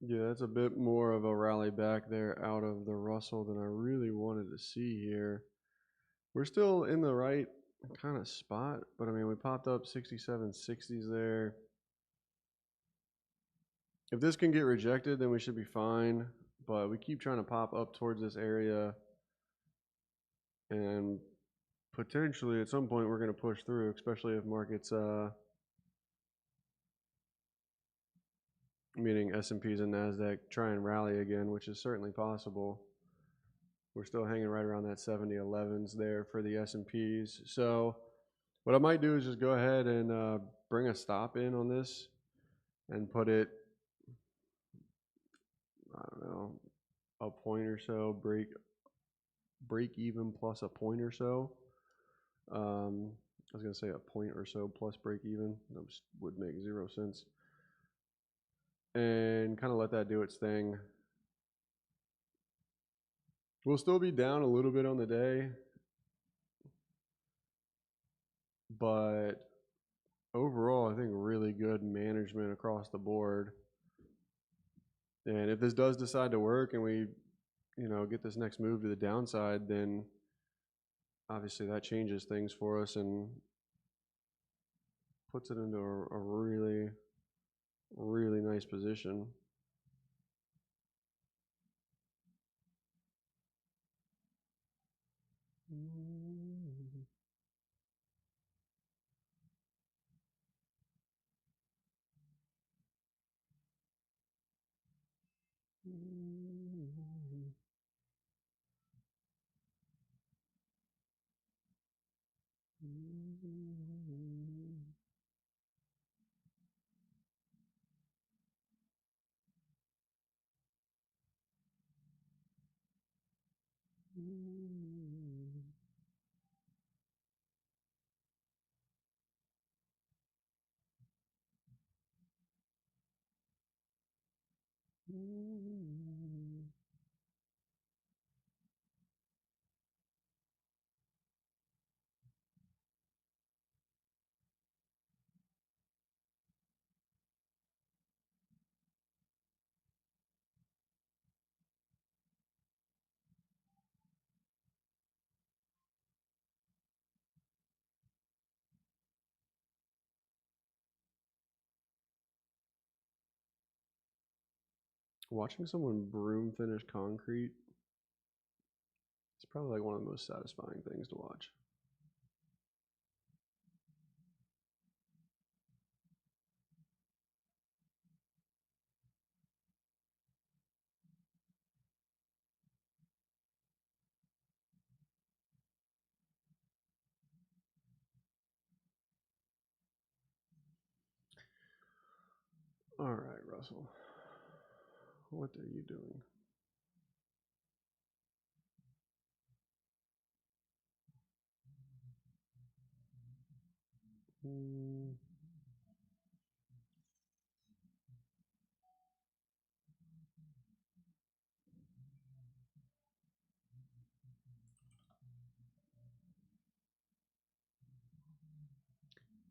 Yeah, that's a bit more of a rally back there out of the Russell than I really wanted to see here. We're still in the right kind of spot, but I mean, we popped up 6760s there. If this can get rejected, then we should be fine, but we keep trying to pop up towards this area, and potentially at some point we're going to push through, especially if markets, meaning S&Ps and NASDAQ, try and rally again, which is certainly possible. We're still hanging right around that 70-11s there for the S&Ps. So what I might do is just go ahead and bring a stop in on this and put it, I don't know, a point or so, break even plus a point or so. I was going to say a point or so plus break even. That would make 0 sense. And kind of let that do its thing. We'll still be down a little bit on the day, but overall, I think really good management across the board. And if this does decide to work and we, get this next move to the downside, then obviously that changes things for us and puts it into a really, really nice position. Watching someone broom finish concrete, it's probably like one of the most satisfying things to watch. All right, Russell. What are you doing?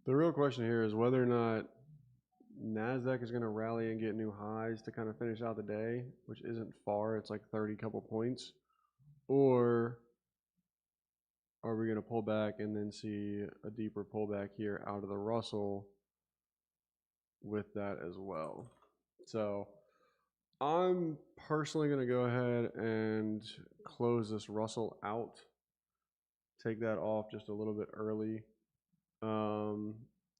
The real question here is whether or not NASDAQ is going to rally and get new highs to kind of finish out the day, which isn't far. It's like 30 couple points. Or are we going to pull back and then see a deeper pullback here out of the Russell with that as well? So I'm personally going to go ahead and close this Russell out. Take that off just a little bit early.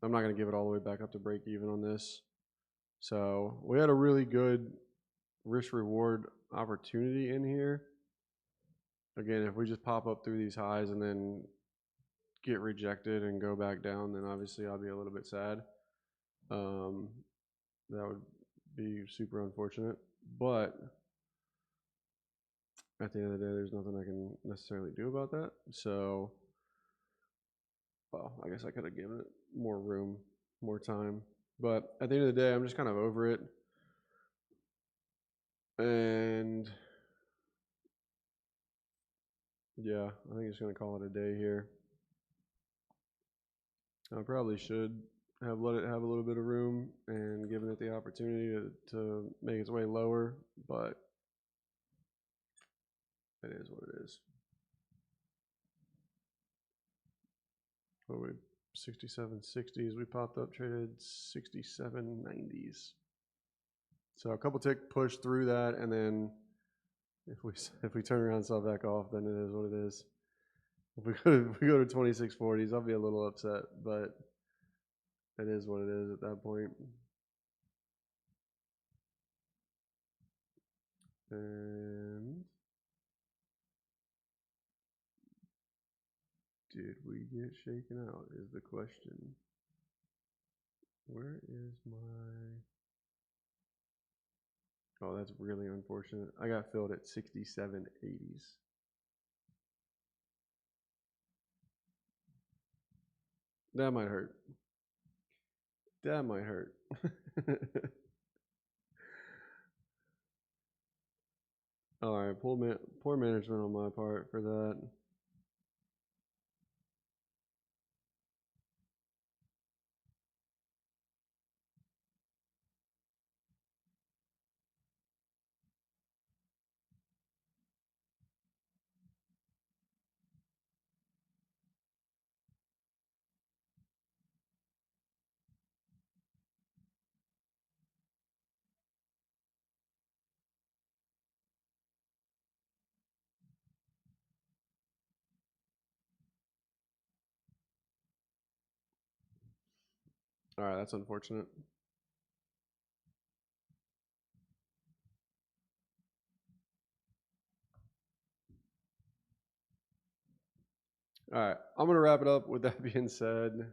I'm not going to give it all the way back up to break even on this. So we had a really good risk reward opportunity in here. Again, if we just pop up through these highs and then get rejected and go back down, then obviously I'll be a little bit sad. That would be super unfortunate. But at the end of the day, there's nothing I can necessarily do about that. So, well, I guess I could have given it more room, more time. But at the end of the day, I'm just kind of over it. And yeah, I think it's going to call it a day here. I probably should have let it have a little bit of room and given it the opportunity to make its way lower, but it is what it is. What we 67.60s, we popped up, traded 67.90s. So a couple tick push through that, and then if we turn around and sell back off, then it is what it is. If we go to 26.40s, I'll be a little upset, but it is what it is at that point. And did we get shaken out is the question. Where is my... Oh, that's really unfortunate. I got filled at 67.80s. That might hurt. That might hurt. All right, poor management on my part for that. All right, that's unfortunate. All right, I'm going to wrap it up with that being said.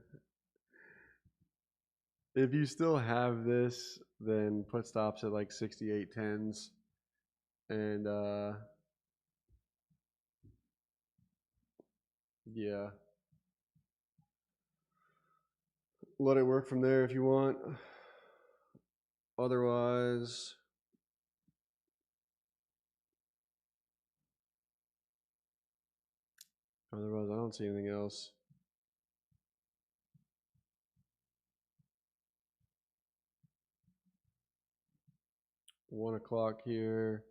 If you still have this, then put stops at like 68.10s. And yeah, let it work from there if you want. Otherwise, I don't see anything else. 1 o'clock here.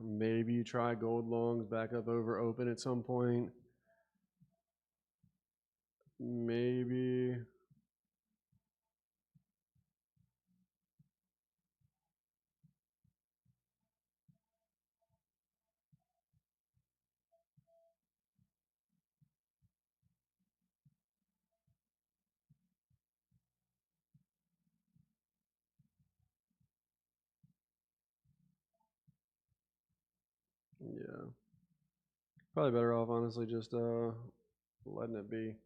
Maybe you try gold longs back up over open at some point. Maybe. Yeah. Probably better off, honestly, just letting it be.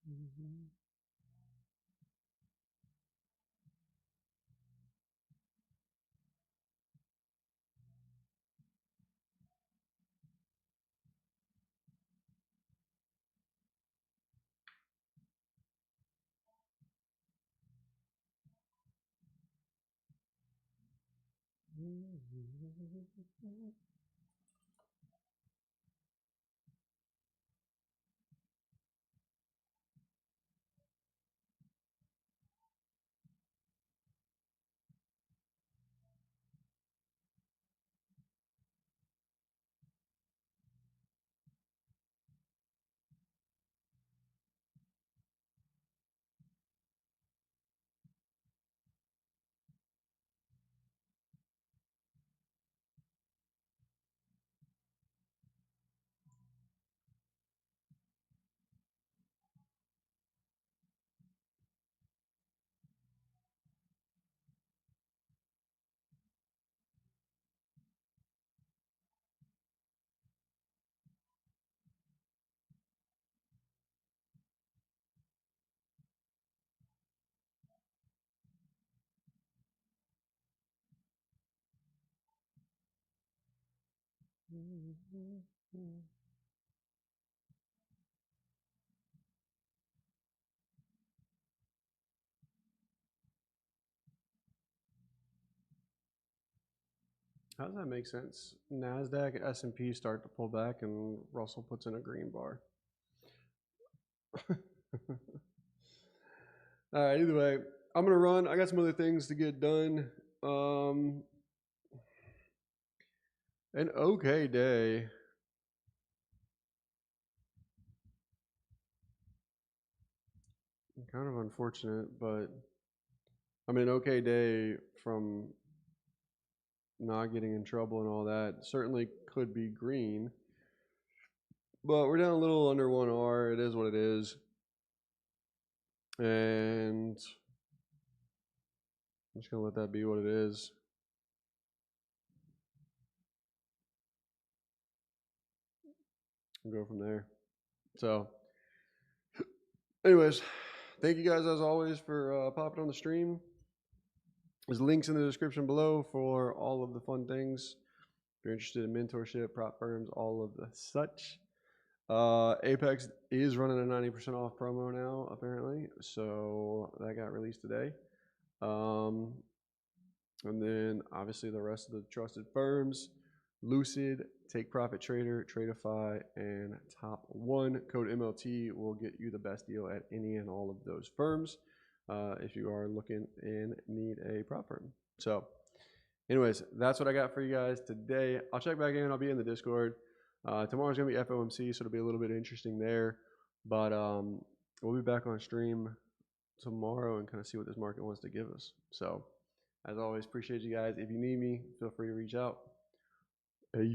Mm-hmm. How does that make sense? NASDAQ, S&P start to pull back and Russell puts in a green bar. All right, either way, I'm going to run. I got some other things to get done. An okay day. Kind of unfortunate, but I mean, an okay day from not getting in trouble and all that. Certainly could be green, but we're down a little under 1R. It is what it is. And I'm just going to let that be what it is. And go from there. So, anyways, thank you guys as always for popping on the stream. There's links in the description below for all of the fun things. If you're interested in mentorship, prop firms, all of the such. Apex is running a 90% off promo now, apparently. So that got released today. And then obviously the rest of the trusted firms, Lucid, Take Profit Trader, Tradeify, and Top One. Code MLT will get you the best deal at any and all of those firms if you are looking and need a prop firm. So anyways, that's what I got for you guys today. I'll check back in. I'll be in the Discord. Tomorrow's going to be FOMC, so it'll be a little bit interesting there. But we'll be back on stream tomorrow and kind of see what this market wants to give us. So as always, appreciate you guys. If you need me, feel free to reach out. Peace.